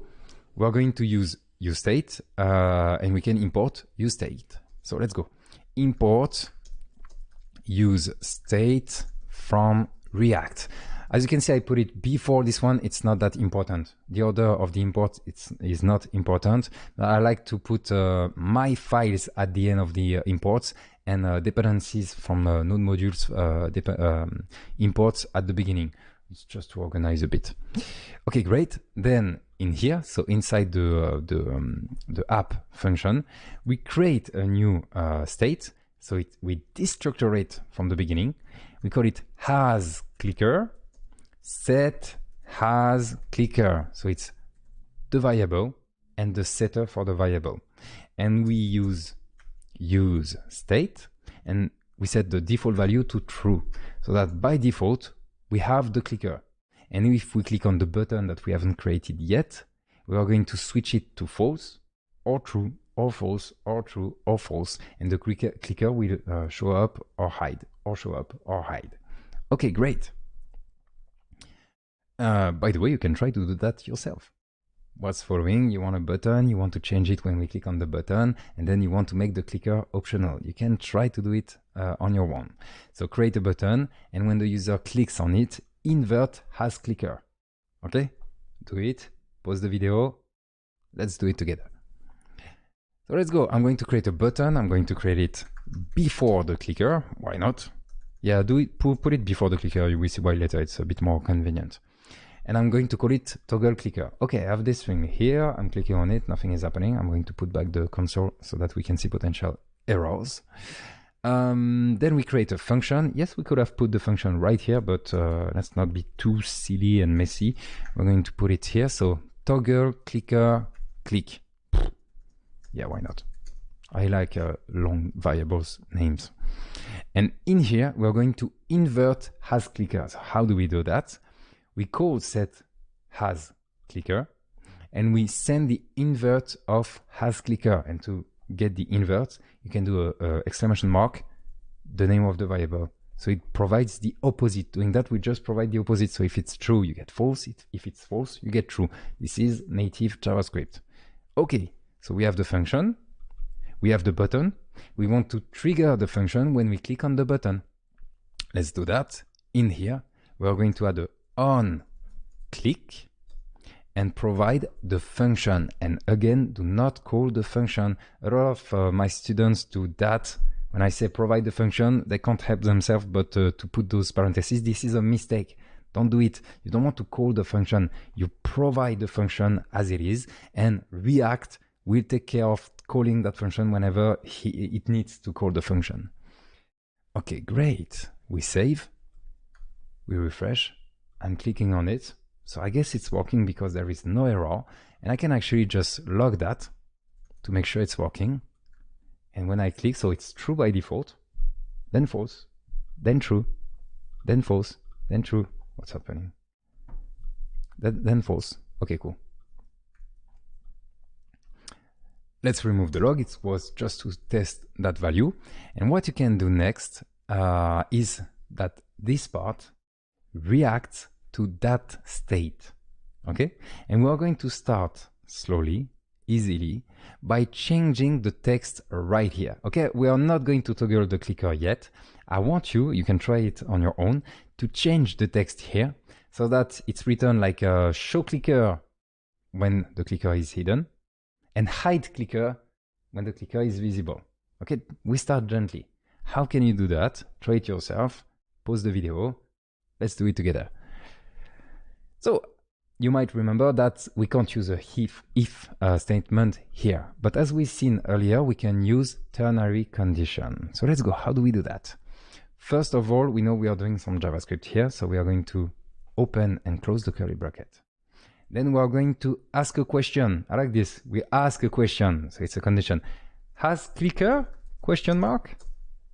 We're going to use useState, and we can import useState. So let's go. Import useState from React. As you can see, I put it before this one. It's not that important. The order of the import is not important. I like to put my files at the end of the imports, and dependencies from node modules imports at the beginning. It's just to organize a bit. Okay, great. Then in here, so inside the app function, we create a new state. So we destructure it from the beginning. We call it has clicker, set has clicker. So it's the variable and the setter for the variable. And we use state, and we set the default value to true, so that by default, we have the clicker. And if we click on the button that we haven't created yet, we are going to switch it to false or true or false or true or false. And the clicker will show up or hide, or show up or hide. Okay, great. By the way, you can try to do that yourself. What's following? You want a button, you want to change it when we click on the button, and then you want to make the clicker optional. You can try to do it on your own. So create a button, and when the user clicks on it, invert has clicker. Okay, do it, pause the video, let's do it together. So let's go. I'm going to create a button. I'm going to create it before the clicker. Why not? Yeah, do it, put it before the clicker. You will see why later. It's a bit more convenient. And I'm going to call it toggle clicker. Okay, I have this thing here. I'm clicking on it. Nothing is happening. I'm going to put back the console so that we can see potential errors. Then we create a function. Yes, we could have put the function right here, but let's not be too silly and messy. We're going to put it here. So toggle clicker click. Yeah, why not? I like long variables names. And in here, we're going to invert has clicker. So how do we do that? We call set has clicker, and we send the invert of has clicker. And to get the invert, you can do a exclamation mark, the name of the variable. So it provides the opposite. Doing that, we just provide the opposite. So if it's true, you get false. If it's false, you get true. This is native JavaScript. Okay, so we have the function. We have the button. We want to trigger the function when we click on the button. Let's do that. In here, we're going to add a on click and provide the function. And again, do not call the function. A lot of my students do that. When I say provide the function, they can't help themselves but to put those parentheses. This is a mistake. Don't do it. You don't want to call the function. You provide the function as it is, and React will take care of calling that function whenever it needs to call the function. Okay, great. We save. We refresh. I'm clicking on it. So I guess it's working because there is no error. And I can actually just log that to make sure it's working. And when I click, so it's true by default, then false, then true, then false, then true. What's happening? Then false. Okay, cool. Let's remove the log. It was just to test that value. And what you can do next is that this part reacts to that state. Okay? And we're going to start slowly, easily, by changing the text right here. Okay, we are not going to toggle the clicker yet. I want you can try it on your own, to change the text here so that it's written like a show clicker when the clicker is hidden and hide clicker when the clicker is visible. Okay, we start gently. How can you do that? Try it yourself. Pause the video. Let's do it together. So you might remember that we can't use a if statement here. But as we've seen earlier, we can use ternary condition. So let's go. How do we do that? First of all, we know we are doing some JavaScript here. So we are going to open and close the curly bracket. Then we are going to ask a question. I like this. We ask a question. So it's a condition. Has clicker? Question mark?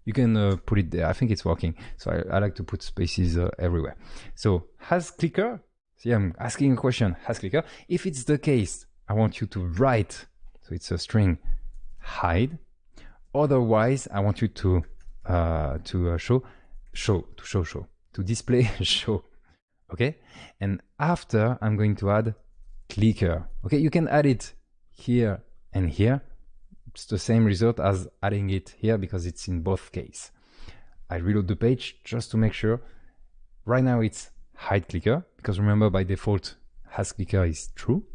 You can put it there. I think it's working. So I like to put spaces everywhere. So has clicker? See, I'm asking a question. Has clicker? If it's the case, I want you to write. So it's a string hide. Otherwise, I want you to display show. Okay. And after, I'm going to add clicker. Okay. You can add it here and here. It's the same result as adding it here because it's in both cases. I reload the page just to make sure. Right now it's hide clicker because remember by default has clicker is true.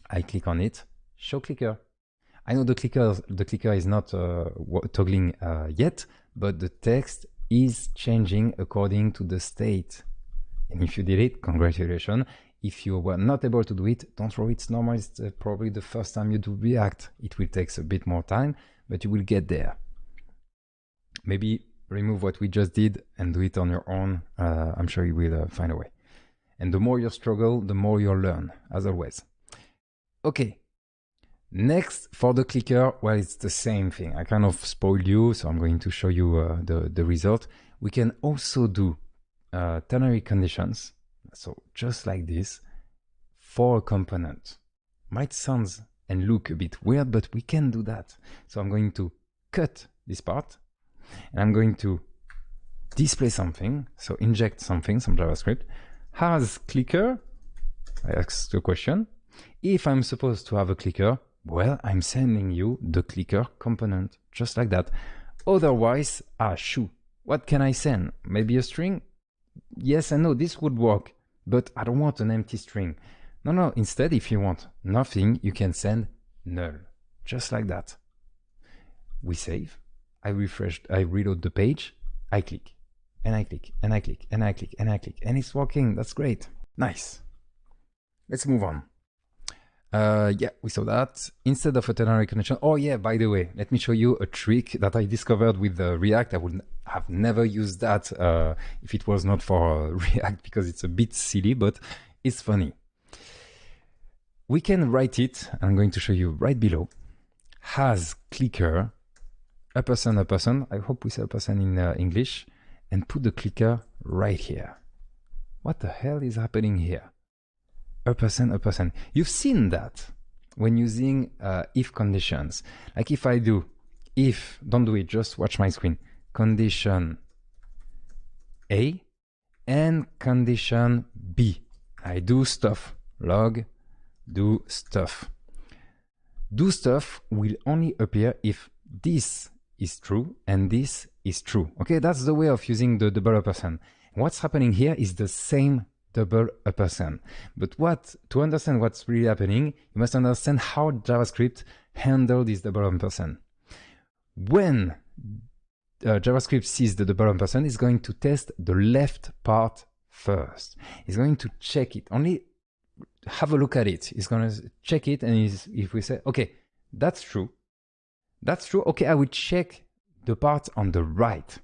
I click on it, show clicker. I know the clicker is not toggling yet, but the text is changing according to the state. And if you did it, congratulations. If you were not able to do it, don't worry, it's normal. It's probably the first time you do React. It will take a bit more time, but you will get there. Maybe remove what we just did and do it on your own. I'm sure you will find a way. And the more you struggle, the more you'll learn, as always. Okay. Next, for the clicker, well, it's the same thing. I kind of spoiled you, so I'm going to show you the result. We can also do ternary conditions. So just like this, for a component. Might sound and look a bit weird, but we can do that. So I'm going to cut this part, and I'm going to display something. So inject something, some JavaScript. Has clicker? I ask the question. If I'm supposed to have a clicker, well, I'm sending you the clicker component, just like that. Otherwise, shoo. What can I send? Maybe a string? yes and no, this would work, but I don't want an empty string. No, instead, if you want nothing, you can send null, just like that. We save, I refresh, I reload the page, I click, and I click, and I click, and I click, and I click, and it's working. That's great. Nice. Let's move on. Yeah, we saw that. Instead of a ternary connection, oh yeah, by the way, let me show you a trick that I discovered with React. I would have never used that if it was not for React, because it's a bit silly, but it's funny. We can write it, I'm going to show you right below, has clicker, $, I hope we say $, in English, and put the clicker right here. What the hell is happening here? $. You've seen that when using if conditions. Like if I do if, don't do it, just watch my screen, condition A and condition B. I do stuff, log, do stuff. Do stuff will only appear if this is true and this is true. Okay, that's the way of using the $. What's happening here is the same $. But to understand what's really happening, you must understand how JavaScript handles this $. When JavaScript sees the $, it's going to test the left part first. It's going to check it. Only have a look at it. It's going to check it, and if we say, okay, that's true, okay, I will check the part on the right.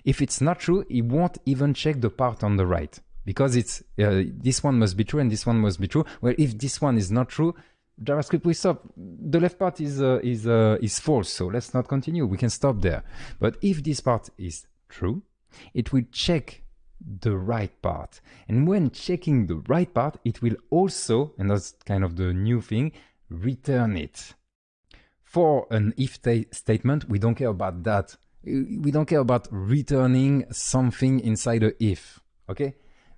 If it's not true, it won't even check the part on the right, because it's this one must be true and this one must be true. Well, if this one is not true, JavaScript will stop. The left part is false, so let's not continue. We can stop there. But if this part is true, it will check the right part. And when checking the right part, it will also, and that's kind of the new thing, return it. For an if statement, we don't care about that. We don't care about returning something inside a if, okay?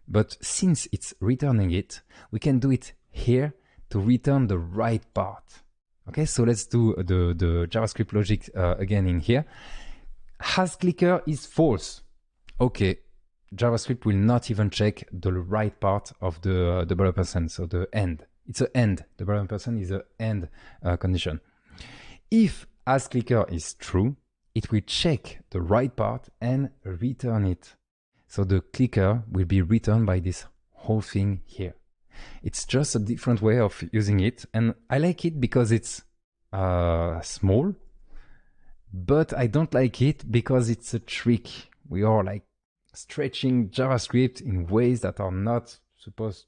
But since it's returning it, we can do it here to return the right part. Okay, so let's do the JavaScript logic again in here. Has clicker is false. Okay, JavaScript will not even check the right part of the $, so the end. It's an end. The $, is an end condition. If as clicker is true, it will check the right part and return it. So the clicker will be returned by this whole thing here. It's just a different way of using it, and I like it because it's small, but I don't like it because it's a trick. We are like stretching JavaScript in ways that are not supposed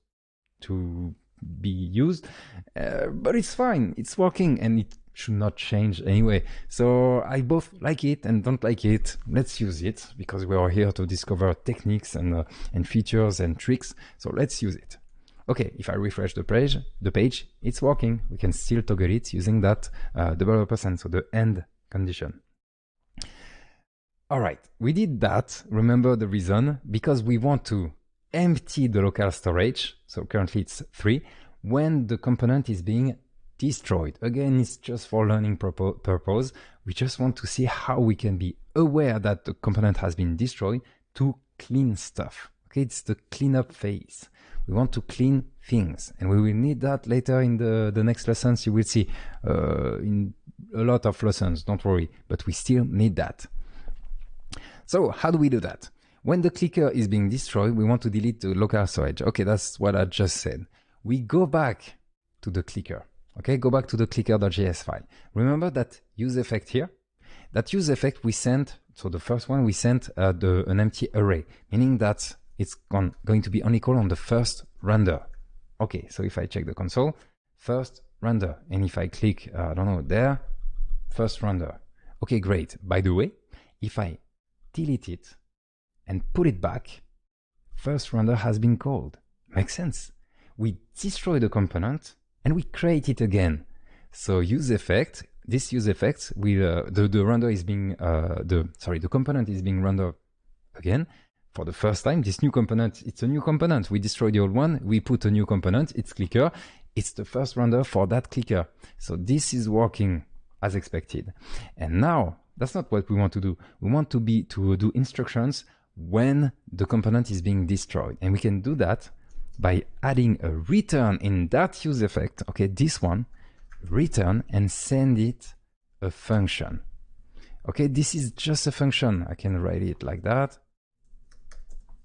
to be used, but it's fine, it's working, and it should not change anyway. So I both like it and don't like it. Let's use it because we are here to discover techniques and features and tricks. So let's use it. Okay, if I refresh the page, it's working. We can still toggle it using that $, so the end condition. All right, we did that. Remember the reason, because we want to empty the local storage. So currently it's 3 when the component is being destroyed. Again, it's just for learning purpose. We just want to see how we can be aware that the component has been destroyed to clean stuff. Okay, it's the cleanup phase. We want to clean things, and we will need that later in the next lessons. You will see in a lot of lessons, don't worry, but we still need that. So how do we do that? When the clicker is being destroyed, we want to delete the local storage. Okay, that's what I just said. We go back to the clicker. Okay, go back to the clicker.js file. Remember that use effect here? That use effect we sent, so the first one we sent an empty array, meaning that it's going to be only called on the first render. Okay, so if I check the console, first render, and if I click, I don't know, there, first render. Okay, great. By the way, if I delete it and put it back, first render has been called. Makes sense. We destroy the component and we create it again. So use effect, this use effect will the render is being the component is being rendered again for the first time. This new component, it's a new component. We destroy the old one, we put a new component, it's clicker. It's the first render for that clicker. So this is working as expected. And now that's not what we want to do. We want to do instructions when the component is being destroyed. And we can do that by adding a return in that use effect. Okay, this one, return, and send it a function. Okay, this is just a function. I can write it like that.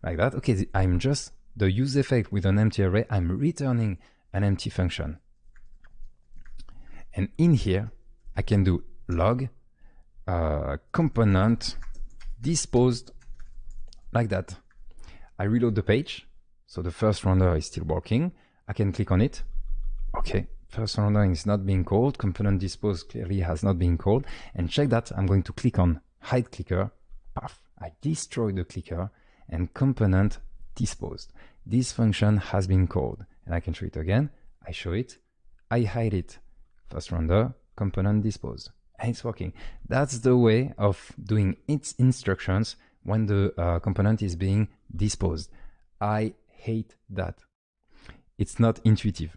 Like that. Okay, I'm just the use effect with an empty array. I'm returning an empty function. And in here, I can do log component disposed like that. I reload the page. So the first render is still working. I can click on it. Okay, first rendering is not being called. Component disposed clearly has not been called. And check that. I'm going to click on hide clicker. Paf, I destroy the clicker and component disposed. This function has been called. And I can show it again. I show it. I hide it. First render, component disposed. And it's working. That's the way of doing its instructions when the component is being disposed. I hate that. It's not intuitive.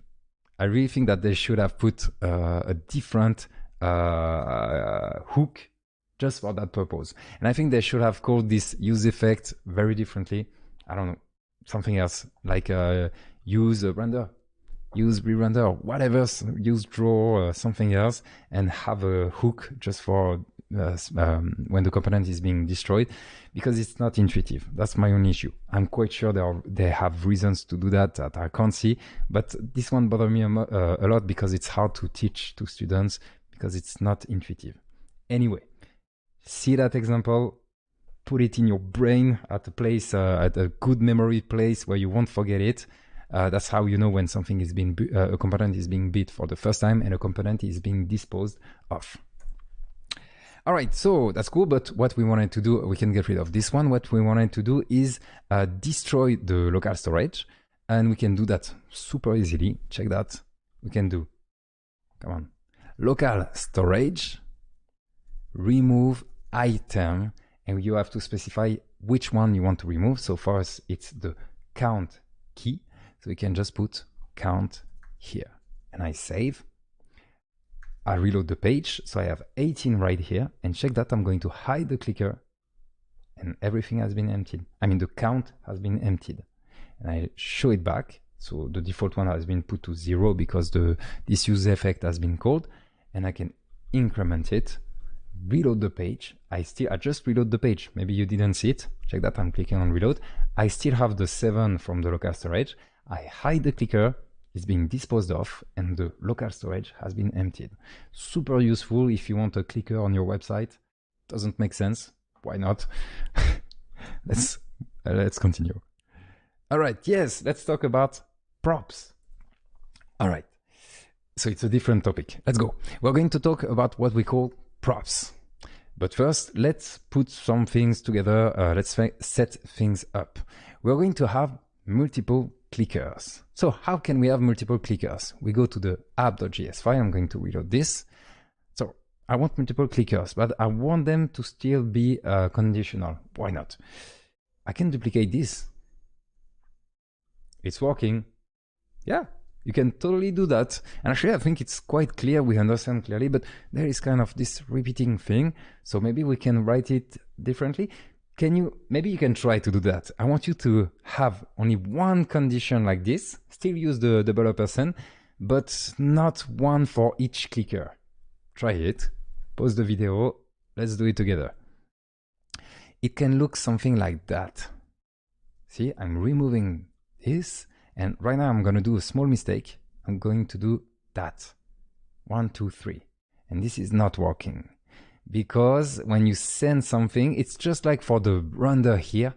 I really think that they should have put a different hook just for that purpose. And I think they should have called this use effect very differently. I don't know, something else like use render, use re-render, whatever, use draw, something else, and have a hook just for when the component is being destroyed, because it's not intuitive. That's my only issue. I'm quite sure they have reasons to do that I can't see, but this one bothers me a lot because it's hard to teach to students because it's not intuitive. Anyway, see that example, put it in your brain at a place, at a good memory place where you won't forget it. That's how you know when something is being a component is being bit for the first time and a component is being disposed of. All right, so that's cool, but what we wanted to do, we can get rid of this one. What we wanted to do is destroy the local storage, and we can do that super easily. Check that. We can do, come on, local storage, remove item, and you have to specify which one you want to remove. So for us, it's the count key. So we can just put count here, and I save. I reload the page, so I have 18 right here, and check that I'm going to hide the clicker, and everything has been emptied. I mean, the count has been emptied, and I show it back. So the default one has been put to 0 because this use effect has been called, and I can increment it, reload the page. I just reload the page. Maybe you didn't see it. Check that I'm clicking on reload. I still have the 7 from the local storage. I hide the clicker. It's being disposed of, and the local storage has been emptied. Super useful if you want a clicker on your website. Doesn't make sense. Why not? Let's continue. All right, yes, let's talk about props. All right, so it's a different topic. Let's go. We're going to talk about what we call props. But first, let's put some things together. Let's set things up. We're going to have multiple clickers. So how can we have multiple clickers? We go to the app.js file. I'm going to reload this. So I want multiple clickers, but I want them to still be conditional. Why not? I can duplicate this. It's working. Yeah, you can totally do that. And actually, I think it's quite clear. We understand clearly, but there is kind of this repeating thing. So maybe we can write it differently. Maybe you can try to do that. I want you to have only one condition like this, still use the $%, but not one for each clicker. Try it, pause the video, let's do it together. It can look something like that. See, I'm removing this, and right now I'm gonna do a small mistake. I'm going to do that. 1, 2, 3. And this is not working. Because when you send something, it's just like for the render here,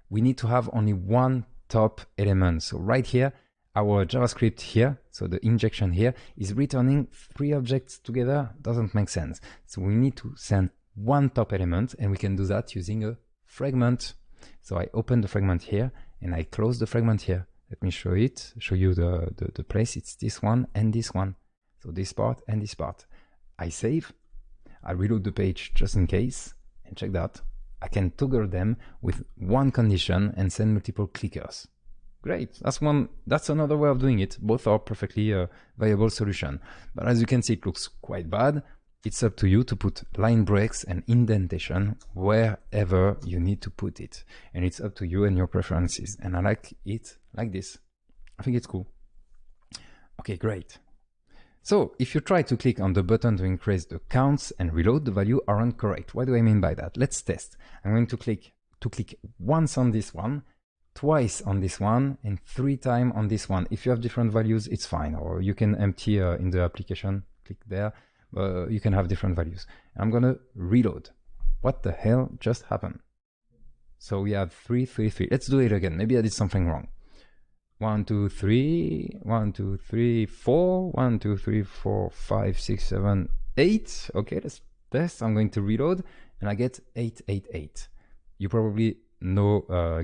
we need to have only one top element. So right here, our JavaScript here, so the injection here, is returning 3 objects together. Doesn't make sense. So we need to send one top element, and we can do that using a fragment. So I open the fragment here, and I close the fragment here. Let me show you the place. It's this one and this one. So this part and this part. I save. I reload the page just in case, and check that. I can toggle them with one condition and send multiple clickers. Great, that's another way of doing it. Both are perfectly viable solution. But as you can see, it looks quite bad. it's up to you to put line breaks and indentation wherever you need to put it. And it's up to you and your preferences. And I like it like this. I think it's cool. Okay, great. So if you try to click on the button to increase the counts and reload, the value aren't correct. What do I mean by that? Let's test. I'm going to click once on this one, twice on this one, and 3 times on this one. If you have different values, it's fine. Or you can empty in the application, click there. You can have different values. I'm gonna reload. What the hell just happened? So we have 3, 3, 3. Let's do it again. Maybe I did something wrong. 1, 2, 3, 1, 2, 3, 4, 1, 2, 3, 4, 5, 6, 7, 8. Okay, let's test. I'm going to reload and I get 8, 8, 8. You probably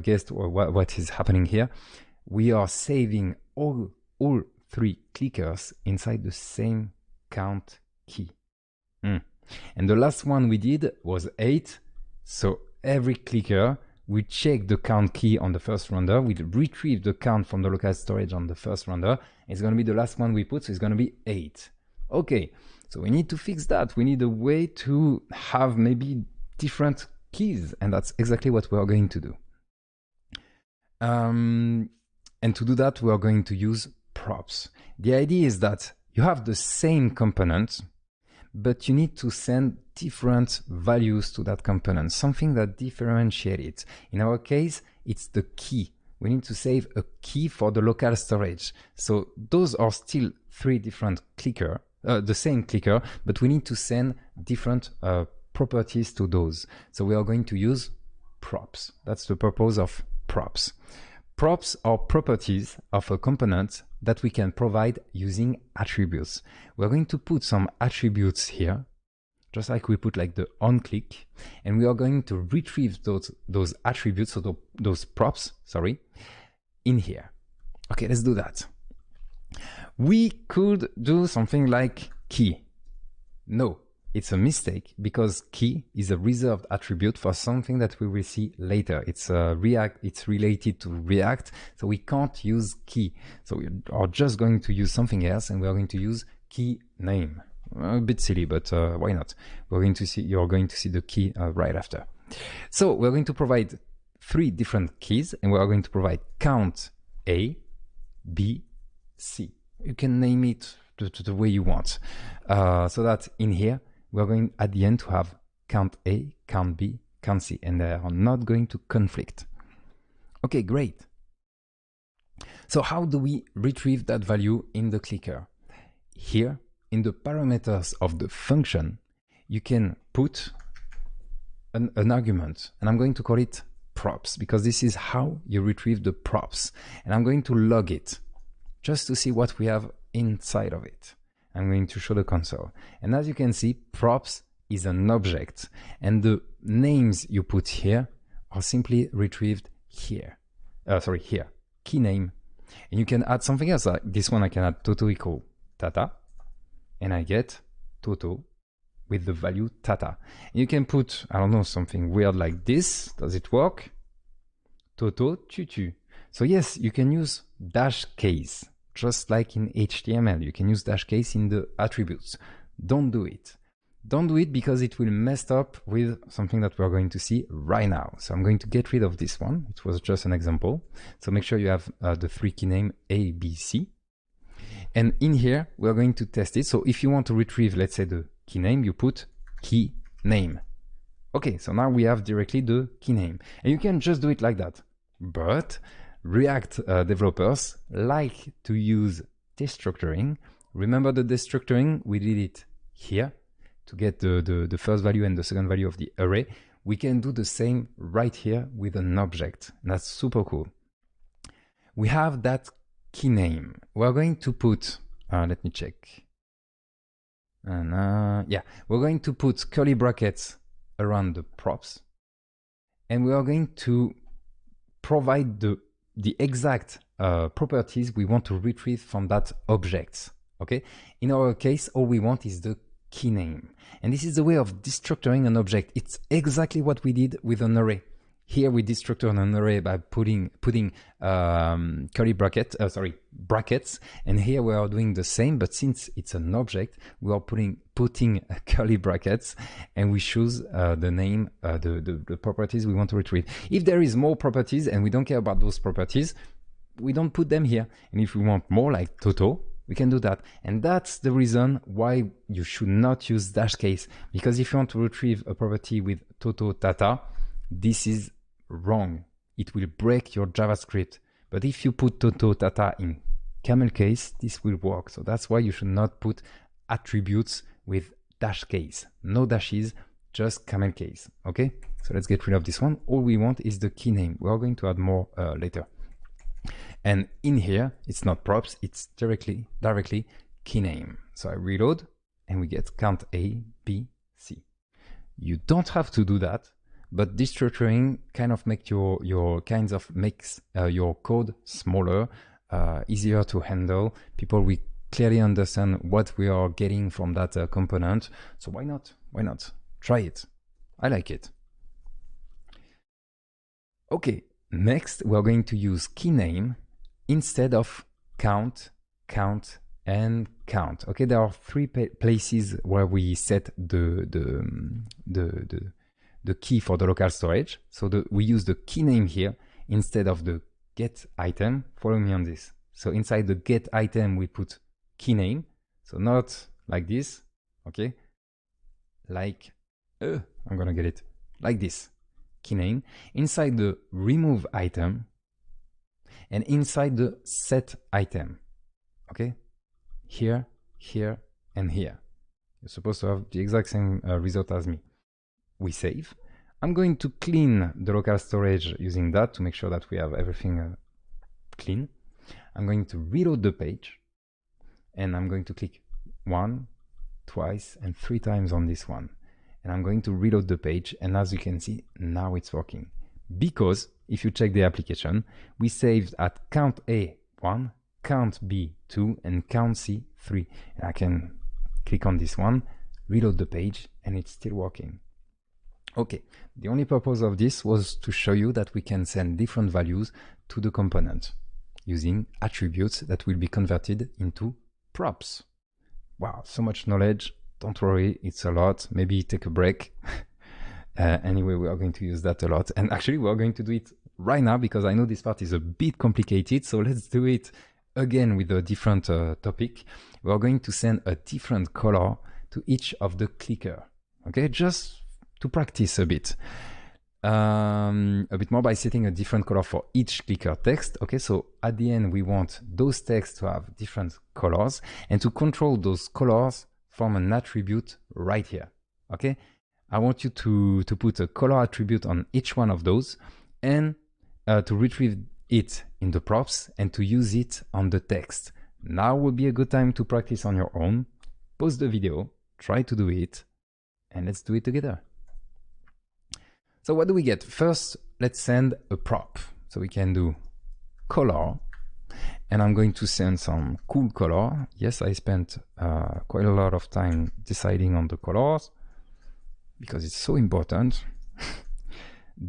guessed what is happening here. We are saving all 3 clickers inside the same count key. And the last one we did was 8. So every clicker, we check the count key on the first render, we retrieve the count from the local storage on the first render. It's going to be the last one we put, so it's going to be 8. Okay, so we need to fix that. We need a way to have maybe different keys, and that's exactly what we are going to do. And to do that, we are going to use props. The idea is that you have the same component, but you need to send different values to that component, something that differentiates it. In our case, it's the key. We need to save a key for the local storage. So those are still 3 different clicker, the same clicker, but we need to send different properties to those. So we are going to use props. That's the purpose of props. Props are properties of a component that we can provide using attributes. We're going to put some attributes here, just like we put like the on click, and we are going to retrieve those attributes, so those props, sorry, in here. Okay, let's do that. We could do something like key. No, it's a mistake because key is a reserved attribute for something that we will see later. It's related to React, so we can't use key. So we are just going to use something else, and we are going to use key name. A bit silly, but why not? You're going to see the key right after. So we're going to provide 3 different keys, and we are going to provide count A, B, C. You can name it the way you want, so that in here we're going at the end to have count A, count B, count C, and they are not going to conflict. Okay, great. So how do we retrieve that value in the clicker? Here, in the parameters of the function, you can put an argument, and I'm going to call it props, because this is how you retrieve the props. And I'm going to log it, just to see what we have inside of it. I'm going to show the console. And as you can see, props is an object, and the names you put here are simply retrieved here. Here, key name. And you can add something else. Like this one, I can add Toto equal Tata, and I get Toto with the value Tata. And you can put, I don't know, something weird like this. Does it work? Toto Tutu. So yes, you can use dash case. Just like in HTML, you can use dash case in the attributes. Don't do it. Don't do it because it will mess up with something that we're going to see right now. So I'm going to get rid of this one. It was just an example. So make sure you have the 3 key name A, B, C. And in here, we're going to test it. So if you want to retrieve, let's say, the key name, you put key name. Okay, so now we have directly the key name. And you can just do it like that. But React developers like to use destructuring. Remember the destructuring? We did it here to get the first value and the second value of the array. We can do the same right here with an object. And that's super cool. We have that key name. We're going to put, let me check. And yeah, we're going to put curly brackets around the props. And we are going to provide the exact properties we want to retrieve from that object. Okay, in our case, all we want is the key name, and this is the way of destructuring an object. It's exactly what we did with an array. Here we destructure an array by putting curly brackets, and here we are doing the same, but since it's an object, we are putting curly brackets, and we choose the name, the properties we want to retrieve. If there is more properties and we don't care about those properties, we don't put them here. And if we want more, like Toto, we can do that. And that's the reason why you should not use dash case, because if you want to retrieve a property with Toto Tata, this is wrong. It will break your JavaScript. But if you put Toto Tata in camel case, this will work. So that's why you should not put attributes with dash case. No dashes, just camel case. Okay, so let's get rid of this one. All we want is the key name. We are going to add more later. And in here, it's not props, it's directly key name. So I reload and we get count A, B, C. You don't have to do that, but destructuring kind of makes your code smaller, easier to handle. People will clearly understand what we are getting from that component. So why not? Why not? Try it. I like it. Okay, next we're going to use key name instead of count, count, and count. Okay, there are three places where we set the key for the local storage. So we use the key name here instead of the get item. Follow me on this. So inside the get item, we put key name. So not like this, okay? Like, I'm gonna get it, like this, key name. Inside the remove item and inside the set item, okay? Here, here, and here. You're supposed to have the exact same result as me. We save. I'm going to clean the local storage using that to make sure that we have everything clean. I'm going to reload the page and I'm going to click 1, twice, and 3 times on this one. And I'm going to reload the page, and as you can see, now it's working. Because if you check the application, we saved at count A 1, count B 2, and count C 3. And I can click on this one, reload the page, and it's still working. Okay, the only purpose of this was to show you that we can send different values to the component using attributes that will be converted into props. Wow, so much knowledge. Don't worry, it's a lot. Maybe take a break. Anyway, we are going to use that a lot. And actually, we are going to do it right now because I know this part is a bit complicated. So let's do it again with a different topic. We are going to send a different color to each of the clicker. Okay, just to practice a bit more by setting a different color for each clicker text. Okay, so at the end, we want those texts to have different colors and to control those colors from an attribute right here. Okay, I want you to put a color attribute on each one of those and to retrieve it in the props and to use it on the text. Now would be a good time to practice on your own. Pause the video, try to do it, and let's do it together. So what do we get? First, let's send a prop. So we can do color, and I'm going to send some cool color. Yes, I spent quite a lot of time deciding on the colors because it's so important.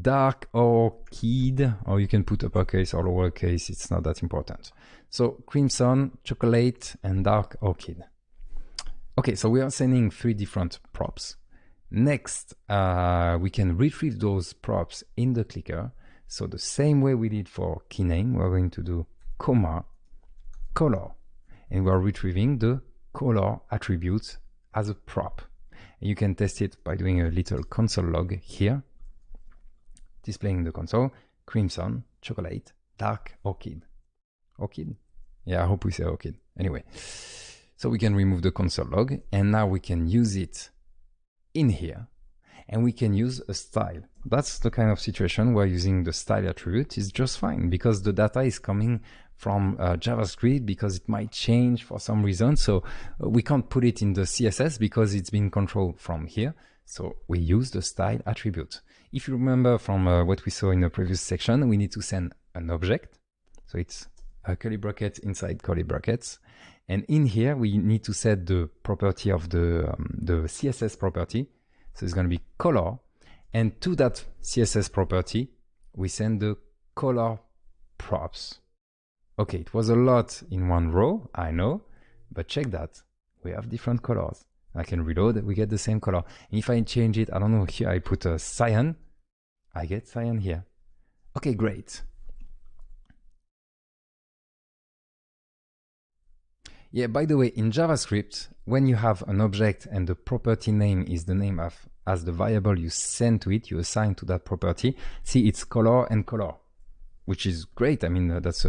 Dark orchid, or you can put uppercase or lowercase, it's not that important. So crimson, chocolate, and dark orchid. Okay, so we are sending 3 different props. Next, we can retrieve those props in the clicker. So the same way we did for key name, we're going to do comma, color, and we're retrieving the color attributes as a prop. And you can test it by doing a little console log here, displaying the console, crimson, chocolate, dark orchid. Orchid? Yeah, I hope we say orchid. Anyway, so we can remove the console log, and now we can use it in here, and we can use a style. That's the kind of situation where using the style attribute is just fine because the data is coming from JavaScript because it might change for some reason. So we can't put it in the CSS because it's being controlled from here. So we use the style attribute. If you remember from what we saw in the previous section, we need to send an object. So it's a curly bracket inside curly brackets. And in here, we need to set the property of the CSS property. So it's going to be color. And to that CSS property, we send the color props. Okay, it was a lot in one row, I know, but check that. We have different colors. I can reload, we get the same color. And if I change it, I don't know, here I put a cyan, I get cyan here. Okay, great. Yeah, by the way, in JavaScript, when you have an object and the property name is the name of as the variable you send to it, you assign to that property, see it's color and color, which is great. I mean, that's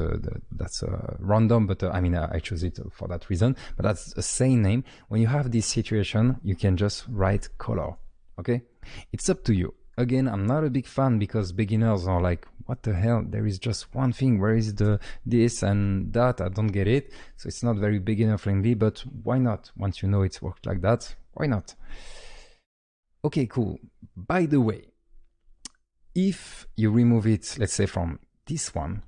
random, but I mean, I chose it for that reason, but that's the same name. When you have this situation, you can just write color, okay? It's up to you. Again, I'm not a big fan because beginners are like, what the hell? There is just one thing. Where is the this and that? I don't get it. So it's not very beginner friendly, but why not? Once you know it's worked like that, why not? Okay, cool. By the way, if you remove it, let's say from this one,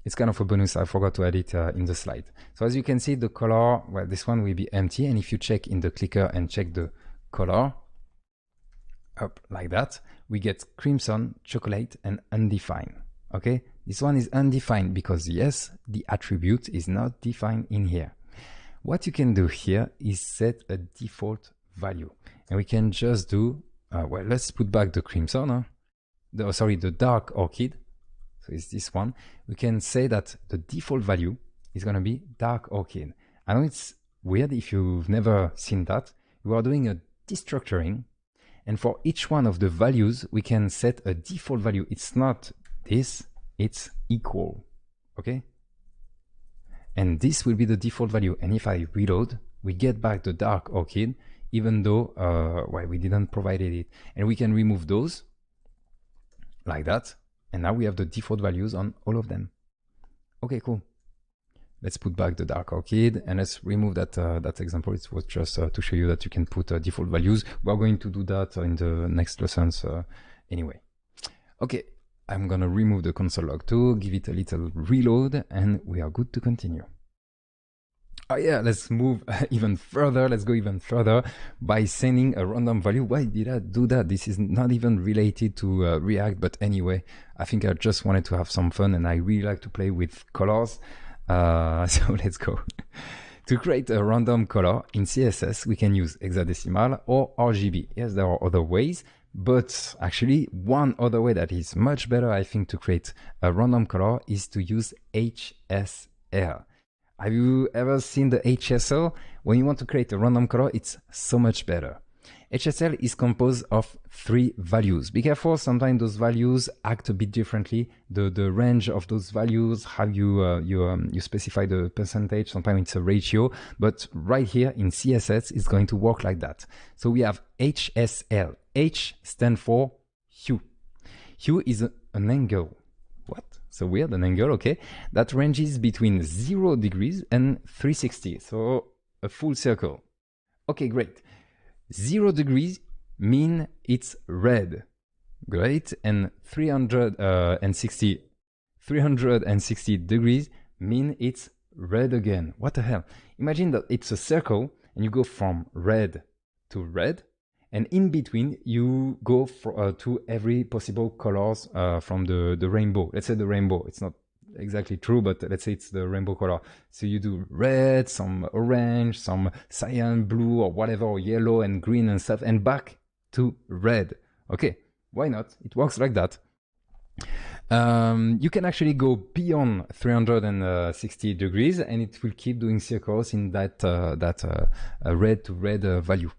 it's kind of a bonus. I forgot to add it in the slide. So as you can see, the color, well, this one will be empty. And if you check in the clicker and check the color, up like that, we get crimson, chocolate, and undefined. Okay, this one is undefined because yes, the attribute is not defined in here. What you can do here is set a default value, and we can just do well, let's put back the crimson, the dark orchid. So it's this one. We can say that the default value is going to be dark orchid. I know it's weird if you've never seen that. We are doing a destructuring. And for each one of the values, we can set a default value. It's not this, it's equal, okay? And this will be the default value. And if I reload, we get back the dark orchid, even though well, we didn't provide it. And we can remove those like that. And now we have the default values on all of them. Okay, cool. Let's put back the dark orchid and let's remove that that example. It was just to show you that you can put default values. We're going to do that in the next lessons anyway. Okay, I'm gonna remove the console log too, give it a little reload, and we are good to continue. Oh yeah, let's move even further. Let's go even further by sending a random value. Why did I do that? This is not even related to React, but anyway, I think I just wanted to have some fun and I really like to play with colors. So let's go. To create a random color in CSS, we can use hexadecimal or RGB. Yes, there are other ways, but actually one other way that is much better, I think, to create a random color is to use HSL. Have you ever seen the HSL? When you want to create a random color, it's so much better. HSL is composed of 3 values. Be careful, sometimes those values act a bit differently. The range of those values, how you specify the percentage, sometimes it's a ratio, but right here in CSS, it's going to work like that. So we have HSL. H stands for hue. Hue is an angle. What? So weird, an angle, okay? That ranges between 0 degrees and 360, so a full circle. Okay, great. 0 degrees mean it's red, great, and 360 degrees mean it's red again. What the hell? Imagine that it's a circle and you go from red to red, and in between you go to every possible colors from the rainbow. Let's say the rainbow. It's not exactly true, but let's say it's the rainbow color. So you do red, some orange, some cyan, blue, or whatever, or yellow and green and stuff, and back to red. Okay, why not? It works like that. You can actually go beyond 360 degrees, and it will keep doing circles in that red to red value.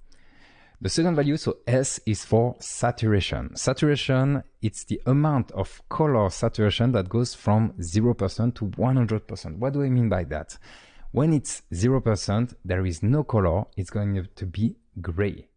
The second value, so S, is for saturation. Saturation, it's the amount of color saturation that goes from 0% to 100%. What do I mean by that? When it's 0%, there is no color. It's going to be gray.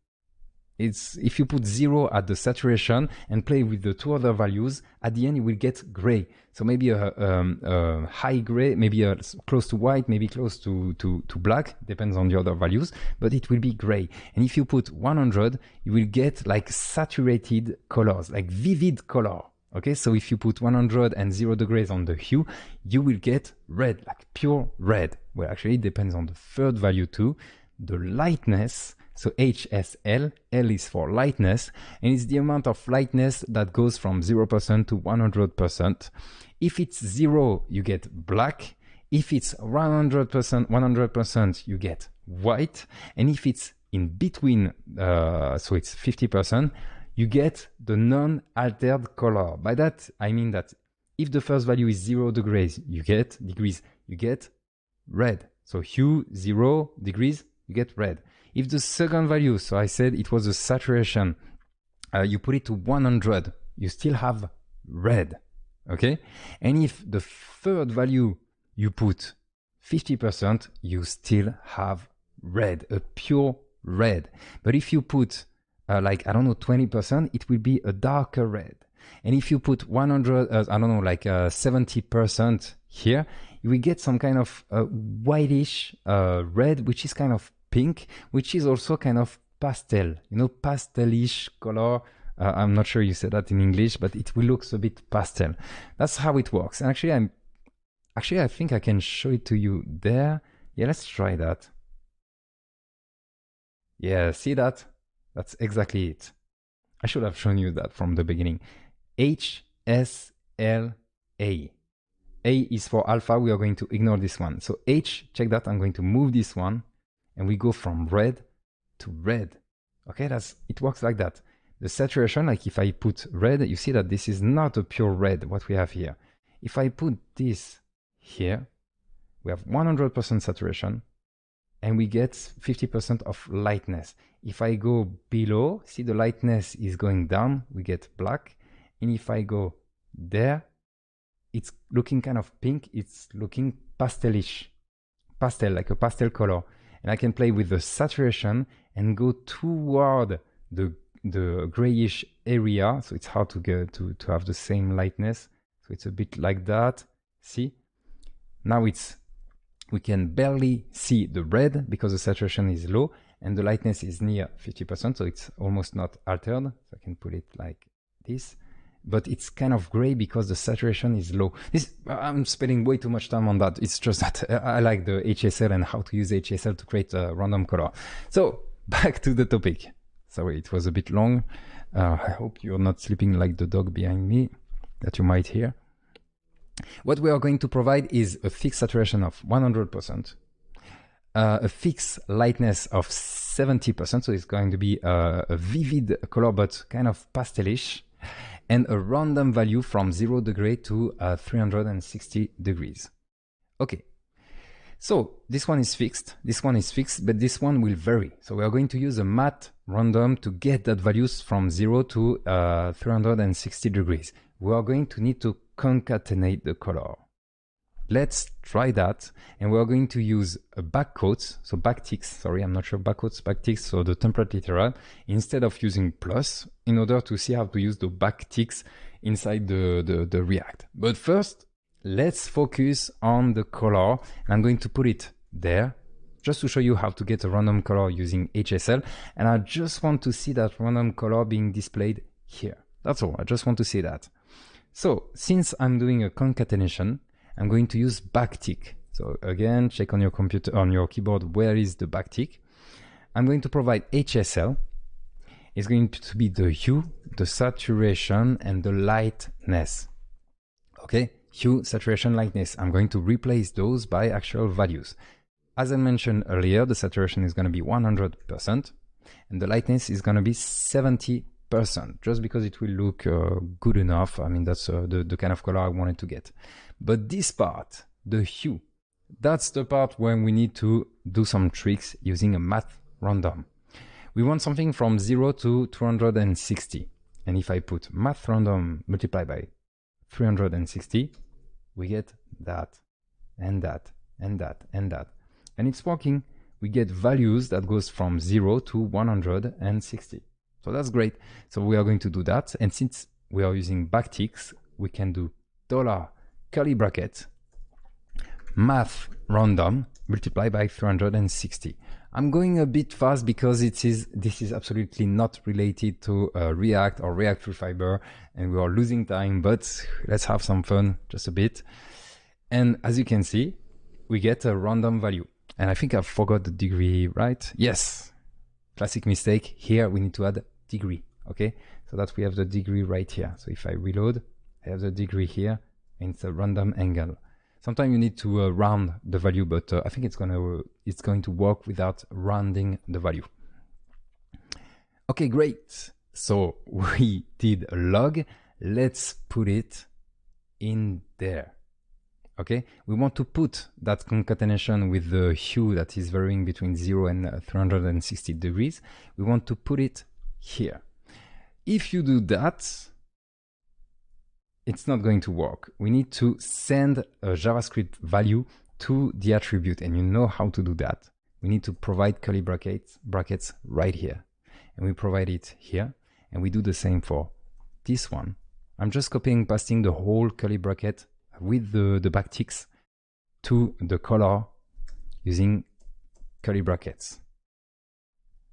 It's if you put 0 at the saturation and play with the 2 other values, at the end you will get gray. So maybe a high gray, maybe close to white, maybe close to black, depends on the other values, but it will be gray. And if you put 100, you will get like saturated colors, like vivid color. Okay, so if you put 100 and 0 degrees on the hue, you will get red, like pure red. Well, actually it depends on the third value too, the lightness So HSL, L is for lightness, and it's the amount of lightness that goes from 0% to 100%. If it's 0, you get black. If it's 100%, you get white. And if it's in between, so it's 50%, you get the non-altered color. By that, I mean that if the first value is 0 degrees, you get red. So hue 0 degrees, you get red. If the second value, so I said it was a saturation, you put it to 100, you still have red, okay? And if the third value you put 50%, you still have red, a pure red. But if you put like, I don't know, 20%, it will be a darker red. And if you put 100, I don't know, like 70% here, you will get some kind of whitish red, which is kind of pink, which is also kind of pastel, you know, pastelish color. I'm not sure you said that in English, but it will look a bit pastel. That's how it works. And actually, I think I can show it to you there. Yeah, let's try that. Yeah, see that? That's exactly it. I should have shown you that from the beginning. HSLA. A is for alpha. We are going to ignore this one. So H, check that. I'm going to move this one. And we go from red to red. Okay, it works like that. The saturation, like if I put red, you see that this is not a pure red, what we have here. If I put this here, we have 100% saturation, and we get 50% of lightness. If I go below, see the lightness is going down, we get black. And if I go there, it's looking kind of pink, it's looking pastelish. Pastel, like a pastel color. And I can play with the saturation and go toward the grayish area. So it's hard to get to have the same lightness. So it's a bit like that. See? Now we can barely see the red because the saturation is low and the lightness is near 50%. So it's almost not altered. So I can put it like this. But it's kind of gray because the saturation is low. I'm spending way too much time on that. It's just that I like the HSL and how to use HSL to create a random color. So back to the topic. Sorry, it was a bit long. I hope you're not sleeping like the dog behind me that you might hear. What we are going to provide is a fixed saturation of 100%, a fixed lightness of 70%. So it's going to be a vivid color, but kind of pastelish. And a random value from 0 degree to 360 degrees. Okay, so this one is fixed, but this one will vary. So we are going to use a math random to get that values from 0 to 360 degrees. We are going to need to concatenate the color. Let's try that, and we are going to use a backquotes, so backticks, sorry, I'm not sure, backquotes, backticks, so the template literal, instead of using plus, in order to see how to use the backticks inside the React. But first, let's focus on the color. I'm going to put it there, just to show you how to get a random color using HSL, and I just want to see that random color being displayed here. That's all, I just want to see that. So, since I'm doing a concatenation, I'm going to use backtick. So again, check on your computer, on your keyboard, where is the backtick. I'm going to provide HSL. It's going to be the hue, the saturation, and the lightness. Okay, hue, saturation, lightness. I'm going to replace those by actual values. As I mentioned earlier, the saturation is going to be 100%, and the lightness is going to be 70%, just because it will look good enough. I mean, that's the kind of color I wanted to get. But this part, the hue, that's the part where we need to do some tricks using a math random. We want something from 0 to 260. And if I put math random multiplied by 360, we get that, and that, and that, and that. And it's working. We get values that goes from 0 to 160. So that's great. So we are going to do that. And since we are using backticks, we can do $ curly bracket math random multiplied by 360. I'm going a bit fast because this is absolutely not related to React or React Free Fiber, and we are losing time, but let's have some fun just a bit. And as you can see, we get a random value. And I think I forgot the degree, right? Yes. classic mistake. Here we need to add degree, okay? So that we have the degree right here. So if I reload, I have the degree here, and it's a random angle. Sometimes you need to round the value, but I think it's going to work without rounding the value. Okay, great. So we did a log. Let's put it in there. Okay, we want to put that concatenation with the hue that is varying between 0 and 360 degrees. We want to put it here. If you do that, it's not going to work. We need to send a JavaScript value to the attribute, and you know how to do that. We need to provide curly brackets right here, and we provide it here, and we do the same for this one. I'm just copying, pasting the whole curly bracket with the backticks to the color using curly brackets.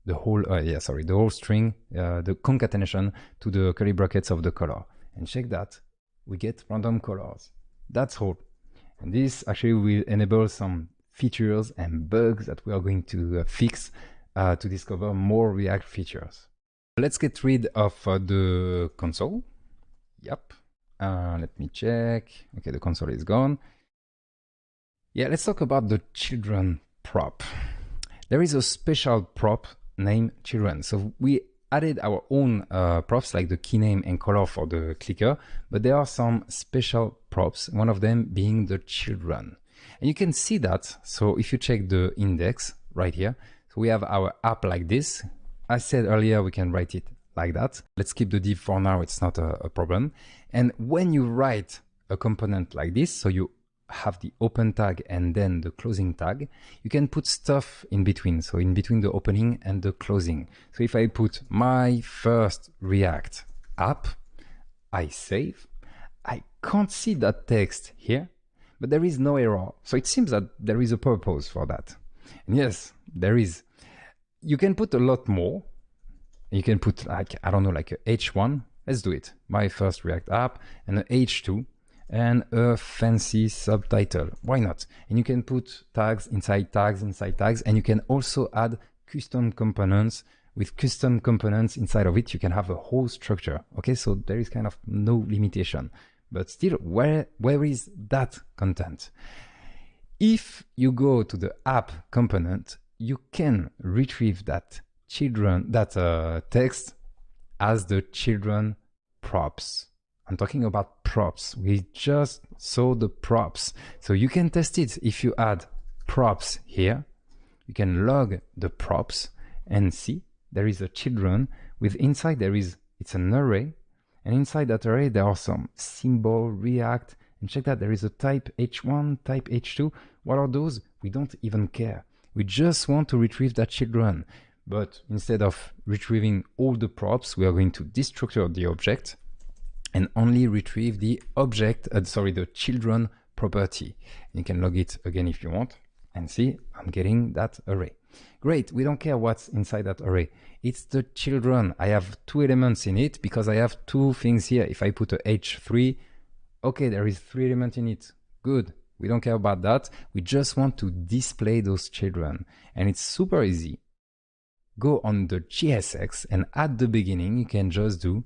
The whole, the whole string, the concatenation to the curly brackets of the color. And check that, we get random colors. That's all. And this actually will enable some features and bugs that we are going to fix to discover more React features. Let's get rid of the console. Yep. Let me check. Okay, the console is gone. Yeah, let's talk about the children prop. There is a special prop named children. So we added our own props like the key name and color for the clicker, but there are some special props, one of them being the children. And you can see that. So if you check the index right here, so we have our app like this. I said earlier we can write it like that. Let's keep the div for now, it's not a problem. And when you write a component like this, so you have the open tag and then the closing tag, you can put stuff in between. So in between the opening and the closing. So if I put my first React app, I save, I can't see that text here, but there is no error. So it seems that there is a purpose for that. And yes, there is. You can put a lot more. You can put like, I don't know, like a H1. Let's do it. My first React app and an H2 and a fancy subtitle. Why not? And you can put tags inside tags inside tags. And you can also add custom components. With custom components inside of it, you can have a whole structure. Okay, so there is kind of no limitation. But still, where is that content? If you go to the app component, you can retrieve that text as the children props. I'm talking about props. We just saw the props. So you can test it. If you add props here, you can log the props and see there is a children with inside it's an array. And inside that array, there are some symbol, React, and check that there is a type H1, type H2. What are those? We don't even care. We just want to retrieve that children. But instead of retrieving all the props, we are going to destructure the object and only retrieve the object, the children property. You can log it again if you want and see I'm getting that array. Great, we don't care what's inside that array. It's the children. I have two elements in it because I have two things here. If I put a H3, okay, there is 3 elements in it. Good. We don't care about that. We just want to display those children. And it's super easy. Go on the JSX and at the beginning, you can just do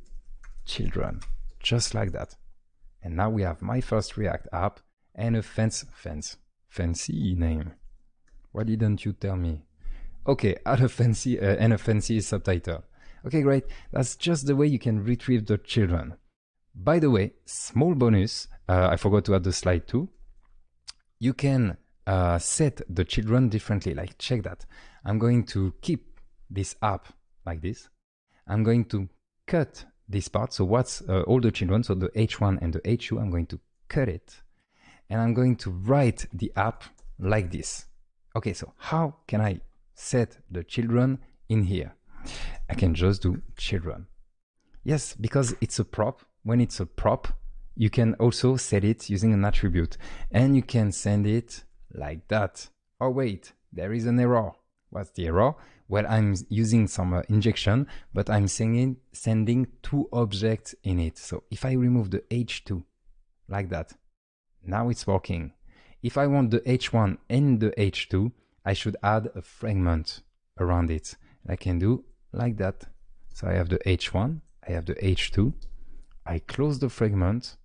children, just like that. And now we have my first React app and a fancy name. Why didn't you tell me? Okay, add a fancy and a fancy subtitle. Okay, great. That's just the way you can retrieve the children. By the way, small bonus, I forgot to add the slide too. You can set the children differently, like check that. I'm going to keep this app like this. I'm going to cut this part. So what's all the children, so the H1 and the H2, I'm going to cut it. And I'm going to write the app like this. Okay, so how can I set the children in here? I can just do children. Yes, because it's a prop. When it's a prop, you can also set it using an attribute. And you can send it like that. Oh wait, there is an error. What's the error? Well, I'm using some injection, but I'm sending two objects in it. So if I remove the H2 like that, now it's working. If I want the H1 and the H2, I should add a fragment around it. I can do like that. So I have the H1, I have the H2, I close the fragment,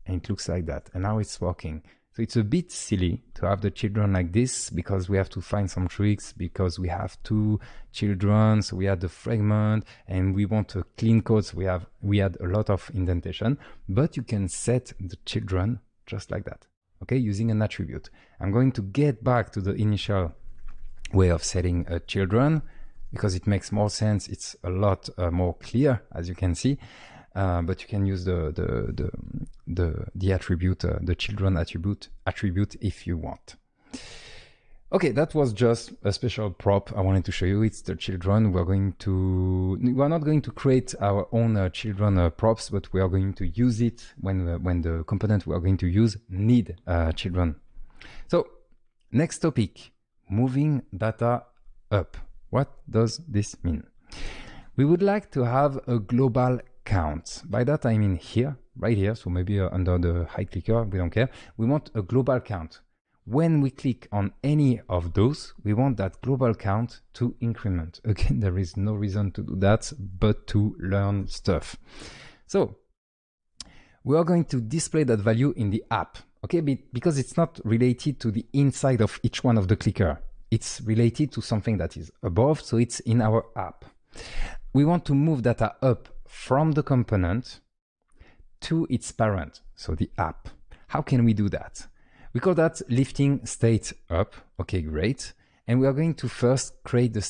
and it looks like that. And now it's working. So it's a bit silly to have the children like this because we have to find some tricks because we have two children. So we had the fragment and we want a clean code. So we had a lot of indentation, but you can set the children just like that. Okay, using an attribute. I'm going to get back to the initial way of setting a children because it makes more sense. It's a lot more clear, as you can see. But you can use the attribute, the children attribute if you want. Okay, that was just a special prop I wanted to show you. It's the children. We are not going to create our own children props, but we are going to use it when the component we are going to use need children. So next topic, moving data up. What does this mean? We would like to have a global count. By that I mean here, right here, so maybe under the hide clicker, we don't care. We want a global count. When we click on any of those, we want that global count to increment. Again, there is no reason to do that, but to learn stuff. So we are going to display that value in the app, okay? Because it's not related to the inside of each one of the clicker. It's related to something that is above, so it's in our app. We want to move data up from the component to its parent, so the app. How can we do that? We call that lifting state up. Okay, great. And we are going to first create the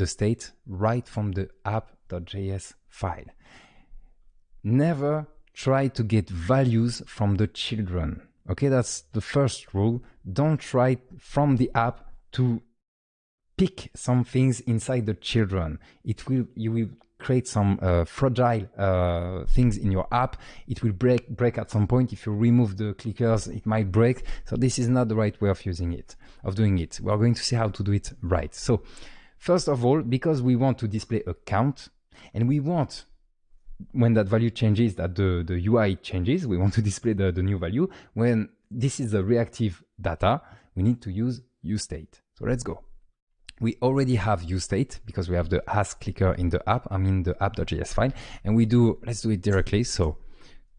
state right from the app.js file. Never try to get values from the children. Okay, that's the first rule. Don't try from the app to pick some things inside the children. You will create some fragile things in your app. It will break at some point. If you remove the clickers, it might break. So this is not the right way of doing it. We are going to see how to do it right. So first of all, because we want to display a count, and we want, when that value changes, that the UI changes, we want to display the new value. When this is the reactive data, we need to use useState. So let's go. We already have useState because we have the as clicker in the app, the app.js file, and let's do it directly. So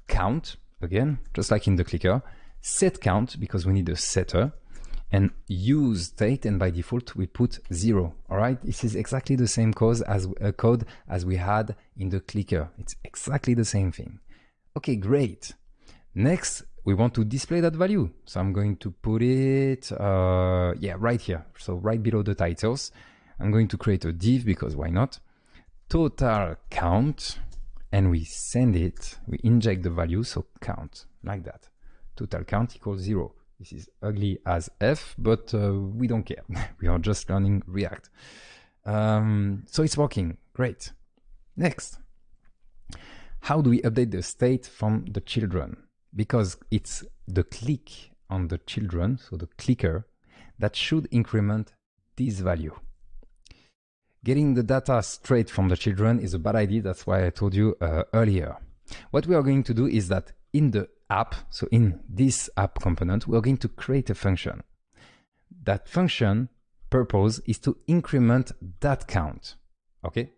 count, again, just like in the clicker, set count because we need a setter, and useState, and by default we put 0. All right, this is exactly the same code as we had in the clicker. It's exactly the same thing. Okay, great. Next, we want to display that value. So I'm going to put it, right here. So right below the titles, I'm going to create a div because why not? Total count, and we send it, we inject the value, so count, like that. Total count equals 0. This is ugly as F, but we don't care. We are just learning React. So it's working, great. Next, how do we update the state from the children? Because it's the click on the children, so the clicker, that should increment this value. Getting the data straight from the children is a bad idea. That's why I told you earlier. What we are going to do is that in the app, so in this app component, we are going to create a function. That function purpose is to increment that count, okay?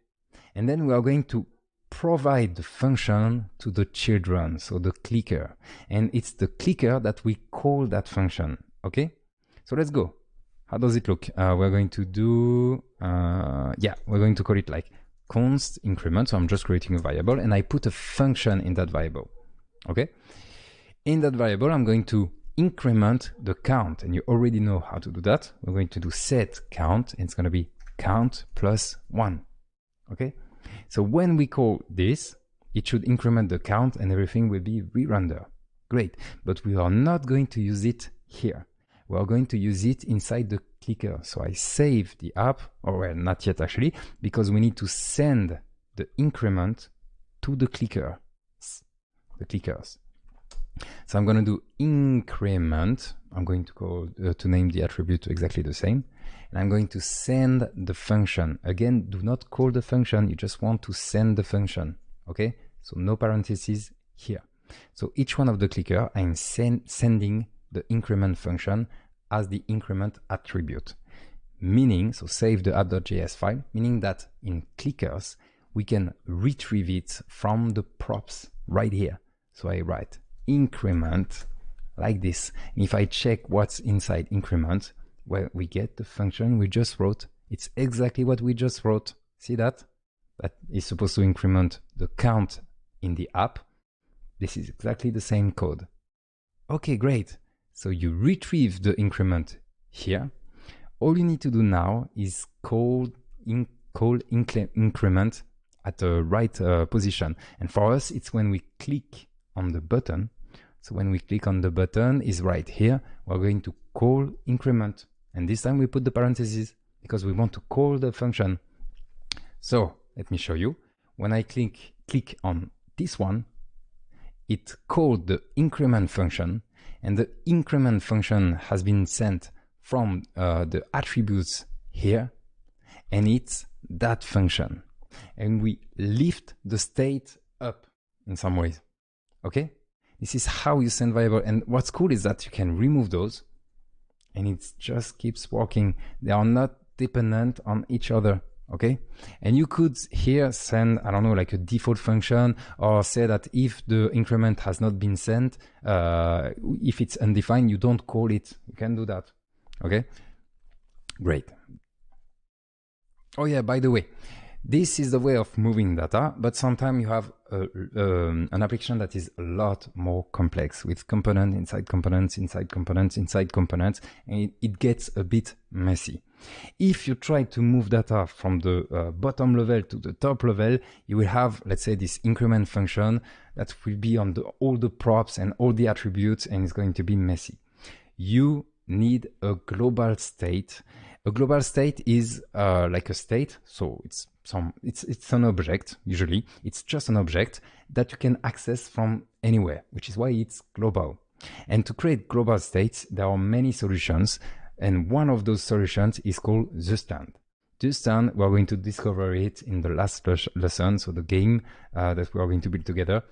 And then we are going to provide the function to the children, so the clicker, and it's the clicker that we call that function. Okay, so let's go. How does it look? We're going to do we're going to call it like const increment. So I'm just creating a variable and I put a function in that variable. Okay, in that variable I'm going to increment the count, and you already know how to do that. We're going to do set count, and it's going to be count plus 1. Okay, so when we call this, it should increment the count and everything will be re-render. Great, but we are not going to use it here. We are going to use it inside the clicker. So I save the app, or well, not yet actually, because we need to send the increment to the clickers. So I'm going to do increment. I'm going to call to name the attribute exactly the same. And I'm going to send the function. Again, do not call the function. You just want to send the function. Okay? So no parentheses here. So each one of the clicker, I'm sending the increment function as the increment attribute. meaning, so save the app.js file, meaning that in clickers, we can retrieve it from the props right here. So I write increment like this. And if I check what's inside increment, well, we get the function we just wrote. It's exactly what we just wrote. See that? That is supposed to increment the count in the app. This is exactly the same code. Okay, great. So you retrieve the increment here. All you need to do now is call increment at the right position. And for us, it's when we click on the button. So when we click on the button, is right here. We're going to call increment. And this time we put the parentheses because we want to call the function. So let me show you. When I click on this one, it called the increment function, and the increment function has been sent from the attributes here, and it's that function. And we lift the state up in some ways. Okay? This is how you send variable. And what's cool is that you can remove those, and it just keeps working. They are not dependent on each other. Okay, and you could here send, I don't know, like a default function, or say that if the increment has not been sent, if it's undefined, you don't call it. You can do that. Okay, great. Oh yeah, by the way, this is the way of moving data, but sometimes you have an application that is a lot more complex with components inside components, inside components, inside components, and it gets a bit messy. If you try to move data from the bottom level to the top level, you will have, let's say, this increment function that will be on all the props and all the attributes, and it's going to be messy. You need a global state. A global state is like a state, so it's an object. Usually, it's just an object that you can access from anywhere, which is why it's global. And to create global states, there are many solutions. And one of those solutions is called the stand. The stand, we're going to discover it in the last lesson, so the game that we are going to build together.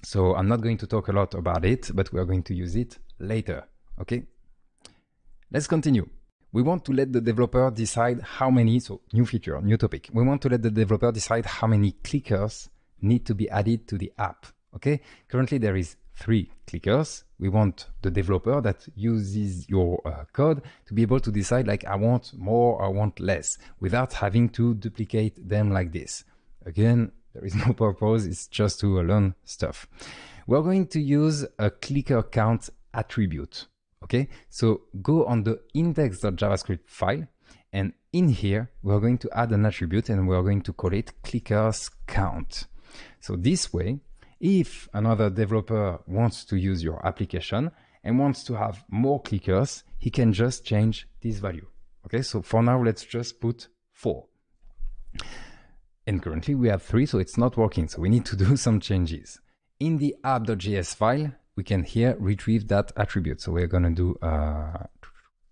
So I'm not going to talk a lot about it, but we are going to use it later. Okay? Let's continue. We want to let the developer decide how many, so new feature, new topic. We want to let the developer decide how many clickers need to be added to the app. Okay? Currently there is 3 clickers. We want the developer that uses your code to be able to decide, like, I want more or I want less, without having to duplicate them like this. Again, there is no purpose, it's just to learn stuff. We're going to use a clicker count attribute. Okay, so go on the index.javascript file, and in here we're going to add an attribute, and we're going to call it clickers count. So this way, if another developer wants to use your application and wants to have more clickers, he can just change this value. Okay, so for now, let's just put 4. And currently we have 3, so it's not working. So we need to do some changes. In the app.js file, we can here retrieve that attribute. So we're going to do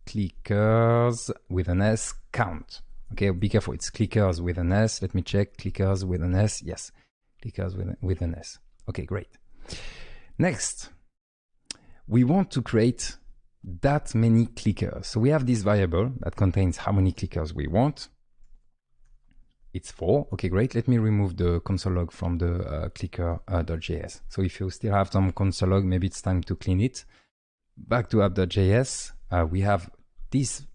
clickers with an S count. Okay, be careful. It's clickers with an S. Let me check. Clickers with an S. Yes, clickers with an S. Okay, great. Next, we want to create that many clickers. So we have this variable that contains how many clickers we want. It's 4. Okay, great. Let me remove the console log from the clicker.js. So if you still have some console log, maybe it's time to clean it. Back to app.js, we have these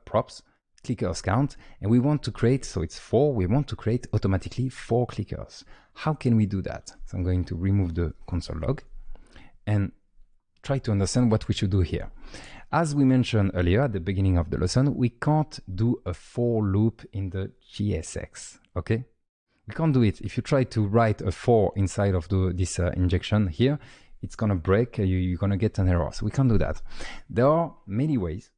props, clickers count, and we want to create, so it's 4, we want to create automatically 4 clickers. How can we do that? So I'm going to remove the console log and try to understand what we should do here. As we mentioned earlier at the beginning of the lesson, we can't do a for loop in the JSX, okay? We can't do it. If you try to write a for inside of this injection here, it's gonna break, you're gonna get an error. So we can't do that. There are many ways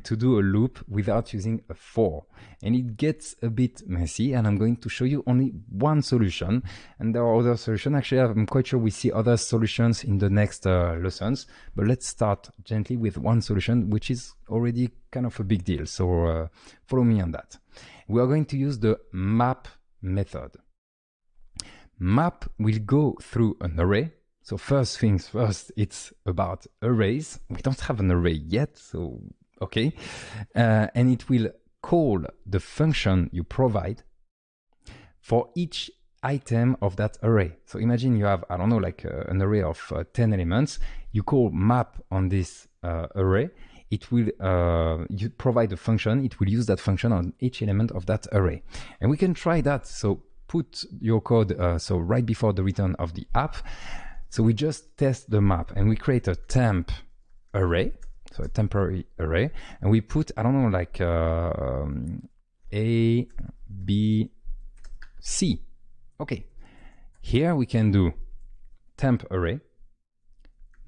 to do a loop without using a for, and it gets a bit messy, and I'm going to show you only one solution, and there are other solutions. Actually, I'm quite sure we see other solutions in the next lessons, but let's start gently with one solution, which is already kind of a big deal. So follow me on that. We are going to use the map method. Map will go through an array. So first things first, it's about arrays. We don't have an array yet, so okay? And it will call the function you provide for each item of that array. So imagine you have, I don't know, like an array of 10 elements. You call map on this array. It will, you provide a function. It will use that function on each element of that array. And we can try that. So put your code, so right before the return of the app. So we just test the map and we create a temp array. So a temporary array. And we put, I don't know, like A, B, C. Okay, here we can do temp array,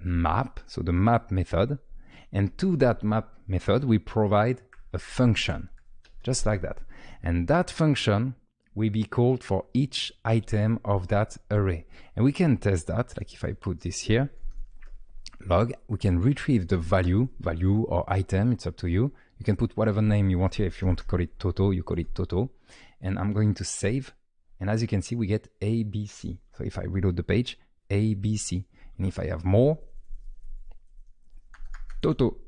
map, so the map method, and to that map method we provide a function, just like that. And that function will be called for each item of that array. And we can test that, like if I put this here, log, we can retrieve the value or item, it's up to you. You can put whatever name you want here. If you want to call it Toto, you call it Toto. And I'm going to save. And as you can see, we get A, B, C. So if I reload the page, A, B, C. And if I have more, Toto,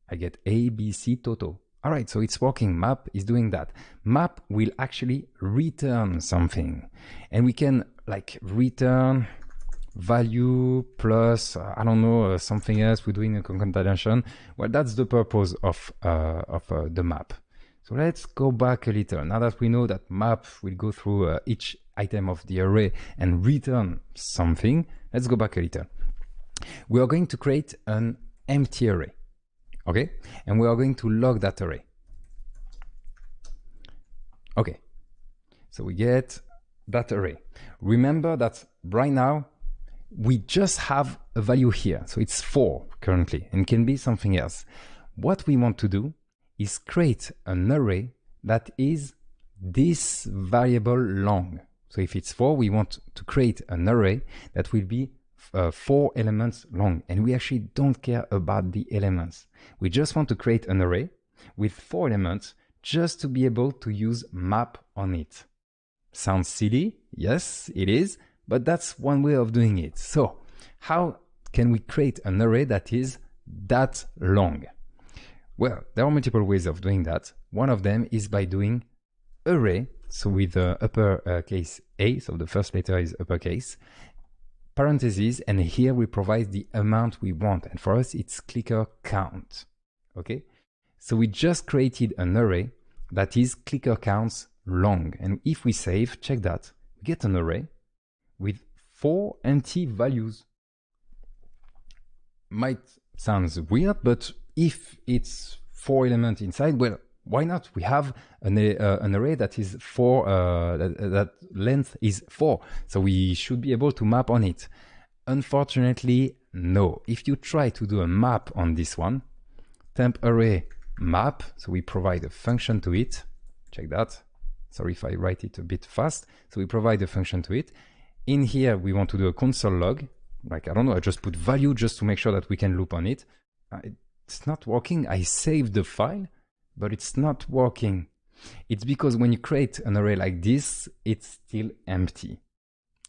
I get A, B, C, Toto. All right, so it's working. Map is doing that. Map will actually return something. And we can like return value plus, I don't know, something else. We're doing a concatenation. Well, that's the purpose of the map. So let's go back a little. Now that we know that map will go through each item of the array and return something, let's go back a little. We are going to create an empty array, okay? And we are going to log that array. Okay, so we get that array. Remember that right now, we just have a value here. So it's 4 currently, and can be something else. What we want to do is create an array that is this variable long. So if it's 4, we want to create an array that will be 4 elements long. And we actually don't care about the elements. We just want to create an array with 4 elements just to be able to use map on it. Sounds silly? Yes, it is. But that's one way of doing it. So how can we create an array that is that long? Well, there are multiple ways of doing that. One of them is by doing array, so with the uppercase A, so the first letter is uppercase, parentheses, and here we provide the amount we want. And for us, it's clicker count, okay? So we just created an array that is clicker counts long. And if we save, check that, we get an array with 4 empty values. Might sound weird, but if it's 4 elements inside, well, why not? We have an array that is 4, that length is 4, so we should be able to map on it. Unfortunately, no. If you try to do a map on this one, temp array map, so we provide a function to it. Check that. Sorry if I write it a bit fast. So we provide a function to it. In here, we want to do a console log. Like, I don't know, I just put value just to make sure that we can loop on it. It's not working. I saved the file, but it's not working. It's because when you create an array like this, it's still empty.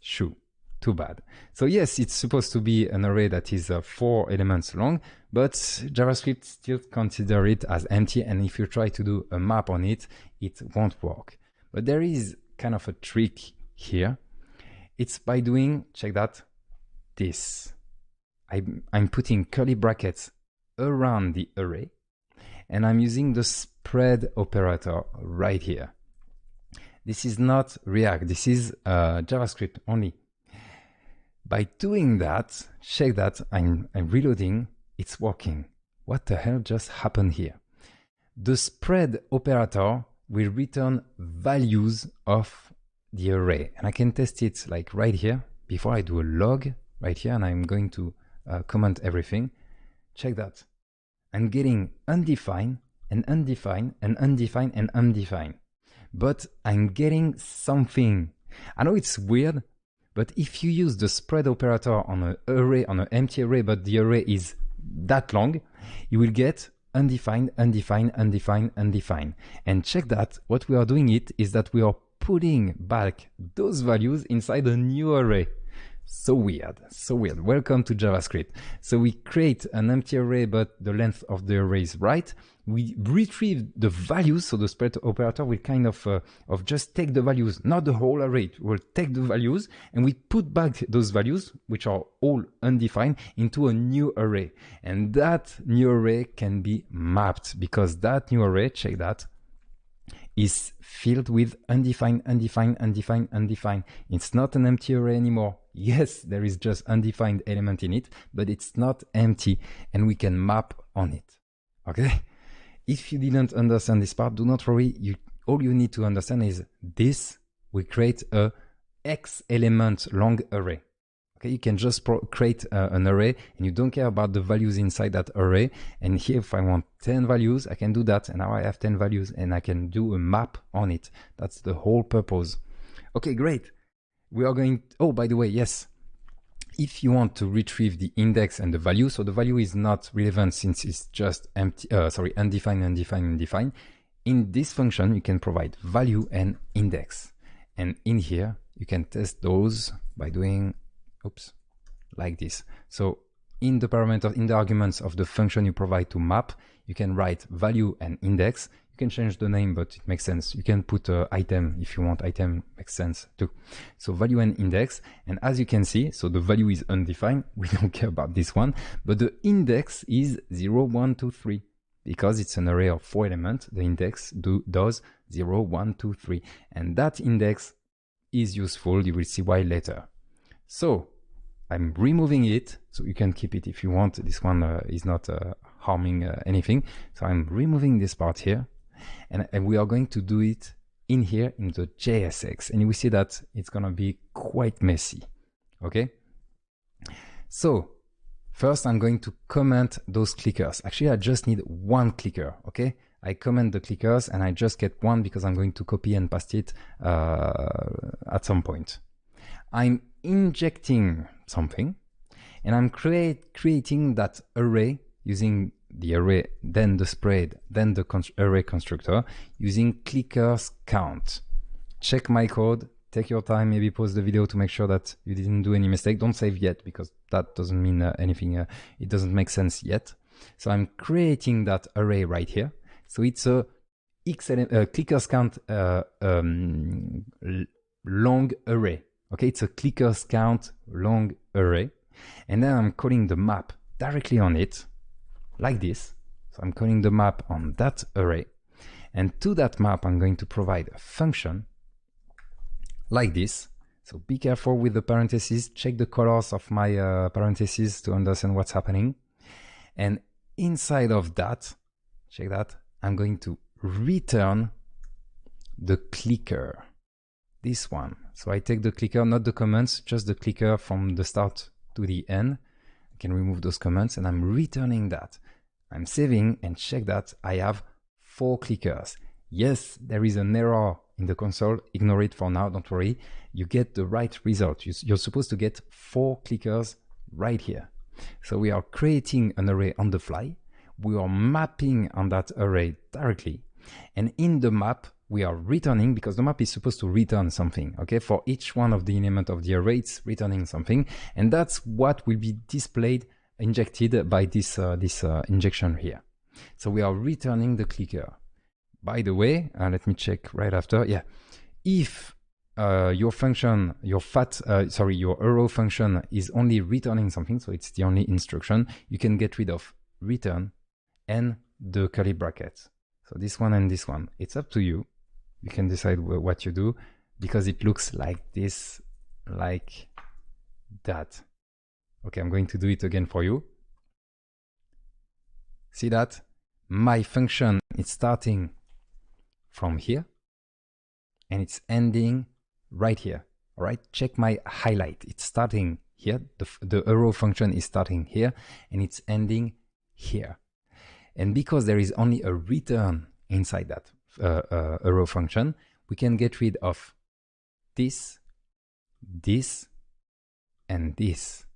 Shoo, too bad. So yes, it's supposed to be an array that is 4 elements long, but JavaScript still consider it as empty. And if you try to do a map on it, it won't work. But there is kind of a trick here. It's by doing, check that, this. I'm putting curly brackets around the array, and I'm using the spread operator right here. This is not React, this is JavaScript only. By doing that, check that, I'm reloading, it's working. What the hell just happened here? The spread operator will return values of the array, and I can test it like right here before I do a log right here, and I'm going to comment everything. Check that. I'm getting undefined and undefined and undefined and undefined, but I'm getting something. I know it's weird, but if you use the spread operator on an array, on an empty array, but the array is that long, you will get undefined, undefined, undefined, undefined. And check that, what we are doing is that we are putting back those values inside a new array. So weird, so weird. Welcome to JavaScript. So we create an empty array, but the length of the array is right. We retrieve the values, so the spread operator will kind of just take the values, not the whole array. It will take the values, and we put back those values, which are all undefined, into a new array. And that new array can be mapped, because that new array, check that, is filled with undefined, undefined, undefined, undefined. It's not an empty array anymore. Yes, there is just undefined element in it, but it's not empty, and we can map on it. Okay? If you didn't understand this part, do not worry. All you need to understand is this will create a X element long array. Okay, you can just create an array, and you don't care about the values inside that array. And here, if I want 10 values, I can do that. And now I have 10 values, and I can do a map on it. That's the whole purpose. Okay, great. We are going, oh, by the way, yes. If you want to retrieve the index and the value, so the value is not relevant since it's just empty, undefined, undefined, undefined. In this function, you can provide value and index. And in here, you can test those by doing like this. So in the parameter, in the arguments of the function you provide to map, you can write value and index. You can change the name, but it makes sense. You can put item if you want. Item makes sense too. So value and index. And as you can see, so the value is undefined. We don't care about this one, but the index is 0, 1, 2, 3. Because it's an array of 4 elements, the index does 0, 1, 2, 3. And that index is useful. You will see why later. So I'm removing it, so you can keep it if you want. This one is not harming anything. So I'm removing this part here, and we are going to do it in here in the JSX. And you will see that it's going to be quite messy. Okay. So first I'm going to comment those clickers. Actually, I just need one clicker. Okay. I comment the clickers, and I just get one because I'm going to copy and paste it at some point. I'm injecting something, and I'm creating that array using the array, then the spread, then the array constructor using clickers count. Check my code, take your time, maybe pause the video to make sure that you didn't do any mistake. Don't save yet, because that doesn't mean anything. It doesn't make sense yet. So I'm creating that array right here. So it's a clickers count long array. Okay, it's a clickers count long array. And then I'm calling the map directly on it, like this. So I'm calling the map on that array. And to that map, I'm going to provide a function like this. So be careful with the parentheses. Check the colors of my parentheses to understand what's happening. And inside of that, check that, I'm going to return the clicker. This one. So I take the clicker, not the comments, just the clicker from the start to the end. I can remove those comments, and I'm returning that. I'm saving, and check that I have 4 clickers. Yes, there is an error in the console. Ignore it for now, don't worry. You get the right result. You're supposed to get 4 clickers right here. So we are creating an array on the fly. We are mapping on that array directly. And in the map, we are returning, because the map is supposed to return something. Okay, for each one of the elements of the array, it's returning something. And that's what will be displayed, injected by this injection here. So we are returning the clicker. By the way, let me check right after. Yeah, if your function, your arrow function is only returning something, so it's the only instruction, you can get rid of return and the curly brackets. So this one and this one, it's up to you. You can decide what you do, because it looks like this, like that. Okay, I'm going to do it again for you. See that? My function is starting from here, and it's ending right here. All right, check my highlight. It's starting here. The arrow function is starting here, and it's ending here. And because there is only a return inside that arrow function, we can get rid of this, this, and this.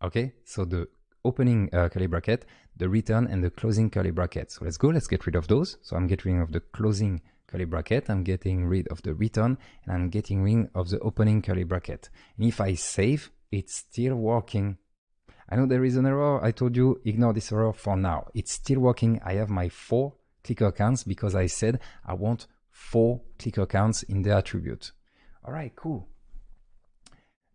Okay, so the opening curly bracket, the return, and the closing curly bracket. So let's get rid of those. So I'm getting rid of the closing curly bracket, I'm getting rid of the return, and I'm getting rid of the opening curly bracket. And if I save, it's still working. I know there is an error. I told you, ignore this error for now. It's still working. I have my 4 clicker counts because I said I want 4 clicker counts in the attribute. All right, cool.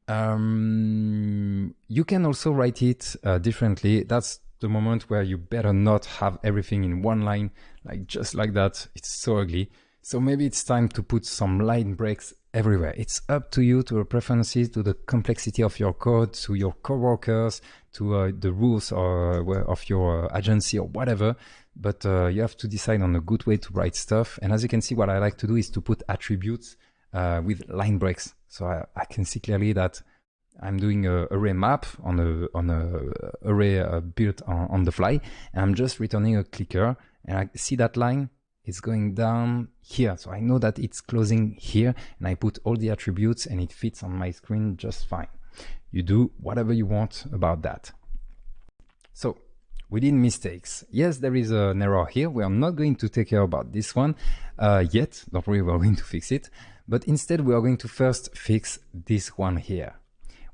You can also write it differently. That's the moment where you better not have everything in one line, like just like that. It's so ugly. So maybe it's time to put some line breaks everywhere. It's up to you, to your preferences, to the complexity of your code, to your coworkers, to the rules of your agency or whatever. But you have to decide on a good way to write stuff. And as you can see, what I like to do is to put attributes with line breaks. So I can see clearly that I'm doing a array map on a array built on the fly, and I'm just returning a clicker, and I see that line is going down here. So I know that it's closing here, and I put all the attributes and it fits on my screen just fine. You do whatever you want about that. So we did mistakes. Yes, there is an error here. We are not going to take care about this one yet. Don't worry, we're going to fix it. But instead, we are going to first fix this one here.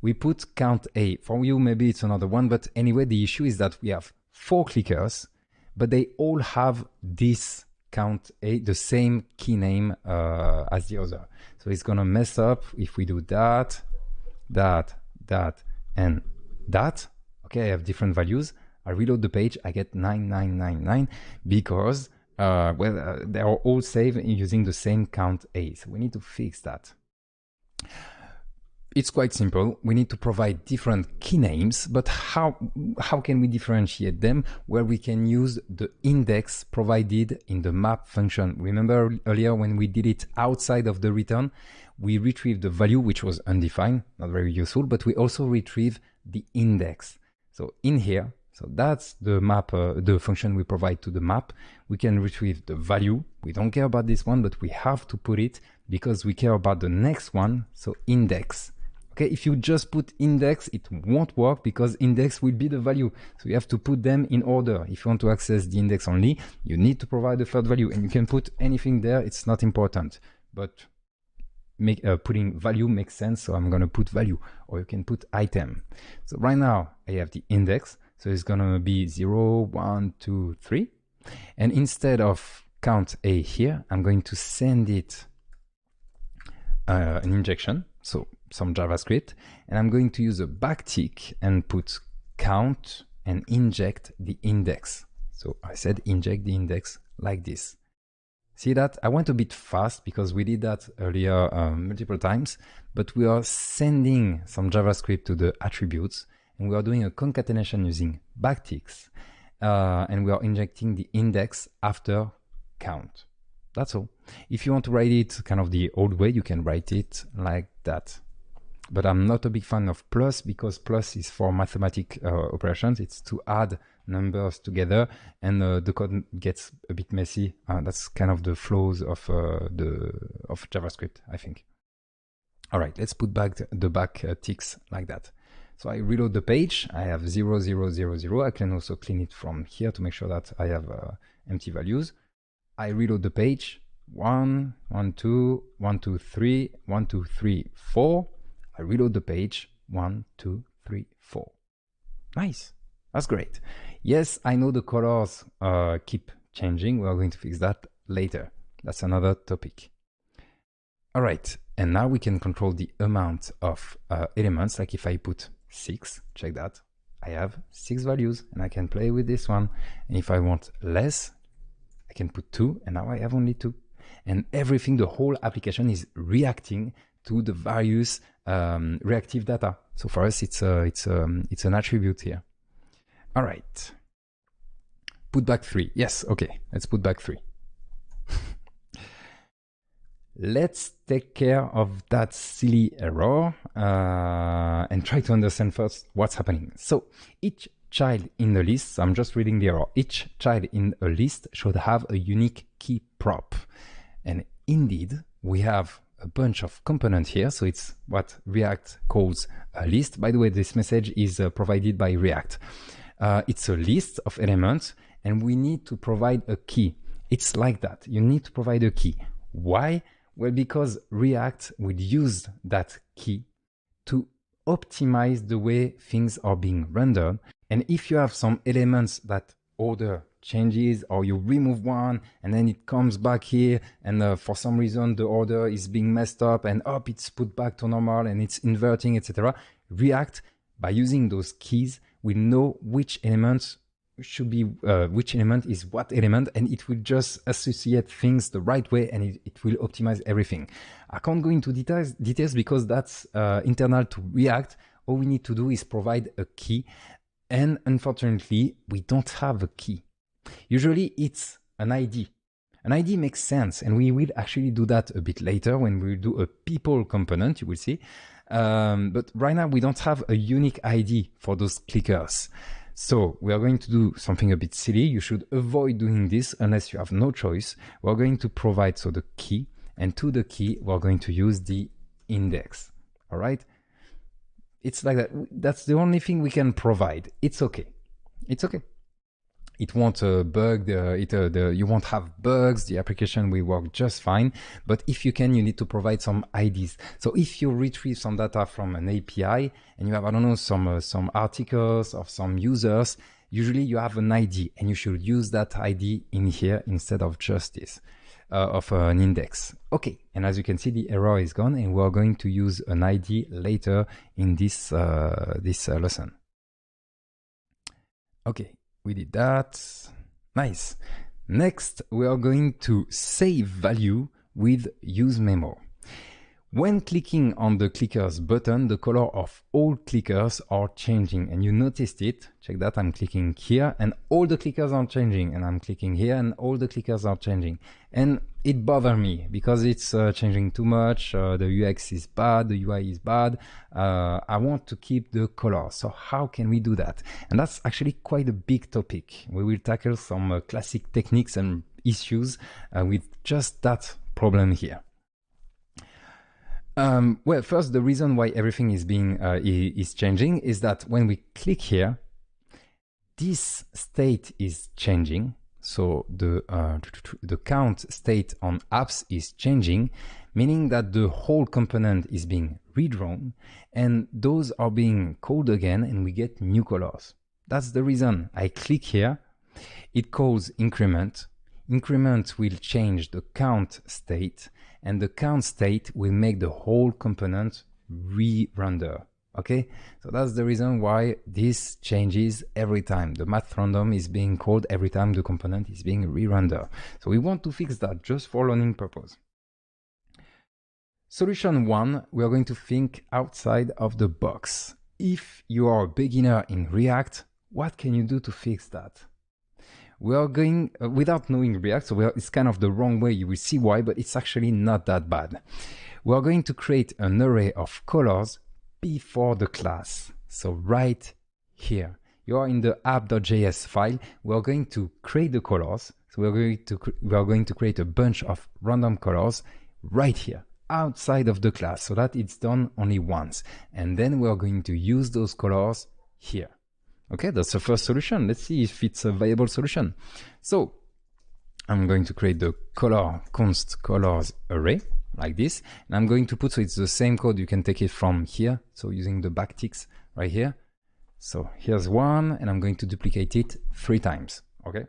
We put count A. For you, maybe it's another one. But anyway, the issue is that we have 4 clickers, but they all have this count A, the same key name as the other. So it's going to mess up if we do that, and that. Okay, I have different values. I reload the page, I get 9999 because they are all saved using the same count A. So we need to fix that. It's quite simple. We need to provide different key names, but how can we differentiate them? Well, we can use the index provided in the map function. Remember earlier when we did it outside of the return, we retrieved the value, which was undefined, not very useful, but we also retrieve the index. So in here, so that's the map, the function we provide to the map. We can retrieve the value. We don't care about this one, but we have to put it because we care about the next one. So index. Okay, if you just put index, it won't work because index will be the value. So you have to put them in order. If you want to access the index only, you need to provide the third value, and you can put anything there. It's not important, but putting value makes sense. So I'm going to put value, or you can put item. So right now I have the index. So it's going to be 0, 1, 2, 3. And instead of count A here, I'm going to send it an injection. So some JavaScript, and I'm going to use a backtick and put count and inject the index. So I said inject the index like this. See that? I went a bit fast because we did that earlier multiple times, but we are sending some JavaScript to the attributes, and we are doing a concatenation using backticks, and we are injecting the index after count. That's all. If you want to write it kind of the old way, you can write it like that. But I'm not a big fan of plus because plus is for mathematic operations. It's to add numbers together, and the code gets a bit messy. That's kind of the flaws of JavaScript, I think. All right, let's put back the back ticks like that. So I reload the page. I have 0, 0, 0, 0. I can also clean it from here to make sure that I have empty values. I reload the page. 1, 1, 2, 1, 2, 3, 1, 2, 3, 4. I reload the page. 1, 2, 3, 4. Nice. That's great. Yes, I know the colors keep changing. We are going to fix that later. That's another topic. All right. And now we can control the amount of elements. Like if I put 6, check that. I have 6 values and I can play with this one. And if I want less, I can put 2 and now I have only 2. And everything, the whole application is reacting to the various reactive data. So for us, it's an attribute here. All right. Put back 3. Yes, okay. Let's put back 3. Let's take care of that silly error and try to understand first what's happening. So each child in the list, so I'm just reading the error, each child in a list should have a unique key prop. And indeed, we have a bunch of components here. So it's what React calls a list. By the way, this message is provided by React. It's a list of elements and we need to provide a key. It's like that. You need to provide a key. Why? Well, because React would use that key to optimize the way things are being rendered. And if you have some elements that order changes, or you remove one and then it comes back here, and for some reason the order is being messed up, and it's put back to normal and it's inverting, etc. React, by using those keys, will know which elements should be which element is what element, and it will just associate things the right way, and it will optimize everything. I can't go into details because that's internal to React. All we need to do is provide a key, and unfortunately we don't have a key. Usually it's an ID. An ID makes sense, and we will actually do that a bit later when we do a people component, you will see. But right now we don't have a unique ID for those clickers. So we are going to do something a bit silly. You should avoid doing this unless you have no choice. We're going to provide the key, and to the key we're going to use the index. All right? It's like that. That's the only thing we can provide. It's okay. It's okay. It won't bug, you won't have bugs, the application will work just fine. But if you can, you need to provide some IDs. So if you retrieve some data from an API and you have, I don't know, some articles of some users, usually you have an ID, and you should use that ID in here instead of just this, of an index. Okay, and as you can see, the error is gone, and we're going to use an ID later in this, lesson. Okay. We did that. Nice. Next, we are going to save value with use memo. When clicking on the clickers button, the color of all clickers are changing, and you noticed it. Check that. I'm clicking here and all the clickers are changing, and I'm clicking here and all the clickers are changing, and it bothers me because it's changing too much. The UX is bad, the UI is bad. I want to keep the color. So how can we do that? And that's actually quite a big topic. We will tackle some classic techniques and issues with just that problem here. Well, first, the reason why everything is changing is that when we click here, this state is changing. So the count state on apps is changing, meaning that the whole component is being redrawn, and those are being called again, and we get new colors. That's the reason I click here. It calls increment. Increment will change the count state, and the count state will make the whole component re-render. Okay, so that's the reason why this changes every time. The math random is being called every time the component is being re-rendered. So we want to fix that just for learning purpose. Solution 1, we are going to think outside of the box. If you are a beginner in React, what can you do to fix that? We are going, without knowing React, so it's kind of the wrong way, you will see why, but it's actually not that bad. We are going to create an array of colors before the class. So right here, you are in the app.js file. We are going to create the colors. So we are going to create a bunch of random colors right here, outside of the class, so that it's done only once. And then we are going to use those colors here. Okay, that's the first solution. Let's see if it's a viable solution. So I'm going to create the const colors array like this, and I'm going to put, so it's the same code, you can take it from here, so using the backticks right here. So here's one, and I'm going to duplicate it 3 times. Okay,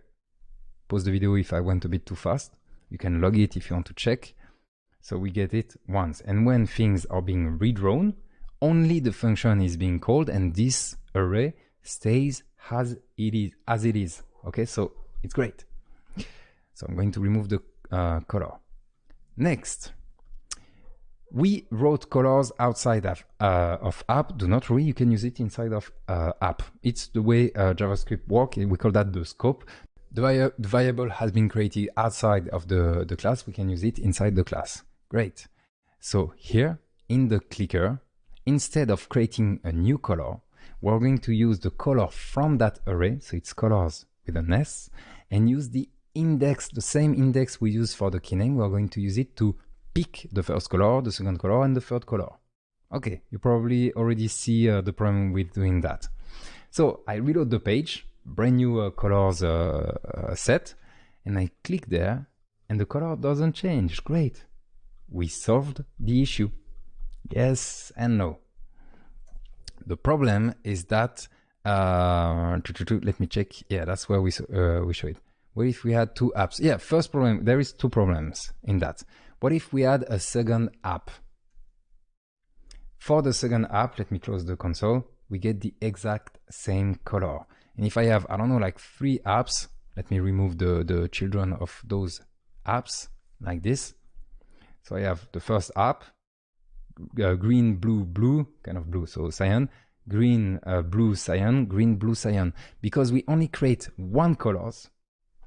pause the video if I went a bit too fast. You can log it if you want to check. So we get it once, and when things are being redrawn, only the function is being called, and this array stays as it is. Okay, so it's great. So I'm going to remove the color. Next, we wrote colors outside of app. Do not worry, you can use it inside of app. It's the way JavaScript works. We call that the scope. The variable has been created outside of the class. We can use it inside the class. Great. So here in the clicker, instead of creating a new color, we're going to use the color from that array, so it's colors with an S, and use the index, the same index we use for the key name. We're going to use it to pick the first color, the second color, and the third color. Okay, you probably already see the problem with doing that. So I reload the page, brand new colors set, and I click there, and the color doesn't change. Great. We solved the issue. Yes and no. The problem is that, let me check. Yeah, that's where we show it. What if we had two apps? Yeah, first problem, there is two problems in that. What if we had a second app? For the second app, let me close the console, we get the exact same color. And if I have, I don't know, like 3 apps, let me remove the children of those apps like this. So I have the first app, green, blue, blue, kind of blue, so cyan, green, blue, cyan, green, blue, cyan, because we only create one colors,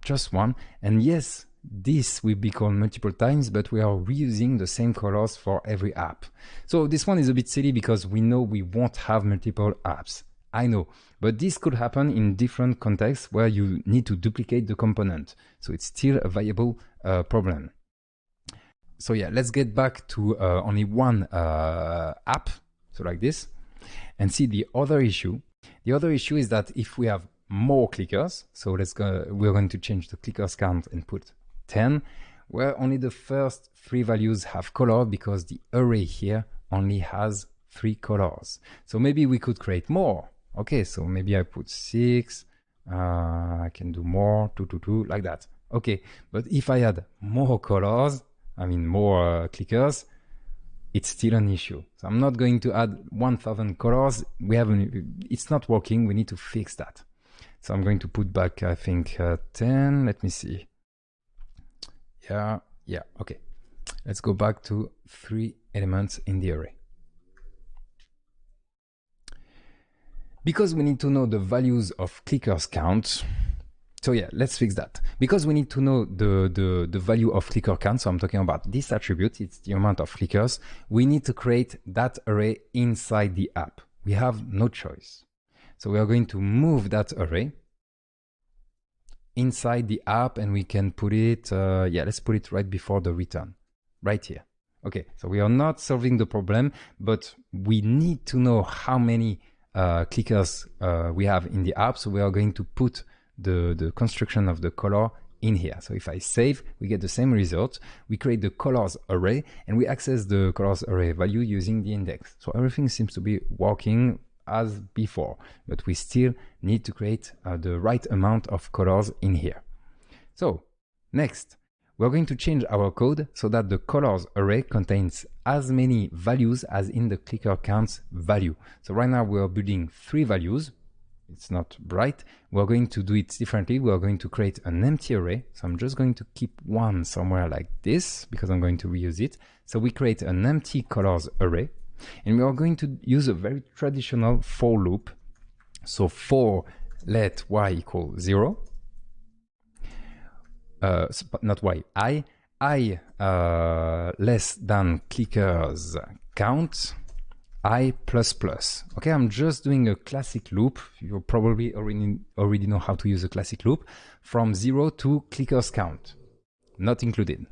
just one. And yes, this will be called multiple times, but we are reusing the same colors for every app. So this one is a bit silly because we know we won't have multiple apps. I know, but this could happen in different contexts where you need to duplicate the component. So it's still a viable problem. So yeah, let's get back to only one app, so like this, and see the other issue. The other issue is that if we have more clickers, so we're going to change the clickers count and put 10, where only the first 3 values have color because the array here only has 3 colors. So maybe we could create more. Okay, so maybe I put 6, I can do more, 2, 2, 2, like that. Okay, but if I add more colors, I mean more clickers, it's still an issue. So I'm not going to add 1000 colors. It's not working. We need to fix that. So I'm going to put back, I think, 10. Let me see. Yeah, okay. Let's go back to 3 elements in the array. Because we need to know the values of clickers count. So yeah, let's fix that. Because we need to know the value of clicker count, so I'm talking about this attribute, it's the amount of clickers, we need to create that array inside the app. We have no choice. So we are going to move that array inside the app, and we can put it, let's put it right before the return, right here. Okay, so we are not solving the problem, but we need to know how many clickers we have in the app, so we are going to put the construction of the color in here. So if I save, we get the same result. We create the colors array, and we access the colors array value using the index. So everything seems to be working as before, but we still need to create the right amount of colors in here. So next, we're going to change our code so that the colors array contains as many values as in the clicker counts value. So right now we are building 3 values. It's not bright. We're going to do it differently. We're going to create an empty array. So I'm just going to keep one somewhere like this because I'm going to reuse it. So we create an empty colors array, and we are going to use a very traditional for loop. So for let y equal 0, not y, I less than clickers count, I plus plus. Okay, I'm just doing a classic loop. You probably already know how to use a classic loop from 0 to clickers count, not included.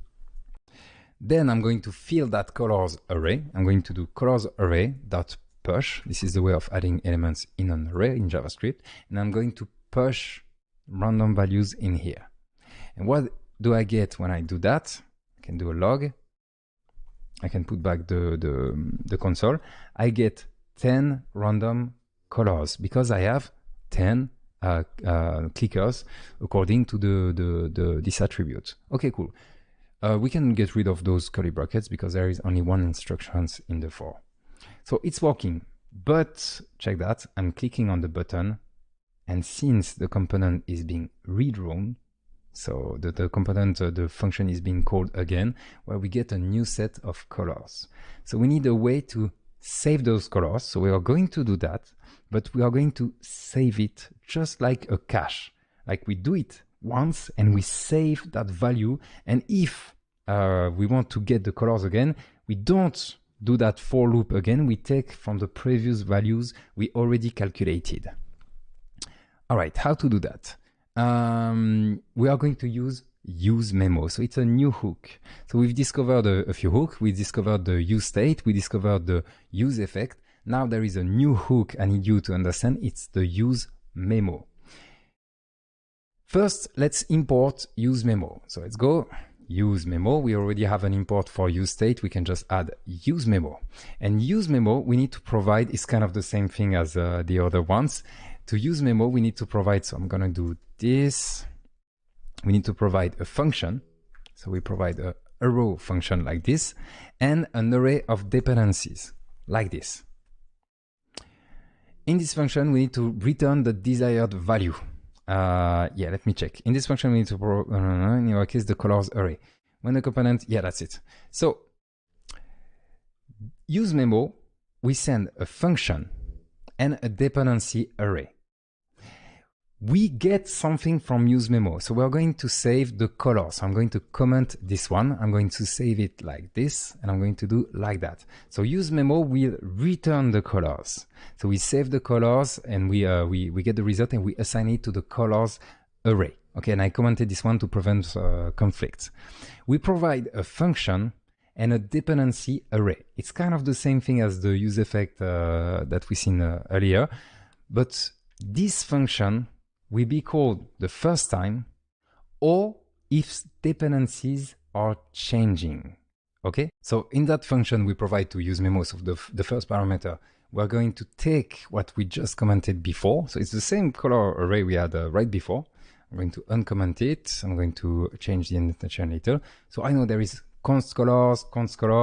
Then I'm going to fill that colors array. I'm going to do colors array dot push. This is the way of adding elements in an array in JavaScript. And I'm going to push random values in here. And what do I get when I do that? I can do a log. I can put back the console. I get 10 random colors because I have 10 clickers according to this attribute. Okay, cool. We can get rid of those curly brackets because there is only one instructions in the for. So it's working, but check that. I'm clicking on the button, and since the component is being redrawn, so the component, the function is being called again, where we get a new set of colors. So we need a way to save those colors. So we are going to do that, but we are going to save it just like a cache. Like we do it once and we save that value. And if we want to get the colors again, we don't do that for loop again. We take from the previous values we already calculated. All right, how to do that? We are going to use memo. So it's a new hook. So we've discovered a few hooks. We discovered the use state. We discovered the use effect. Now there is a new hook I need you to understand. It's the use memo. First, let's import use memo. So let's go use memo. We already have an import for use state. We can just add use memo. And use memo, we need to provide, is kind of the same thing as the other ones. To use memo, we need to provide, so I'm gonna do this. We need to provide a function. So we provide a row function like this, and an array of dependencies like this. In this function, we need to return the desired value. Yeah, let me check. In this function, we need to, in our case, the colors array. When the component, yeah, that's it. So use memo, we send a function and a dependency array. We get something from use memo. So we're going to save the color. So I'm going to comment this one. I'm going to save it like this, and I'm going to do like that. So use memo will return the colors. So we save the colors, and we get the result, and we assign it to the colors array. Okay, and I commented this one to prevent conflicts. We provide a function and a dependency array. It's kind of the same thing as the use effect that we seen earlier, but this function will be called the first time or if dependencies are changing. Okay, so in that function we provide to use memo, so the first parameter, we're going to take what we just commented before. So it's the same color array we had right before. I'm going to uncomment it. I'm going to change the indentation later. So I know there is const color,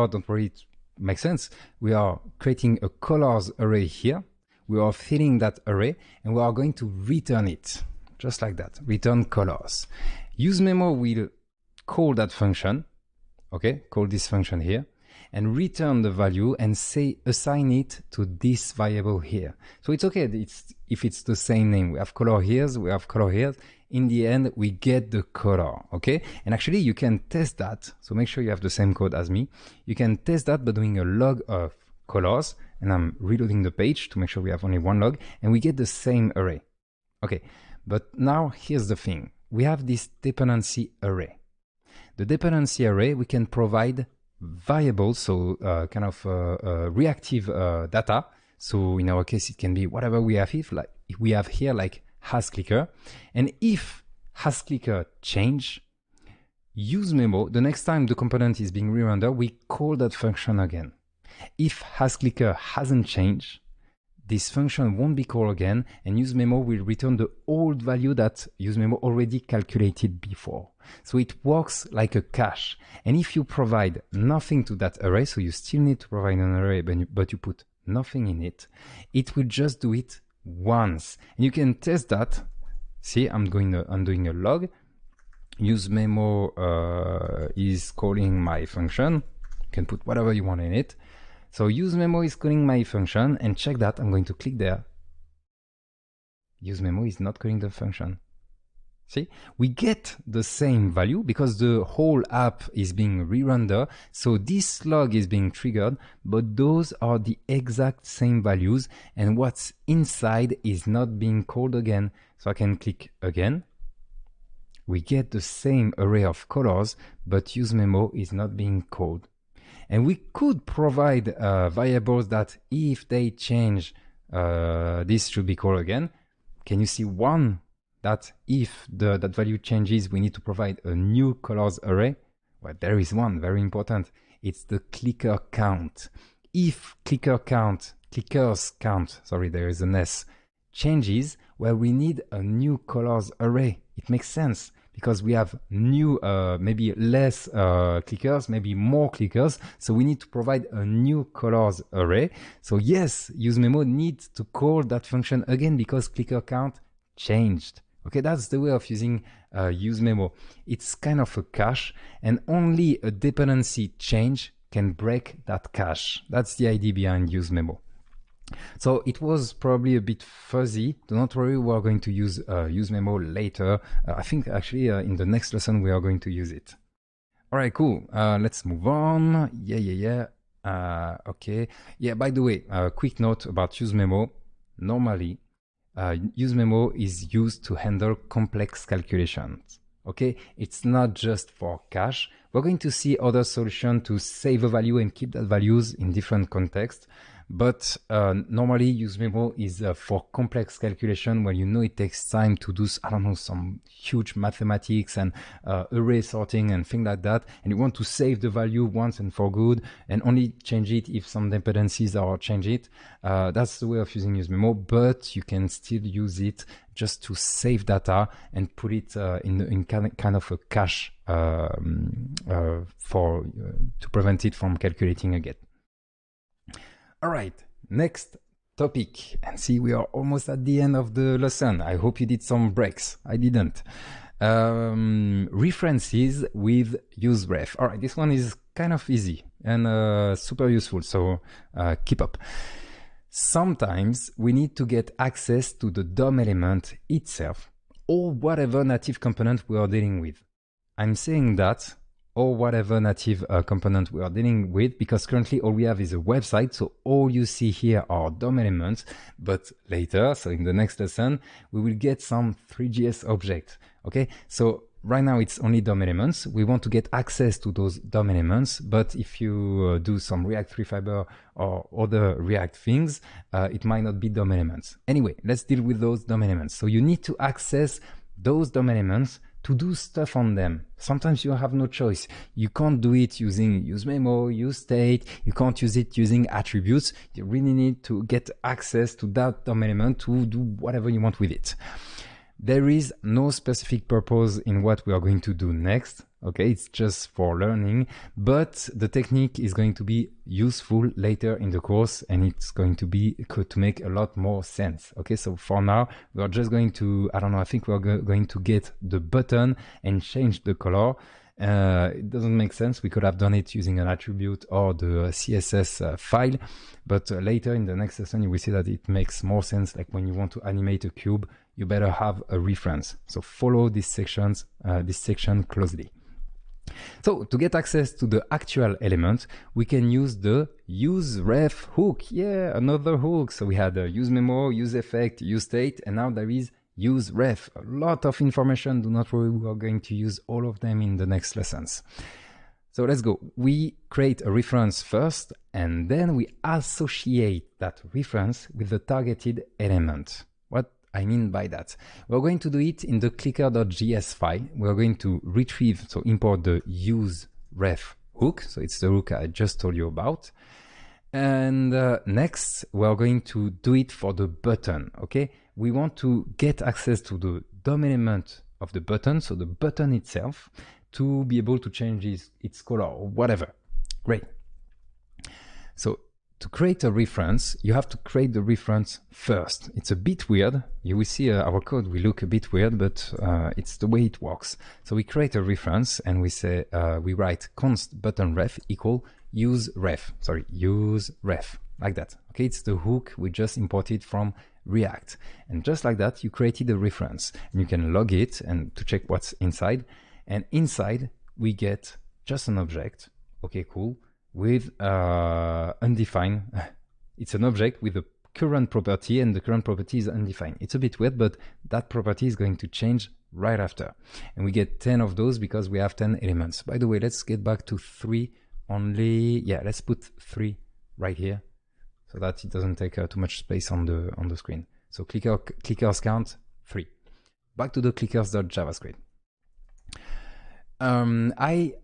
don't worry, it makes sense. We are creating a colors array here. We are filling that array, and we are going to return it, just like that, return colors. Use memo will call that function, okay, call this function here, and return the value and say assign it to this variable here. So it's okay if it's the same name. We have color here, we have color here. In the end, we get the color, okay? And actually, you can test that. So make sure you have the same code as me. You can test that by doing a log of colors, and I'm reloading the page to make sure we have only one log, and we get the same array. Okay, but now here's the thing. We have this dependency array. The dependency array, we can provide variables, so kind of reactive data. So in our case, it can be whatever we have here, like hasClicker. And if hasClicker change, use memo, the next time the component is being re-rendered, we call that function again. If hasClicker hasn't changed, this function won't be called again, and use memo will return the old value that use memo already calculated before. So it works like a cache. And if you provide nothing to that array, so you still need to provide an array, but you put nothing in it, it will just do it once. And you can test that. See, I'm doing a log. Use memo is calling my function. You can put whatever you want in it. So use memo is calling my function, and check that. I'm going to click there. Use memo is not calling the function. See, we get the same value because the whole app is being re-rendered. So this log is being triggered, but those are the exact same values, and what's inside is not being called again. So I can click again. We get the same array of colors, but use memo is not being called. And we could provide variables that if they change, this should be called again. Can you see one that if that value changes, we need to provide a new colors array? Well, there is one, very important. It's the clicker count. If clickers count, sorry, there is an S, changes, well, we need a new colors array. It makes sense, because we have new, maybe less clickers, maybe more clickers. So we need to provide a new colors array. So yes, use memo needs to call that function again because clicker count changed. Okay, that's the way of using use memo. It's kind of a cache, and only a dependency change can break that cache. That's the idea behind use memo. So it was probably a bit fuzzy. Do not worry, we are going to use use memo later. I think actually in the next lesson we are going to use it. All right, cool. Let's move on. Okay. Yeah, by the way, quick note about use memo. Normally, use memo is used to handle complex calculations. Okay, it's not just for cache. We're going to see other solutions to save a value and keep that values in different contexts. but normally use memo is for complex calculation where you know it takes time to do, I don't know, some huge mathematics and array sorting and things like that, and you want to save the value once and for good and only change it if some dependencies are change it. That's the way of using use memo, but you can still use it just to save data and put it in kind of a cache to prevent it from calculating again. All right, next topic, and see, we are almost at the end of the lesson. I hope you did some breaks. I didn't. References with useRef. All right, this one is kind of easy and super useful, so keep up. Sometimes we need to get access to the DOM element itself or whatever native component we are dealing with. I'm saying that, or whatever native component we are dealing with, because currently all we have is a website, so all you see here are DOM elements, but later, so in the next lesson, we will get some 3JS objects, okay? So right now it's only DOM elements. We want to get access to those DOM elements, but if you do some React Free Fiber or other React things, it might not be DOM elements. Anyway, let's deal with those DOM elements. So you need to access those DOM elements to do stuff on them. Sometimes you have no choice. You can't do it using useMemo, useState. You can't use it using attributes. You really need to get access to that DOM element to do whatever you want with it. There is no specific purpose in what we are going to do next. Okay, it's just for learning, but the technique is going to be useful later in the course, and it's going to be to make a lot more sense. Okay, so for now, we are just going to, I don't know, I think we're going to get the button and change the color. It doesn't make sense. We could have done it using an attribute or the CSS file, but later in the next lesson, you will see that it makes more sense. Like when you want to animate a cube, you better have a reference. So follow this section closely. So to get access to the actual element, we can use the useRef hook. Yeah, another hook. So we had useMemo, useEffect, useState, and now there is useRef. A lot of information. Do not worry, we are going to use all of them in the next lessons. So let's go. We create a reference first, and then we associate that reference with the targeted element. What I mean by that, we're going to do it in the clicker.js file. We're going to retrieve, so import the useRef hook. So it's the hook I just told you about. And next, we're going to do it for the button, okay? We want to get access to the DOM element of the button, so the button itself, to be able to change its color or whatever. Great. So to create a reference, you have to create the reference first. It's a bit weird. You will see our code will look a bit weird, but it's the way it works. So we create a reference and we say, we write const button ref equal useRef, like that. Okay, it's the hook we just imported from React. And just like that, you created a reference and you can log it and to check what's inside. And inside we get just an object. Okay, cool. With undefined. It's an object with a current property, and the current property is undefined. It's a bit weird, but that property is going to change right after. And we get 10 of those because we have 10 elements. By the way, let's get back to 3 only. Yeah, let's put 3 right here so that it doesn't take too much space on the screen. So clickers count 3. Back to the clickers.javascript. I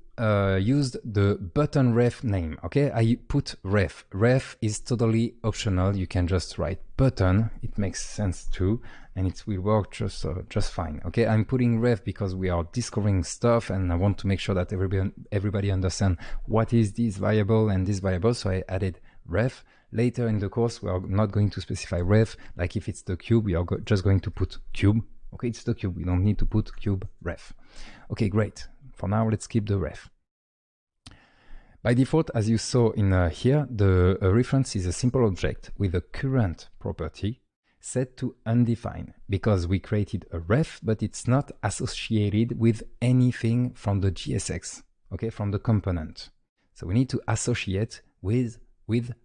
used the button ref name. Okay, I put ref. Ref is totally optional. You can just write button. It makes sense too, and it will work just fine. Okay, I'm putting ref because we are discovering stuff, and I want to make sure that everybody understand what is this variable and this variable. So I added ref. Later in the course, we are not going to specify ref. Like if it's the cube, we are just going to put cube. Okay, it's the cube. We don't need to put cube ref. Okay, great. For now, let's keep the ref. By default, as you saw in here, the reference is a simple object with a current property set to undefined because we created a ref, but it's not associated with anything from the JSX, okay, from the component. So we need to associate with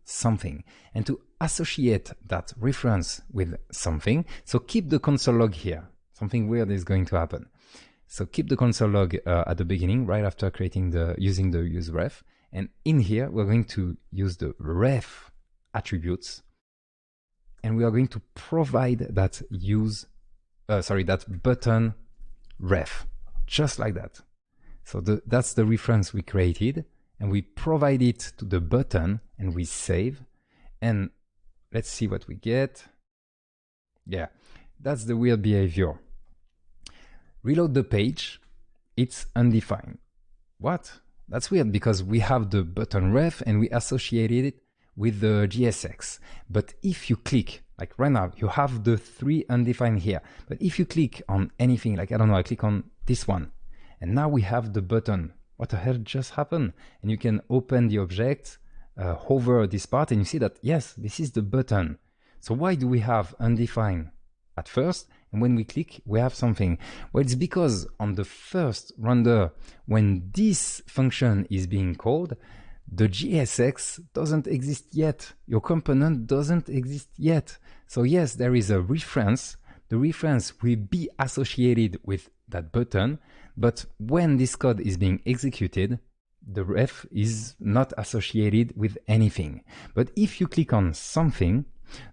something. And to associate that reference with something, so keep the console log here. Something weird is going to happen. So keep the console log at the beginning, right after using the useRef. And in here, we're going to use the ref attributes, and we are going to provide that that button ref, just like that. So that's the reference we created, and we provide it to the button, and we save, and let's see what we get. Yeah, that's the weird behavior. Reload the page, it's undefined. What? That's weird, because we have the button ref and we associated it with the JSX. But if you click, like right now, you have the 3 undefined here. But if you click on anything, like I don't know, I click on this one, and now we have the button. What the hell just happened? And you can open the object, hover this part, and you see that, yes, this is the button. So why do we have undefined at first, and when we click, we have something? Well, it's because on the first render, when this function is being called, the JSX doesn't exist yet. Your component doesn't exist yet. So yes, there is a reference. The reference will be associated with that button, but when this code is being executed, the ref is not associated with anything. But if you click on something,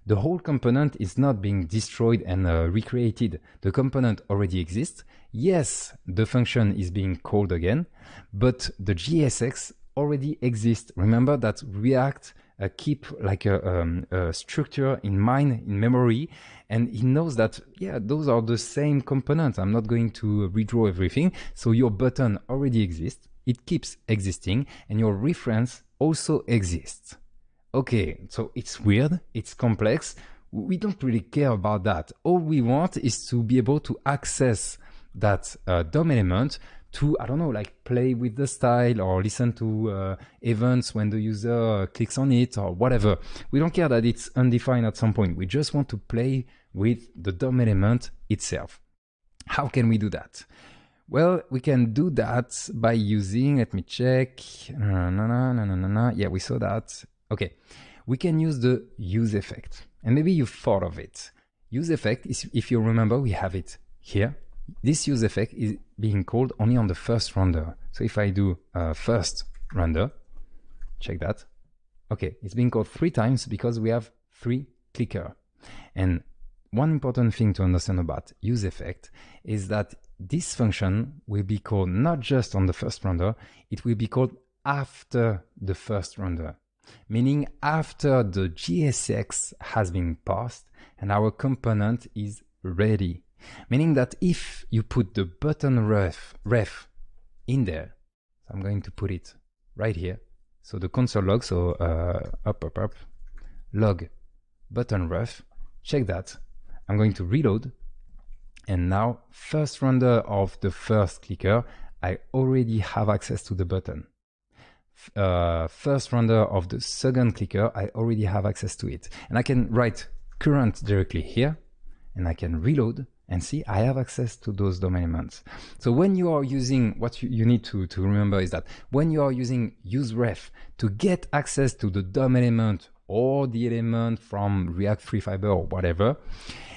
the whole component is not being destroyed and recreated. The component already exists. Yes, the function is being called again, but the JSX already exists. Remember that React keep like a structure in mind, in memory, and he knows that, yeah, those are the same components. I'm not going to redraw everything. So your button already exists. It keeps existing, and your reference also exists. Okay, so it's weird, it's complex. We don't really care about that. All we want is to be able to access that DOM element to, I don't know, like play with the style or listen to events when the user clicks on it or whatever. We don't care that it's undefined at some point. We just want to play with the DOM element itself. How can we do that? Well, we can do that by using, let me check. Yeah, we saw that. Okay, we can use the use effect, and maybe you've thought of it. Use effect is, if you remember, we have it here. This use effect is being called only on the first render. So if I do first render, check that. Okay, it's being called 3 times because we have 3 clicker. And one important thing to understand about use effect is that this function will be called not just on the first render, it will be called after the first render. Meaning after the JSX has been passed and our component is ready. Meaning that if you put the button ref in there, so I'm going to put it right here. So the console log, so up, log button ref, check that. I'm going to reload. And now first render of the first clicker, I already have access to the button. First render of the second clicker, I already have access to it. And I can write current directly here, and I can reload and see I have access to those DOM elements. So when you are using, what you need to remember is that when you are using useRef to get access to the DOM element or the element from React Free Fiber or whatever,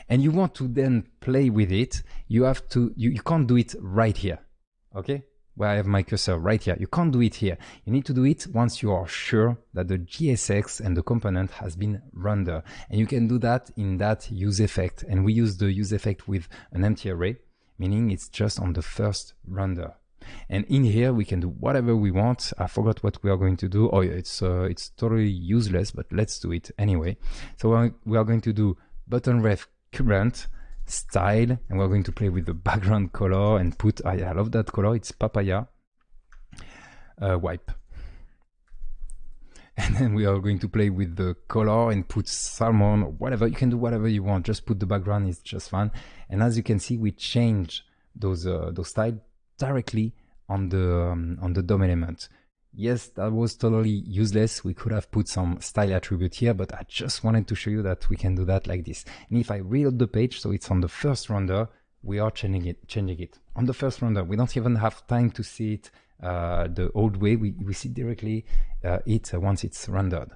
and you want to then play with it, you have to, you can't do it right here, okay? Where I have my cursor right here. You can't do it here. You need to do it once you are sure that the JSX and the component has been rendered. And you can do that in that use effect. And we use the use effect with an empty array, meaning it's just on the first render. And in here, we can do whatever we want. I forgot what we are going to do. Oh yeah, it's totally useless, but let's do it anyway. So we are going to do button ref current style, and we're going to play with the background color and put, I love that color, it's papaya, wipe. And then we are going to play with the color and put salmon or whatever. You can do whatever you want, just put the background, it's just fun. And as you can see, we change those styles directly on the DOM element. Yes, that was totally useless. We could have put some style attribute here, but I just wanted to show you that we can do that like this. And if I reload the page, so it's on the first render, we are changing it. On the first render, we don't even have time to see it the old way. We see directly once it's rendered.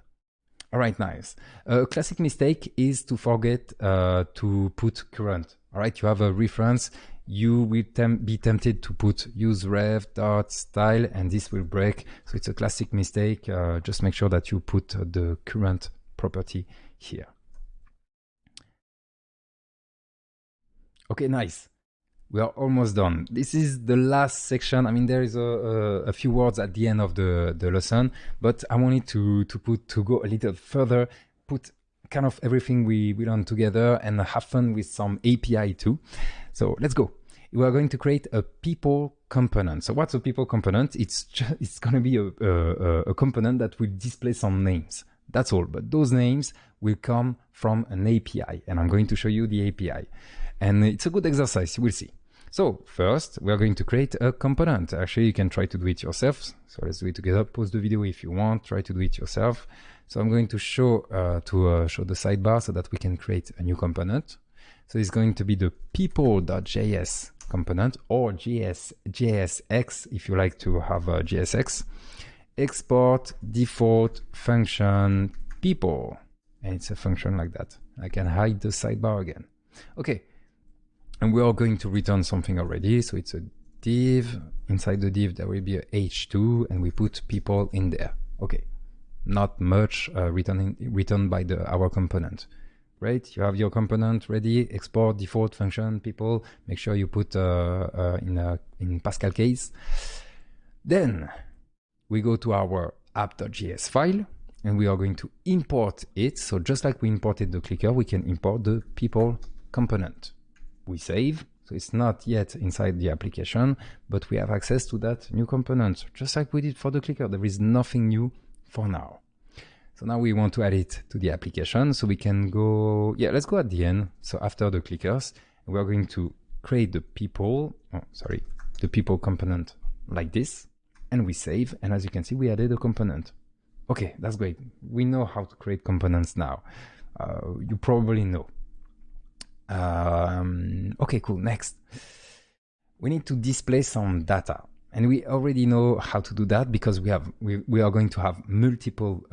All right, nice. A classic mistake is to forget to put current. All right, you have a reference. You will be tempted to put useRef.style and this will break. So it's a classic mistake. Just make sure that you put the current property here. Okay, nice. We are almost done. This is the last section. I mean, there is a few words at the end of the lesson, but I wanted to go a little further, put kind of everything we learned together and have fun with some API too. So let's go. We are going to create a people component. So what's a people component? It's going to be a component that will display some names. That's all. But those names will come from an API, and I'm going to show you the API. And it's a good exercise. You will see. So first, we are going to create a component. Actually, you can try to do it yourself. So let's do it together. Pause the video if you want. Try to do it yourself. So I'm going to show show the sidebar so that we can create a new component. So it's going to be the people.js component, or JSX if you like to have a JSX. Export default function people, and it's a function like that. I can hide the sidebar again. Okay. And we are going to return something already. So it's a div. Inside the div, there will be a h2, and we put people in there. Okay. Not much returned by our component. Great. You have your component ready. Export default function people. Make sure you put in Pascal case. Then we go to our app.js file, and we are going to import it. So just like we imported the clicker, we can import the people component. We save, so it's not yet inside the application, but we have access to that new component, just like we did for the clicker. There is nothing new for now. So now we want to add it to the application, so we can go, let's go at the end. So after the clickers, we're going to create the people, the people component like this, and we save, and as you can see, we added a component. Okay, that's great. We know how to create components now. You probably know. Okay, cool. Next, we need to display some data, and we already know how to do that because we are going to have multiple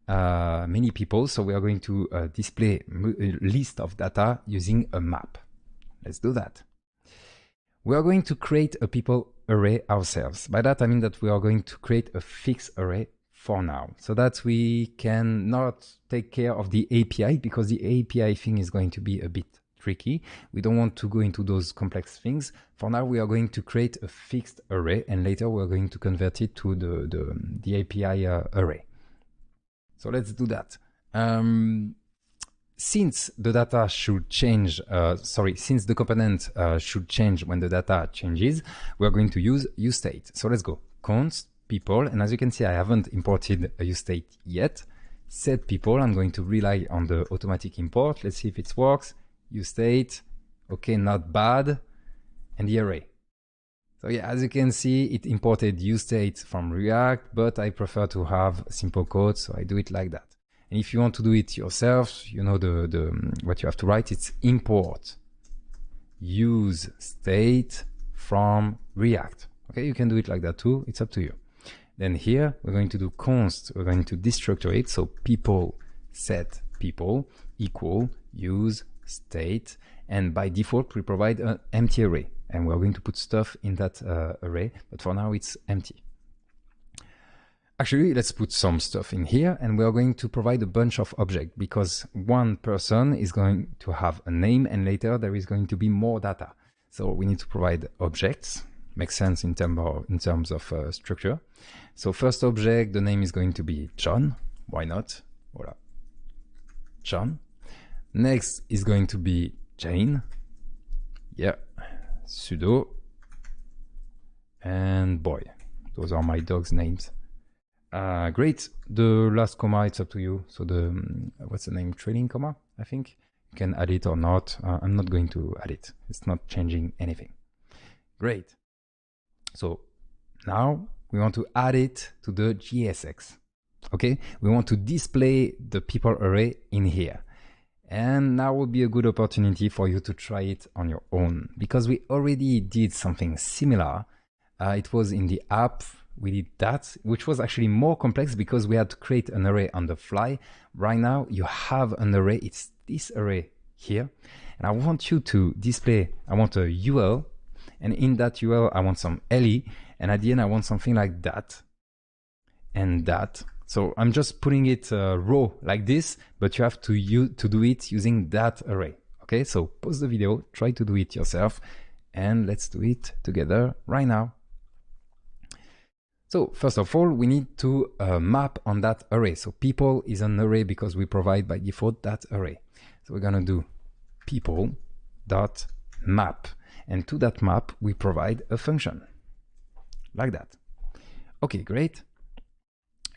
many people. So we are going to display a list of data using a map. Let's do that. We are going to create a people array ourselves. By that I mean that we are going to create a fixed array for now, so that we can not take care of the API, because the API thing is going to be a bit tricky. We don't want to go into those complex things. For now, we are going to create a fixed array, and later we're going to convert it to the API array. So let's do that. Since the data should change, since the component should change when the data changes, we're going to use useState. So let's go. Const people, and as you can see, I haven't imported a useState yet. Set people, I'm going to rely on the automatic import. Let's see if it works. useState, okay, not bad, and the array. So yeah, as you can see, it imported useState from React, but I prefer to have simple code, so I do it like that. And if you want to do it yourself, you know what you have to write. It's import useState from React. Okay, you can do it like that too. It's up to you. Then here we're going to do const. We're going to destructure it. So people set people equal useState, and by default we provide an empty array, and we're going to put stuff in that array. But for now it's empty. Actually, let's put some stuff in here, and we are going to provide a bunch of objects, because one person is going to have a name, and later there is going to be more data. So we need to provide objects. Makes sense in terms of structure. So first object, the name is going to be John. Why not? Voila. John. Next is going to be Jane. Yeah. Sudo. And boy. Those are my dog's names. Great. The last comma, it's up to you. So what's the name? Trailing comma, I think. You can add it or not. I'm not going to add it. It's not changing anything. Great. So now we want to add it to the JSX. Okay, we want to display the people array in here. And now would be a good opportunity for you to try it on your own, because we already did something similar. It was in the app. We did that, which was actually more complex because we had to create an array on the fly. Right now you have an array. It's this array here. And I want you to display, I want a UL. And in that UL, I want some LE. And at the end, I want something like that and that. So I'm just putting it raw like this, but you have to do it using that array. Okay, so pause the video, try to do it yourself, and let's do it together right now. So first of all, we need to map on that array. So people is an array because we provide by default that array. So we're gonna do people dot map, and to that map we provide a function like that. Okay, great.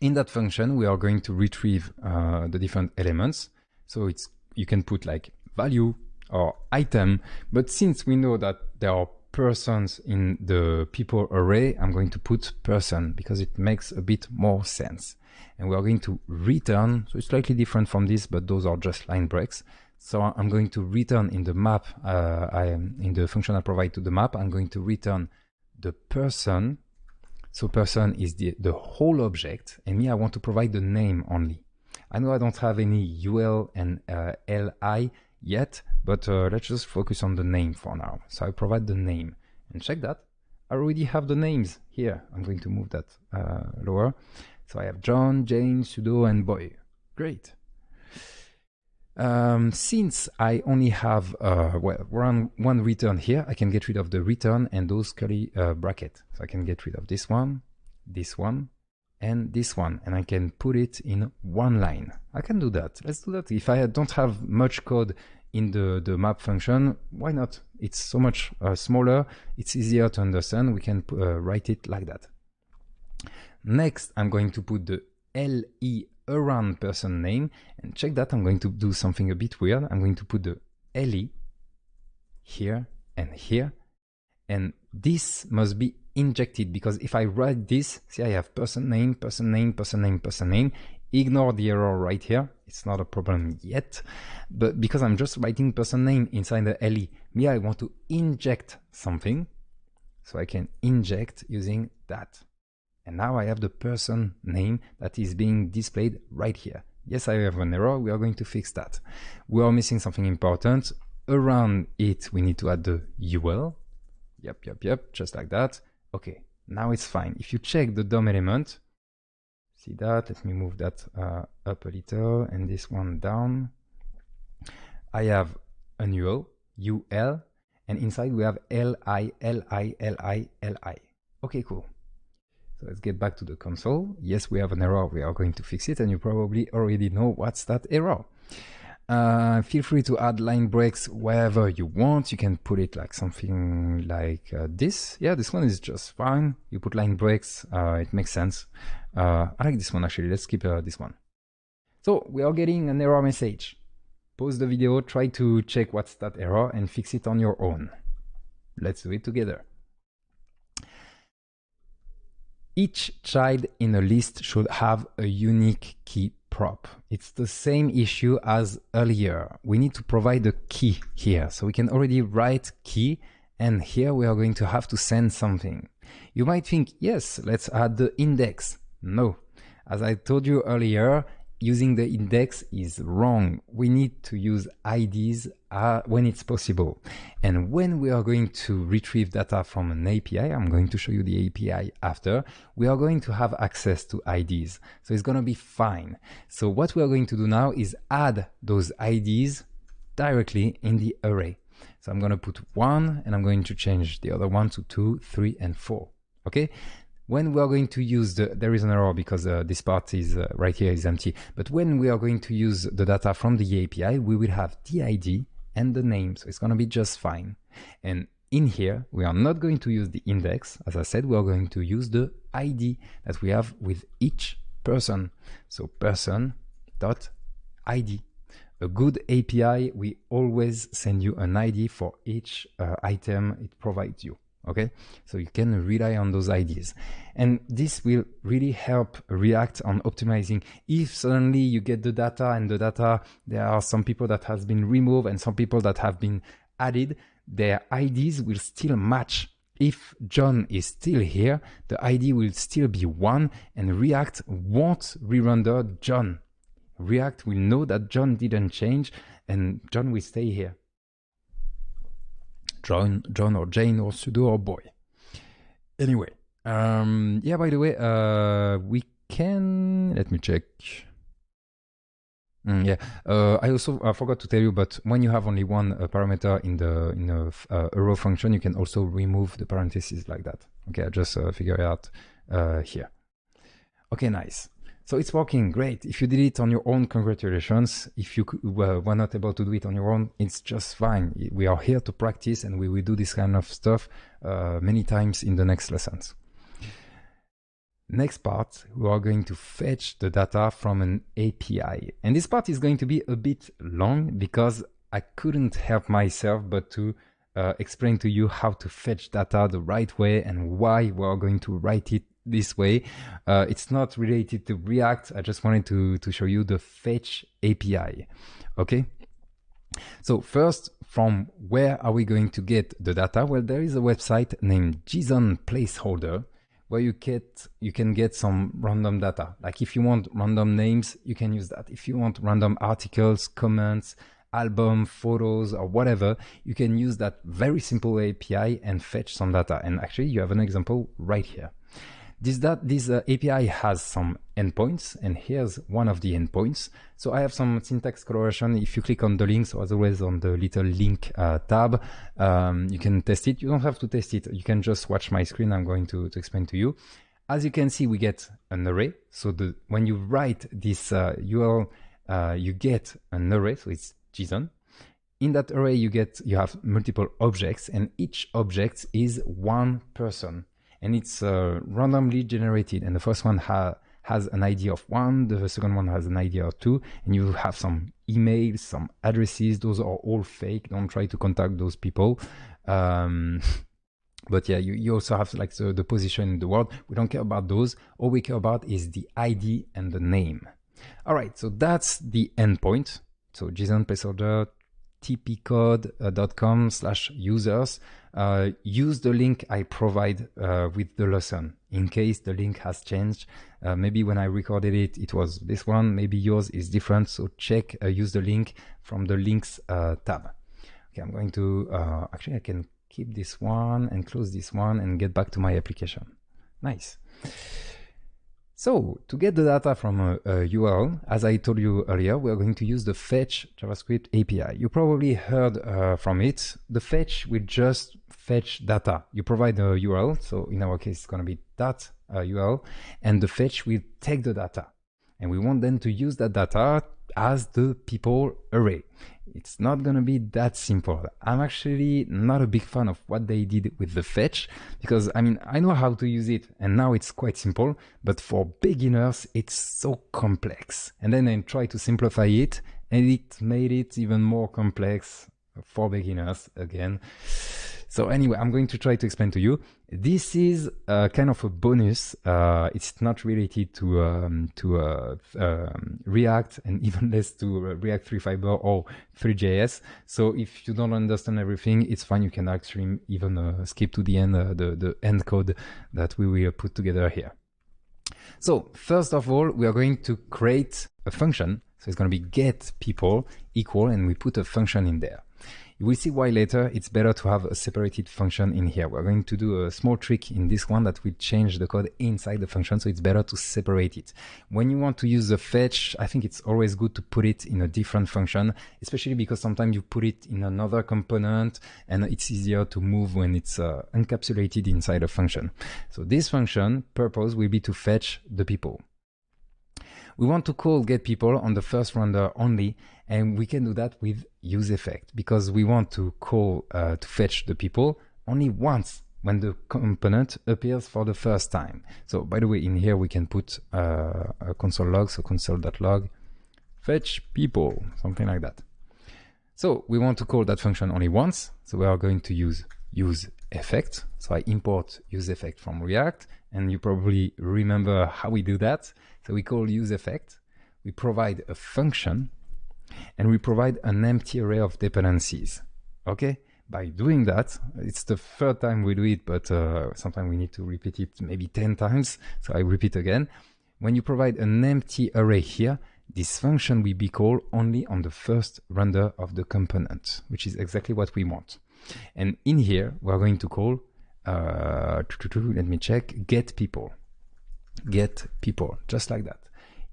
In that function we are going to retrieve the different elements. So you can put like value or item, but since we know that there are persons in the people array, I'm going to put person because it makes a bit more sense. And we are going to return, so it's slightly different from this, but those are just line breaks. So I'm going to return in the map, in the function I provide to the map, I'm going to return the person. So person is the whole object, and me, I want to provide the name only. I know I don't have any UL and LI yet, but let's just focus on the name for now. So I provide the name, and check that. I already have the names here. I'm going to move that lower. So I have John, Jane, Sudo, and Boy. Great. Since I only have one return here, I can get rid of the return and those curly brackets. So I can get rid of this one, and this one, and I can put it in one line. I can do that. Let's do that. If I don't have much code in the map function, why not? It's so much smaller. It's easier to understand. We can write it like that. Next, I'm going to put the LE around person name, and check that. I'm going to do something a bit weird. I'm going to put the LE here and here, and this must be injected, because if I write this, see, I have person name, person name, person name, person name. Ignore the error right here. It's not a problem yet, but because I'm just writing person name inside the LE, me, I want to inject something, so I can inject using that. And now I have the person name that is being displayed right here. Yes, I have an error. We are going to fix that. We are missing something important. Around it, we need to add the UL. Yep, just like that. Okay, now it's fine. If you check the DOM element, see that? Let me move that up a little, and this one down. I have an UL, and inside we have LI. Okay, cool. So let's get back to the console. Yes, we have an error. We are going to fix it, and you probably already know what's that error. Feel free to add line breaks wherever you want. You can put it like something like this. Yeah, this one is just fine. You put line breaks, it makes sense. I like this one actually. Let's keep this one. So we are getting an error message. Pause the video, try to check what's that error and fix it on your own. Let's do it together. Each child in a list should have a unique key prop. It's the same issue as earlier. We need to provide a key here. So we can already write key, and here we are going to have to send something. You might think, yes, let's add the index. No, as I told you earlier, using the index is wrong. We need to use IDs when it's possible. And when we are going to retrieve data from an API, I'm going to show you the API after, we are going to have access to IDs. So it's going to be fine. So what we are going to do now is add those IDs directly in the array. So I'm going to put 1, and I'm going to change the other one to 2, 3, and 4. Okay. When we are going to use there is an error because this part is right here is empty. But when we are going to use the data from the API, we will have the ID and the name. So it's going to be just fine. And in here, we are not going to use the index. As I said, we are going to use the ID that we have with each person. So person.id. A good API, we always send you an ID for each item it provides you. Okay, so you can rely on those IDs, and this will really help React on optimizing. If suddenly you get the data, and the data, there are some people that has been removed and some people that have been added, their IDs will still match. If John is still here, the ID will still be 1, and React won't re-render John. React will know that John didn't change, and John will stay here. John or Jane or Sudo or Boy. Anyway, yeah, by the way, we can, let me check. Yeah, I also forgot to tell you, but when you have only one parameter in the arrow function, you can also remove the parentheses like that. Okay, I just figure it out here. Okay, nice. So it's working great. If you did it on your own, congratulations. If you were not able to do it on your own, it's just fine. We are here to practice, and we will do this kind of stuff many times in the next lessons. Next part, we are going to fetch the data from an API. And this part is going to be a bit long because I couldn't help myself but to explain to you how to fetch data the right way and why we are going to write it this way. It's not related to React. I just wanted to show you the fetch API. Okay. So first, from where are we going to get the data? Well, there is a website named JSON Placeholder, where you can get some random data. Like if you want random names, you can use that. If you want random articles, comments, album, photos, or whatever, you can use that very simple API and fetch some data. And actually, you have an example right here. This API has some endpoints, and here's one of the endpoints. So I have some syntax correction. If you click on the link, so as always on the little link tab, you can test it. You don't have to test it. You can just watch my screen. I'm going to explain to you. As you can see, we get an array. So when you write this URL, you get an array. So it's JSON. In that array, you have multiple objects, and each object is one person. And it's randomly generated. And the first one has an ID of 1, the second one has an ID of 2, and you have some emails, some addresses. Those are all fake. Don't try to contact those people. But yeah, you also have like the position in the world. We don't care about those. All we care about is the ID and the name. All right, so that's the endpoint. So JSON placeholder tpcode.com/users. Use the link I provide with the lesson in case the link has changed. Maybe when I recorded it, it was this one. Maybe yours is different. So check, use the link from the links tab. Okay, I'm going to, actually I can keep this one and close this one and get back to my application. Nice. So to get the data from a URL, as I told you earlier, we are going to use the fetch JavaScript API. You probably heard from it. The fetch will just fetch data. You provide a URL, so in our case, it's going to be that URL, and the fetch will take the data. And we want then to use that data as the people array. It's not going to be that simple. I'm actually not a big fan of what they did with the fetch because, I mean, I know how to use it and now it's quite simple, but for beginners, it's so complex. And then I try to simplify it and it made it even more complex for beginners again. So anyway, I'm going to try to explain to you. This is kind of a bonus. It's not related to React and even less to React 3 Fiber or 3JS. So if you don't understand everything, it's fine. You can actually even skip to the end, the end code that we will put together here. So first of all, we are going to create a function. So it's going to be get people equal, and we put a function in there. You will see why later it's better to have a separated function in here. We're going to do a small trick in this one that will change the code inside the function, so it's better to separate it. When you want to use the fetch, I think it's always good to put it in a different function, especially because sometimes you put it in another component and it's easier to move when it's encapsulated inside a function. So this function purpose will be to fetch the people. We want to call getPeople on the first render only, and we can do that with useEffect because we want to call to fetch the people only once when the component appears for the first time. So by the way, in here we can put a console log, so console.log fetch people, something like that. So we want to call that function only once, so we are going to use useEffect. So I import useEffect from React, and you probably remember how we do that. So we call useEffect, we provide a function, and we provide an empty array of dependencies. Okay? By doing that, it's the third time we do it, but sometimes we need to repeat it maybe 10 times. So I repeat again. When you provide an empty array here, this function will be called only on the first render of the component, which is exactly what we want. And in here, we're going to call, let me check, getPeople. get people, just like that.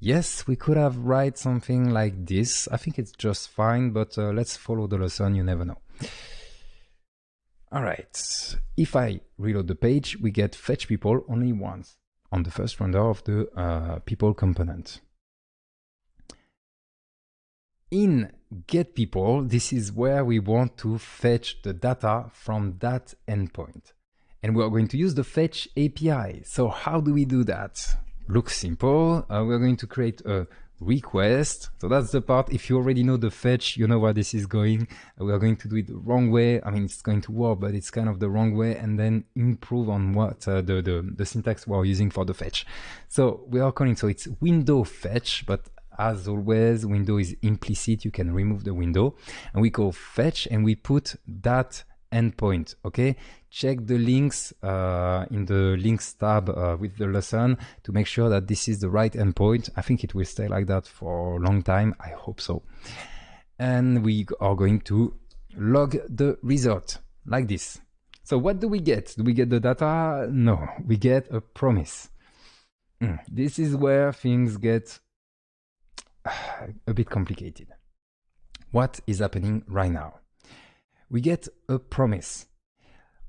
Yes, we could have write something like this. I think it's just fine, but let's follow the lesson, you never know. All right, if I reload the page, we get fetch people only once on the first render of the people component. In get people, this is where we want to fetch the data from that endpoint. And we are going to use the fetch API. So how do we do that? Looks simple. We're going to create a request. So that's the part. If you already know the fetch, you know where this is going. We are going to do it the wrong way. I mean, it's going to work, but it's kind of the wrong way, and then improve on what the syntax we're using for the fetch. So we are calling, so it's window fetch, but as always, window is implicit. You can remove the window, and we call fetch, and we put that endpoint. Okay, check the links in the links tab with the lesson to make sure that this is the right endpoint. I think it will stay like that for a long time. I hope so. And we are going to log the result like this. So what do we get? Do we get the data? No, we get a promise. This is where things get a bit complicated. What is happening right now? We get a promise.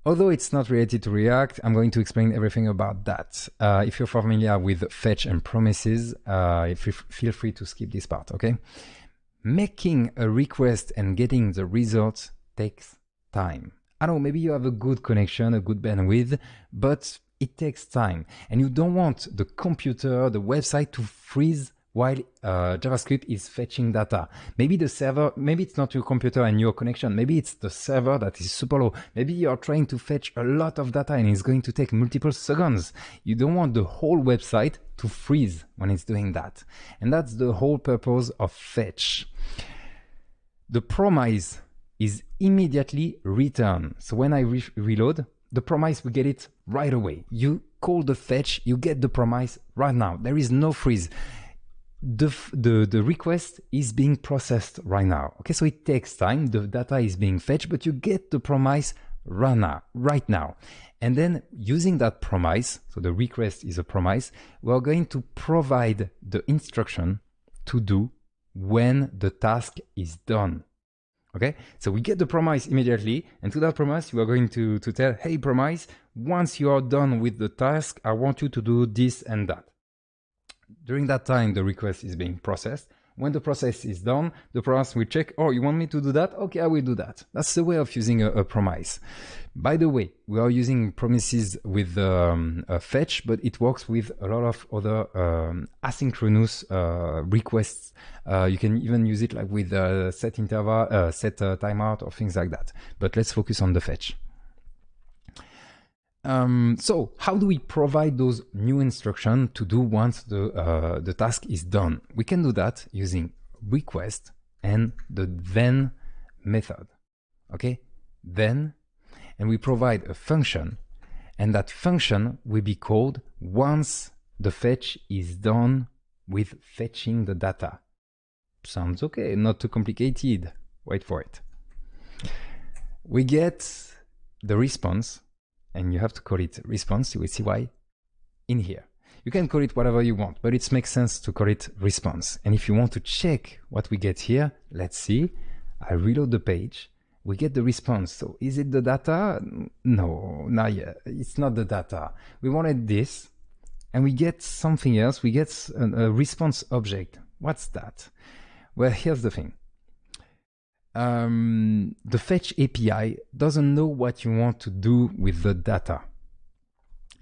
Although it's not related to React, I'm going to explain everything about that. If you're familiar with fetch and promises, feel free to skip this part, okay? Making a request and getting the result takes time. I don't know, maybe you have a good connection, a good bandwidth, but it takes time. And you don't want the computer, the website to freeze while JavaScript is fetching data. Maybe the server, maybe it's not your computer and your connection, maybe it's the server that is super low. Maybe you're trying to fetch a lot of data and it's going to take multiple seconds. You don't want the whole website to freeze when it's doing that. And that's the whole purpose of fetch. The promise is immediately returned. So when I reload, the promise, we get it right away. You call the fetch, you get the promise right now. There is no freeze. The request is being processed right now. Okay, so it takes time. The data is being fetched, but you get the promise right now. And then using that promise, so the request is a promise, we're going to provide the instruction to do when the task is done. Okay, so we get the promise immediately, and to that promise, you are going to tell, hey, promise, once you are done with the task, I want you to do this and that. During that time, the request is being processed. When the process is done, the promise will check, oh, you want me to do that? Okay, I will do that. That's the way of using a promise. By the way, we are using promises with a fetch, but it works with a lot of other asynchronous requests. You can even use it like with set interval, set timeout or things like that. But let's focus on the fetch. So how do we provide those new instructions to do once the task is done? We can do that using request and the then method. Okay, then, and we provide a function, and that function will be called once the fetch is done with fetching the data. Sounds okay, not too complicated. Wait for it. We get the response, and you have to call it response. You will see why in here. You can call it whatever you want, but it makes sense to call it response. And if you want to check what we get here, let's see. I reload the page. We get the response. So is it the data? No, not yet. It's not the data. We wanted this, and we get something else. We get a response object. What's that? Well, here's the thing. The fetch API doesn't know what you want to do with the data.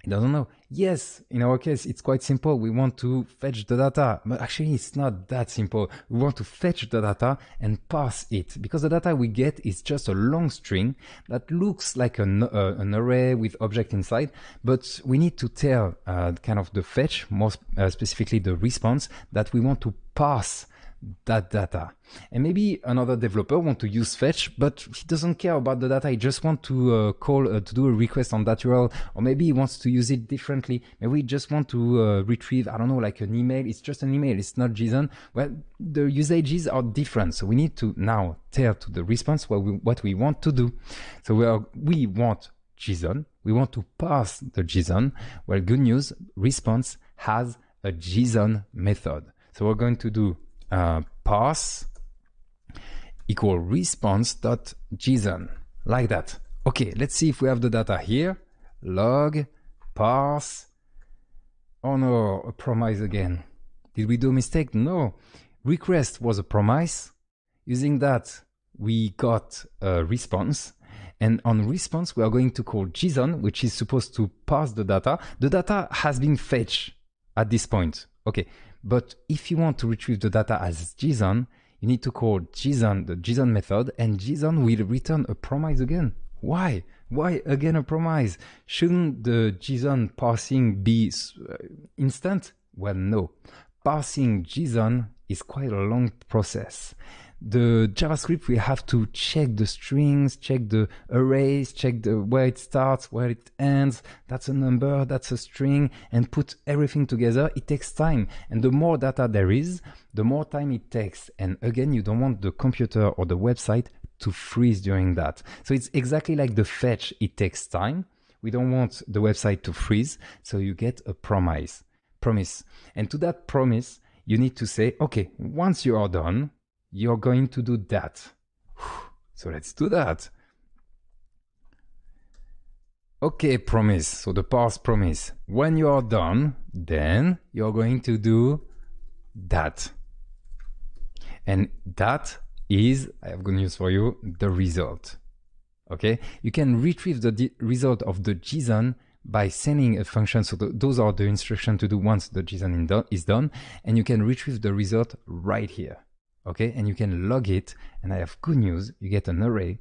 It doesn't know. Yes, in our case, it's quite simple. We want to fetch the data, but actually it's not that simple. We want to fetch the data and parse it, because the data we get is just a long string that looks like an array with object inside, but we need to tell kind of the fetch, more specifically the response, that we want to parse that data. And maybe another developer want to use fetch, but he doesn't care about the data. He just want to to do a request on that URL, or maybe he wants to use it differently. Maybe we just want to retrieve, I don't know, like an email. It's just an email. It's not JSON. Well, the usages are different. So we need to now tell to the response what we want to do. So we want JSON. We want to parse the JSON. Well, good news, response has a JSON method. So we're going to do parse equal response.json, like that. Okay, let's see if we have the data here. Log, parse. Oh no, a promise again. Did we do a mistake? No. Request was a promise. Using that, we got a response. And on response, we are going to call JSON, which is supposed to parse the data. The data has been fetched at this point. Okay, but if you want to retrieve the data as JSON, you need to call JSON, the JSON method, and JSON will return a promise again. Why? Why again a promise? Shouldn't the JSON parsing be instant? Well, no. Parsing JSON is quite a long process. The JavaScript will have to check the strings, check the arrays, check where it starts, where it ends. That's a number, that's a string, and put everything together. It takes time. And the more data there is, the more time it takes. And again, you don't want the computer or the website to freeze during that. So it's exactly like the fetch. It takes time. We don't want the website to freeze. So you get a promise. And to that promise, you need to say, okay, once you are done, you're going to do that. So let's do that. Okay, promise. So the parse promise. When you are done, then you're going to do that. And that is, I have good news for you, the result. Okay, you can retrieve the result of the JSON by sending a function. So those are the instructions to do once the JSON is done. And you can retrieve the result right here. Okay, and you can log it. And I have good news. You get an array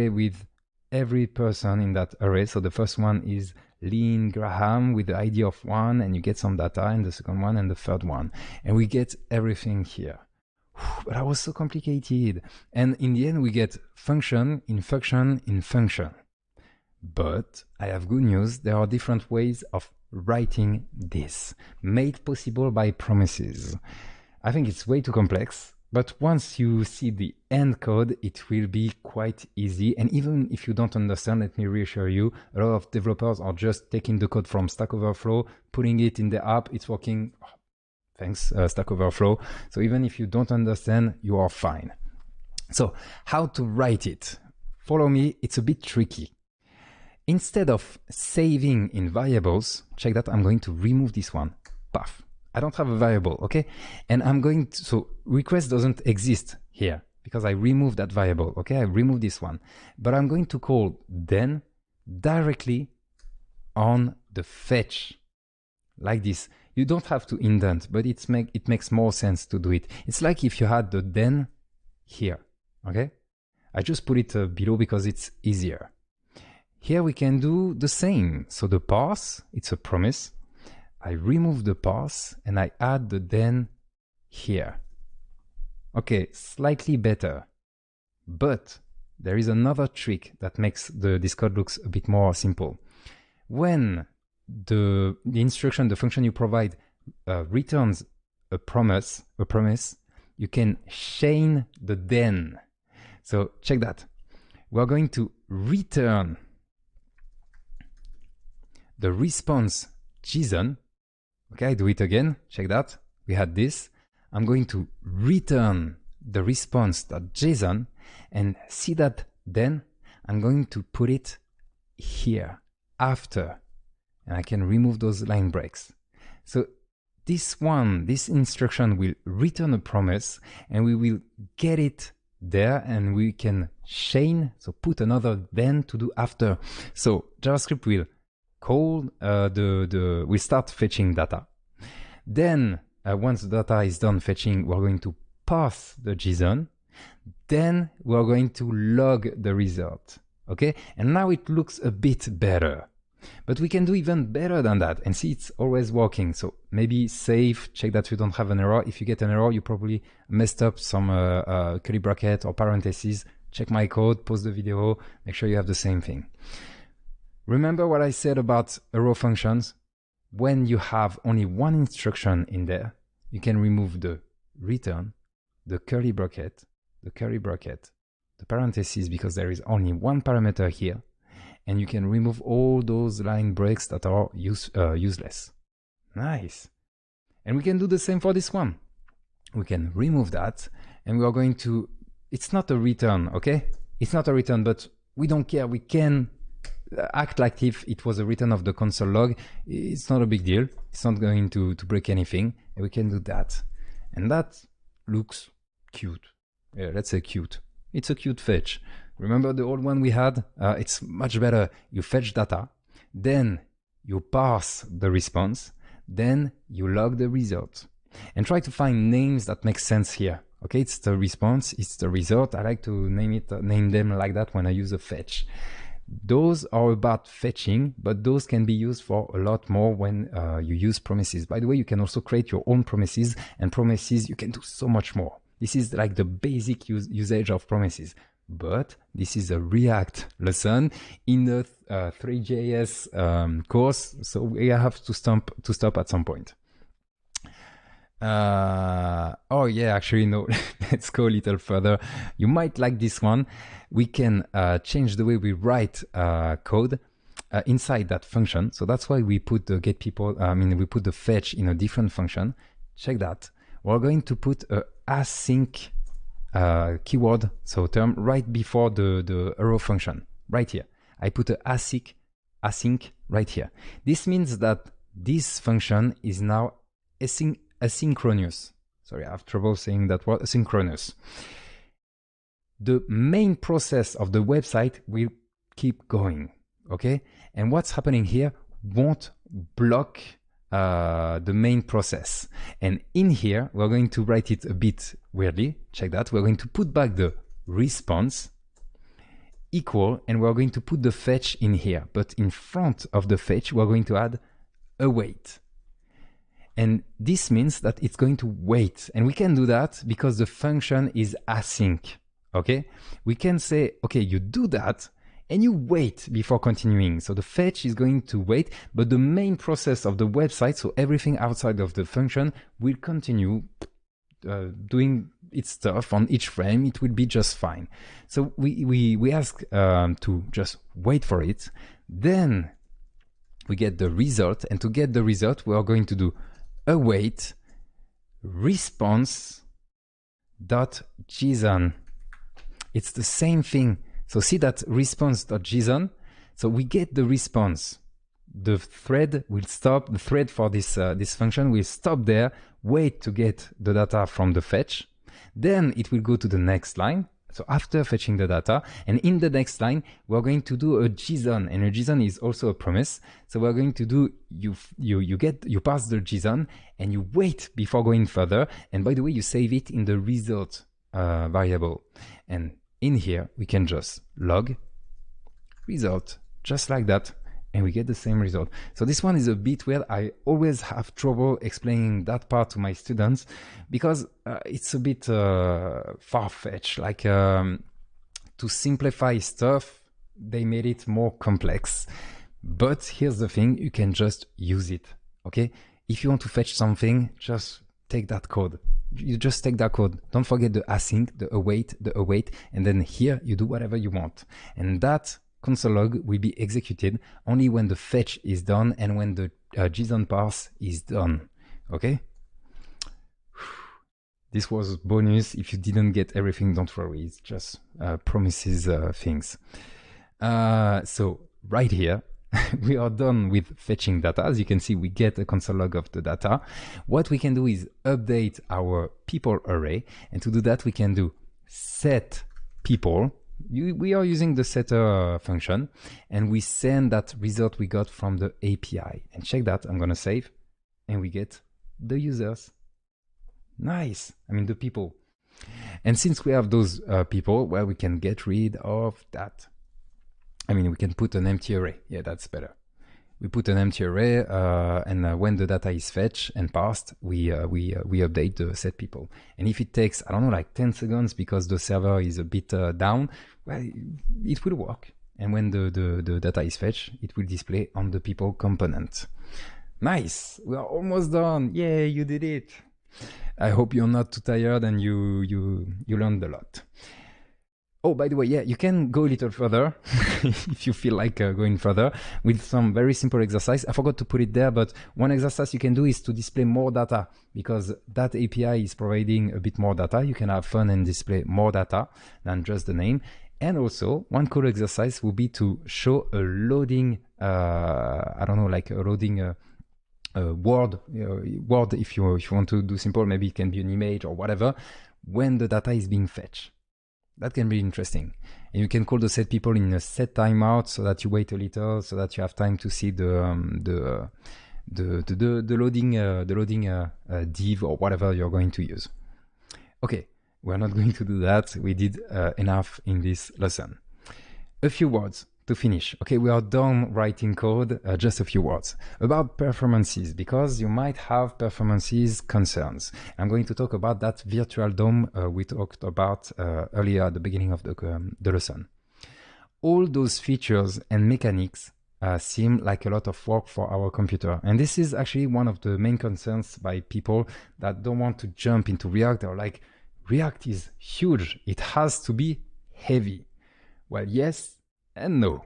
with every person in that array. So the first one is Lynn Graham with the ID of 1, and you get some data, and the second one and the third one. And we get everything here. But that was so complicated. And in the end, we get function in function in function. But I have good news. There are different ways of writing this, made possible by promises. I think it's way too complex. But once you see the end code, it will be quite easy. And even if you don't understand, let me reassure you, a lot of developers are just taking the code from Stack Overflow, putting it in the app. It's working. Thanks, Stack Overflow. So even if you don't understand, you are fine. So how to write it? Follow me. It's a bit tricky. Instead of saving in variables, check that I'm going to remove this one. Paf. I don't have a variable, okay? And I'm going to, so request doesn't exist here because I removed that variable, okay? I removed this one. But I'm going to call then directly on the fetch, like this. You don't have to indent, but it makes more sense to do it. It's like if you had the then here, okay? I just put it below because it's easier. Here we can do the same. So the parse, it's a promise. I remove the parse and I add the then here. Okay, slightly better. But there is another trick that makes this code looks a bit more simple. When the instruction, the function you provide returns a promise, you can chain the then. So check that. We're going to return the response JSON. Okay, I do it again. Check that. We had this. I'm going to return the response.json and see that then I'm going to put it here after, and I can remove those line breaks. So this instruction will return a promise and we will get it there and we can chain, so put another then to do after. So JavaScript will call we start fetching data. Then once the data is done fetching, we're going to parse the JSON. Then we're going to log the result. Okay, and now it looks a bit better. But we can do even better than that and see it's always working. So maybe save, check that you don't have an error. If you get an error, you probably messed up some curly bracket or parentheses. Check my code, pause the video, make sure you have the same thing. Remember what I said about arrow functions? When you have only one instruction in there, you can remove the return, the curly bracket, the parentheses because there is only one parameter here, and you can remove all those line breaks that are useless. Nice. And we can do the same for this one. We can remove that, and we are going to, it's not a return, okay? It's not a return, but we don't care. We can act like if it was a return of the console log. It's not a big deal. It's not going to break anything. And we can do that. And that looks cute. Yeah, let's say cute. It's a cute fetch. Remember the old one we had? It's much better. You fetch data, then you parse the response, then you log the result. And try to find names that make sense here. Okay, it's the response, it's the result. I like to name them like that when I use a fetch. Those are about fetching, but those can be used for a lot more when you use promises. By the way, you can also create your own promises, and promises, you can do so much more. This is like the basic usage of promises. But this is a React lesson in the 3JS course, so we have to stop at some point. Oh yeah, actually no, let's go a little further. You might like this one. We can change the way we write code inside that function. So that's why we put the get people, we put the fetch in a different function. Check that. We're going to put a async keyword, so term, right before the arrow function, right here. I put a async right here. This means that this function is now asynchronous. Sorry, I have trouble saying that word, asynchronous. The main process of the website will keep going, okay? And what's happening here won't block the main process. And in here, we're going to write it a bit weirdly. Check that. We're going to put back the response equal, and we're going to put the fetch in here. But in front of the fetch, we're going to add await. And this means that it's going to wait. And we can do that because the function is async, okay? We can say, okay, you do that and you wait before continuing. So the fetch is going to wait, but the main process of the website, so everything outside of the function, will continue doing its stuff on each frame. It will be just fine. So we ask to just wait for it. Then we get the result. And to get the result, we are going to do await response.json. It's the same thing. So see that response.json. So we get the response. The thread will stop. The thread for this function will stop there, wait to get the data from the fetch. Then it will go to the next line. So after fetching the data, and in the next line, we're going to do a JSON, and a JSON is also a promise. So we're going to do, you pass the JSON and you wait before going further. And by the way, you save it in the result variable. And in here, we can just log result, just like that. And we get the same result. So this one is a bit weird. I always have trouble explaining that part to my students because it's a bit far-fetched. Like to simplify stuff, they made it more complex. But here's the thing, you can just use it, okay? If you want to fetch something, just take that code. You just take that code. Don't forget the async, the await, and then here you do whatever you want. And that console log will be executed only when the fetch is done and when the JSON parse is done. Okay? This was bonus. If you didn't get everything, don't worry. It's just promises things. So right here, we are done with fetching data. As you can see, we get a console log of the data. What we can do is update our people array. And to do that, we can do set people. We are using the setter function, and we send that result we got from the API. And check that, I'm gonna save, and we get the users. Nice, the people. And since we have those people, well, we can get rid of that. We can put an empty array. Yeah, that's better. We put an empty array, and when the data is fetched and parsed, we update the set people. And if it takes, I don't know, like 10 seconds because the server is a bit down, well, it will work. And when the data is fetched, it will display on the people component. Nice, we are almost done. Yay, you did it. I hope you're not too tired and you learned a lot. Oh, by the way, yeah, you can go a little further if you feel like going further with some very simple exercise. I forgot to put it there, but one exercise you can do is to display more data because that API is providing a bit more data. You can have fun and display more data than just the name. And also, one cool exercise would be to show a loading, I don't know, like a loading word if you want to do simple, maybe it can be an image or whatever, when the data is being fetched. That can be interesting. And you can call the set people in a set timeout so that you wait a little, so that you have time to see the loading div or whatever you're going to use. Okay, we're not going to do that. We did enough in this lesson. A few words to finish. Okay, we are done writing code, just a few words about performances, because you might have performances concerns. I'm going to talk about that virtual DOM we talked about earlier at the beginning of the lesson. All those features and mechanics seem like a lot of work for our computer. And this is actually one of the main concerns by people that don't want to jump into React. They're like, React is huge. It has to be heavy. Well, yes and no.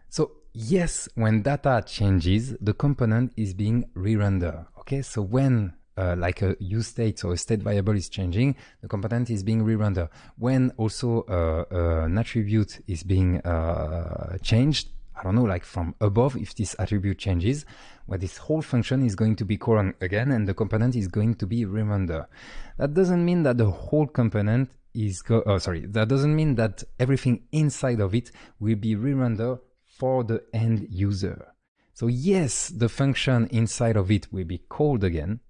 So yes, when data changes, the component is being re-rendered. Okay, so when like a use state or a state variable is changing, the component is being re-rendered. When also an attribute is being changed, I don't know, like from above, if this attribute changes, well, this whole function is going to be called again and the component is going to be re-rendered. That doesn't mean that the whole component is that doesn't mean that everything inside of it will be re-rendered for the end user. So yes, the function inside of it will be called again,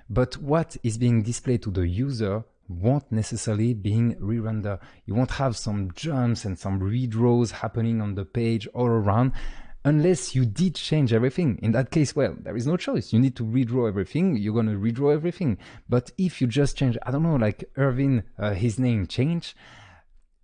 but what is being displayed to the user won't necessarily being re-rendered. You won't have some jumps and some redraws happening on the page all around, unless you did change everything. In that case, well, there is no choice. You need to redraw everything. You're going to redraw everything. But if you just change, I don't know, like Irvin, his name changed,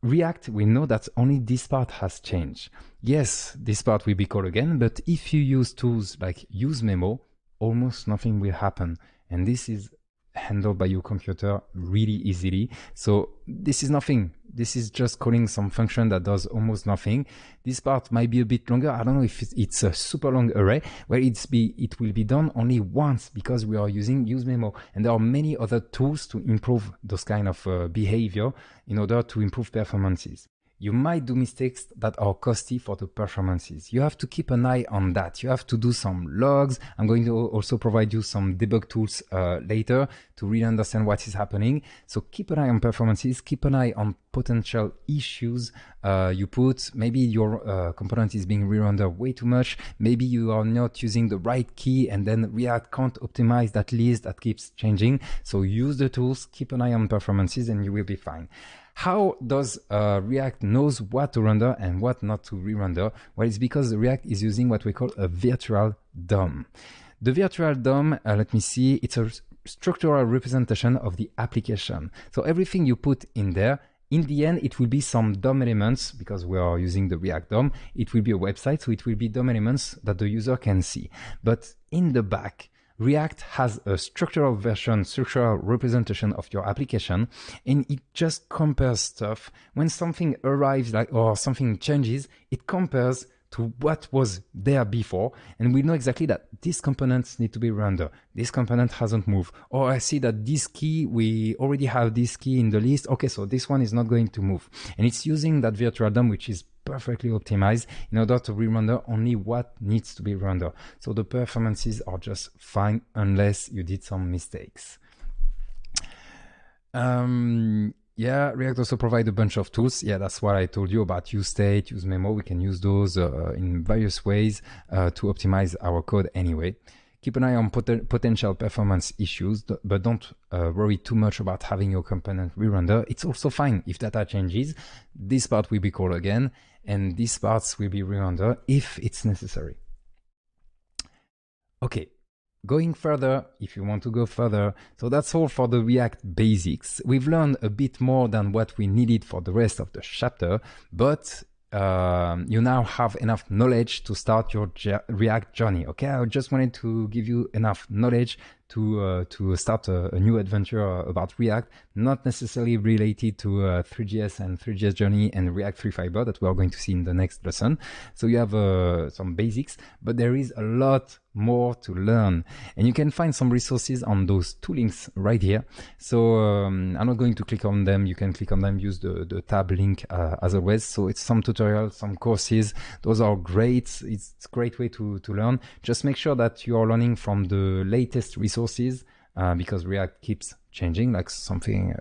React, we know that only this part has changed. Yes, this part will be called again, but if you use tools like useMemo, almost nothing will happen. And this is handled by your computer really easily. So this is nothing. This is just calling some function that does almost nothing. This part might be a bit longer. I don't know if it's a super long array where it will be done only once because we are using useMemo. And there are many other tools to improve those kind of behavior in order to improve performances. You might do mistakes that are costly for the performances. You have to keep an eye on that. You have to do some logs. I'm going to also provide you some debug tools later to really understand what is happening. So keep an eye on performances, keep an eye on potential issues you put. Maybe your component is being re-rendered way too much. Maybe you are not using the right key and then React can't optimize that list that keeps changing. So use the tools, keep an eye on performances, and you will be fine. How does React knows what to render and what not to re-render? Well, it's because React is using what we call a virtual DOM. The virtual DOM, let me see, it's a structural representation of the application. So everything you put in there, in the end, it will be some DOM elements because we are using the React DOM. It will be a website, so it will be DOM elements that the user can see. But in the back, React has a structural representation of your application, and it just compares stuff. When something arrives or something changes, it compares to what was there before, and we know exactly that these components need to be rendered. This component hasn't moved. Or I see that this key, we already have this key in the list. Okay, so this one is not going to move. And it's using that virtual DOM, which is perfectly optimized in order to re-render only what needs to be rendered. So the performances are just fine unless you did some mistakes. Yeah, React also provides a bunch of tools. Yeah, that's what I told you about useState, useMemo. We can use those in various ways to optimize our code anyway. Keep an eye on potential performance issues, but don't worry too much about having your component re-render. It's also fine if data changes. This part will be called again, and these parts will be re-rendered if it's necessary. Okay. Going further, if you want to go further, so that's all for the React basics. We've learned a bit more than what we needed for the rest of the chapter, but you now have enough knowledge to start your React journey. Okay, I just wanted to give you enough knowledge to start a new adventure about React, not necessarily related to 3GS and 3GS Journey and React 3 Fiber that we are going to see in the next lesson. So you have some basics, but there is a lot more to learn, and you can find some resources on those two links right here. So I'm not going to click on them. You can click on them, use the tab link as always. So it's some tutorials, some courses. Those are great. It's a great way to learn. Just make sure that you are learning from the latest resources because React keeps changing. Like something,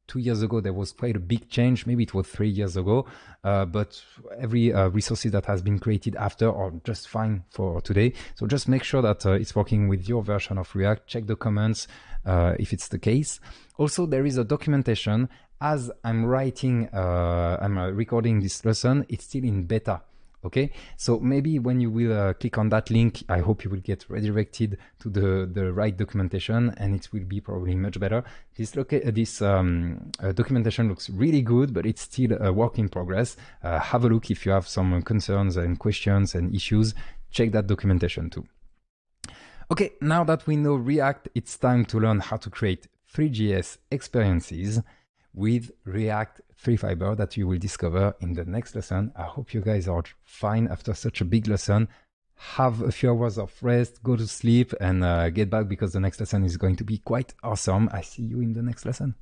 2 years ago, there was quite a big change. Maybe it was 3 years ago, but every resources that has been created after are just fine for today. So just make sure that it's working with your version of React. Check the comments if it's the case. Also, there is a documentation. As I'm recording this lesson, it's still in beta. Okay, so maybe when you will click on that link, I hope you will get redirected to the right documentation, and it will be probably much better. This documentation looks really good, but it's still a work in progress. Have a look if you have some concerns and questions and issues. Check that documentation too. Okay, now that we know React, it's time to learn how to create 3GS experiences with React 3 Fiber that you will discover in the next lesson. I hope you guys are fine after such a big lesson. Have a few hours of rest, go to sleep, and get back because the next lesson is going to be quite awesome. I see you in the next lesson.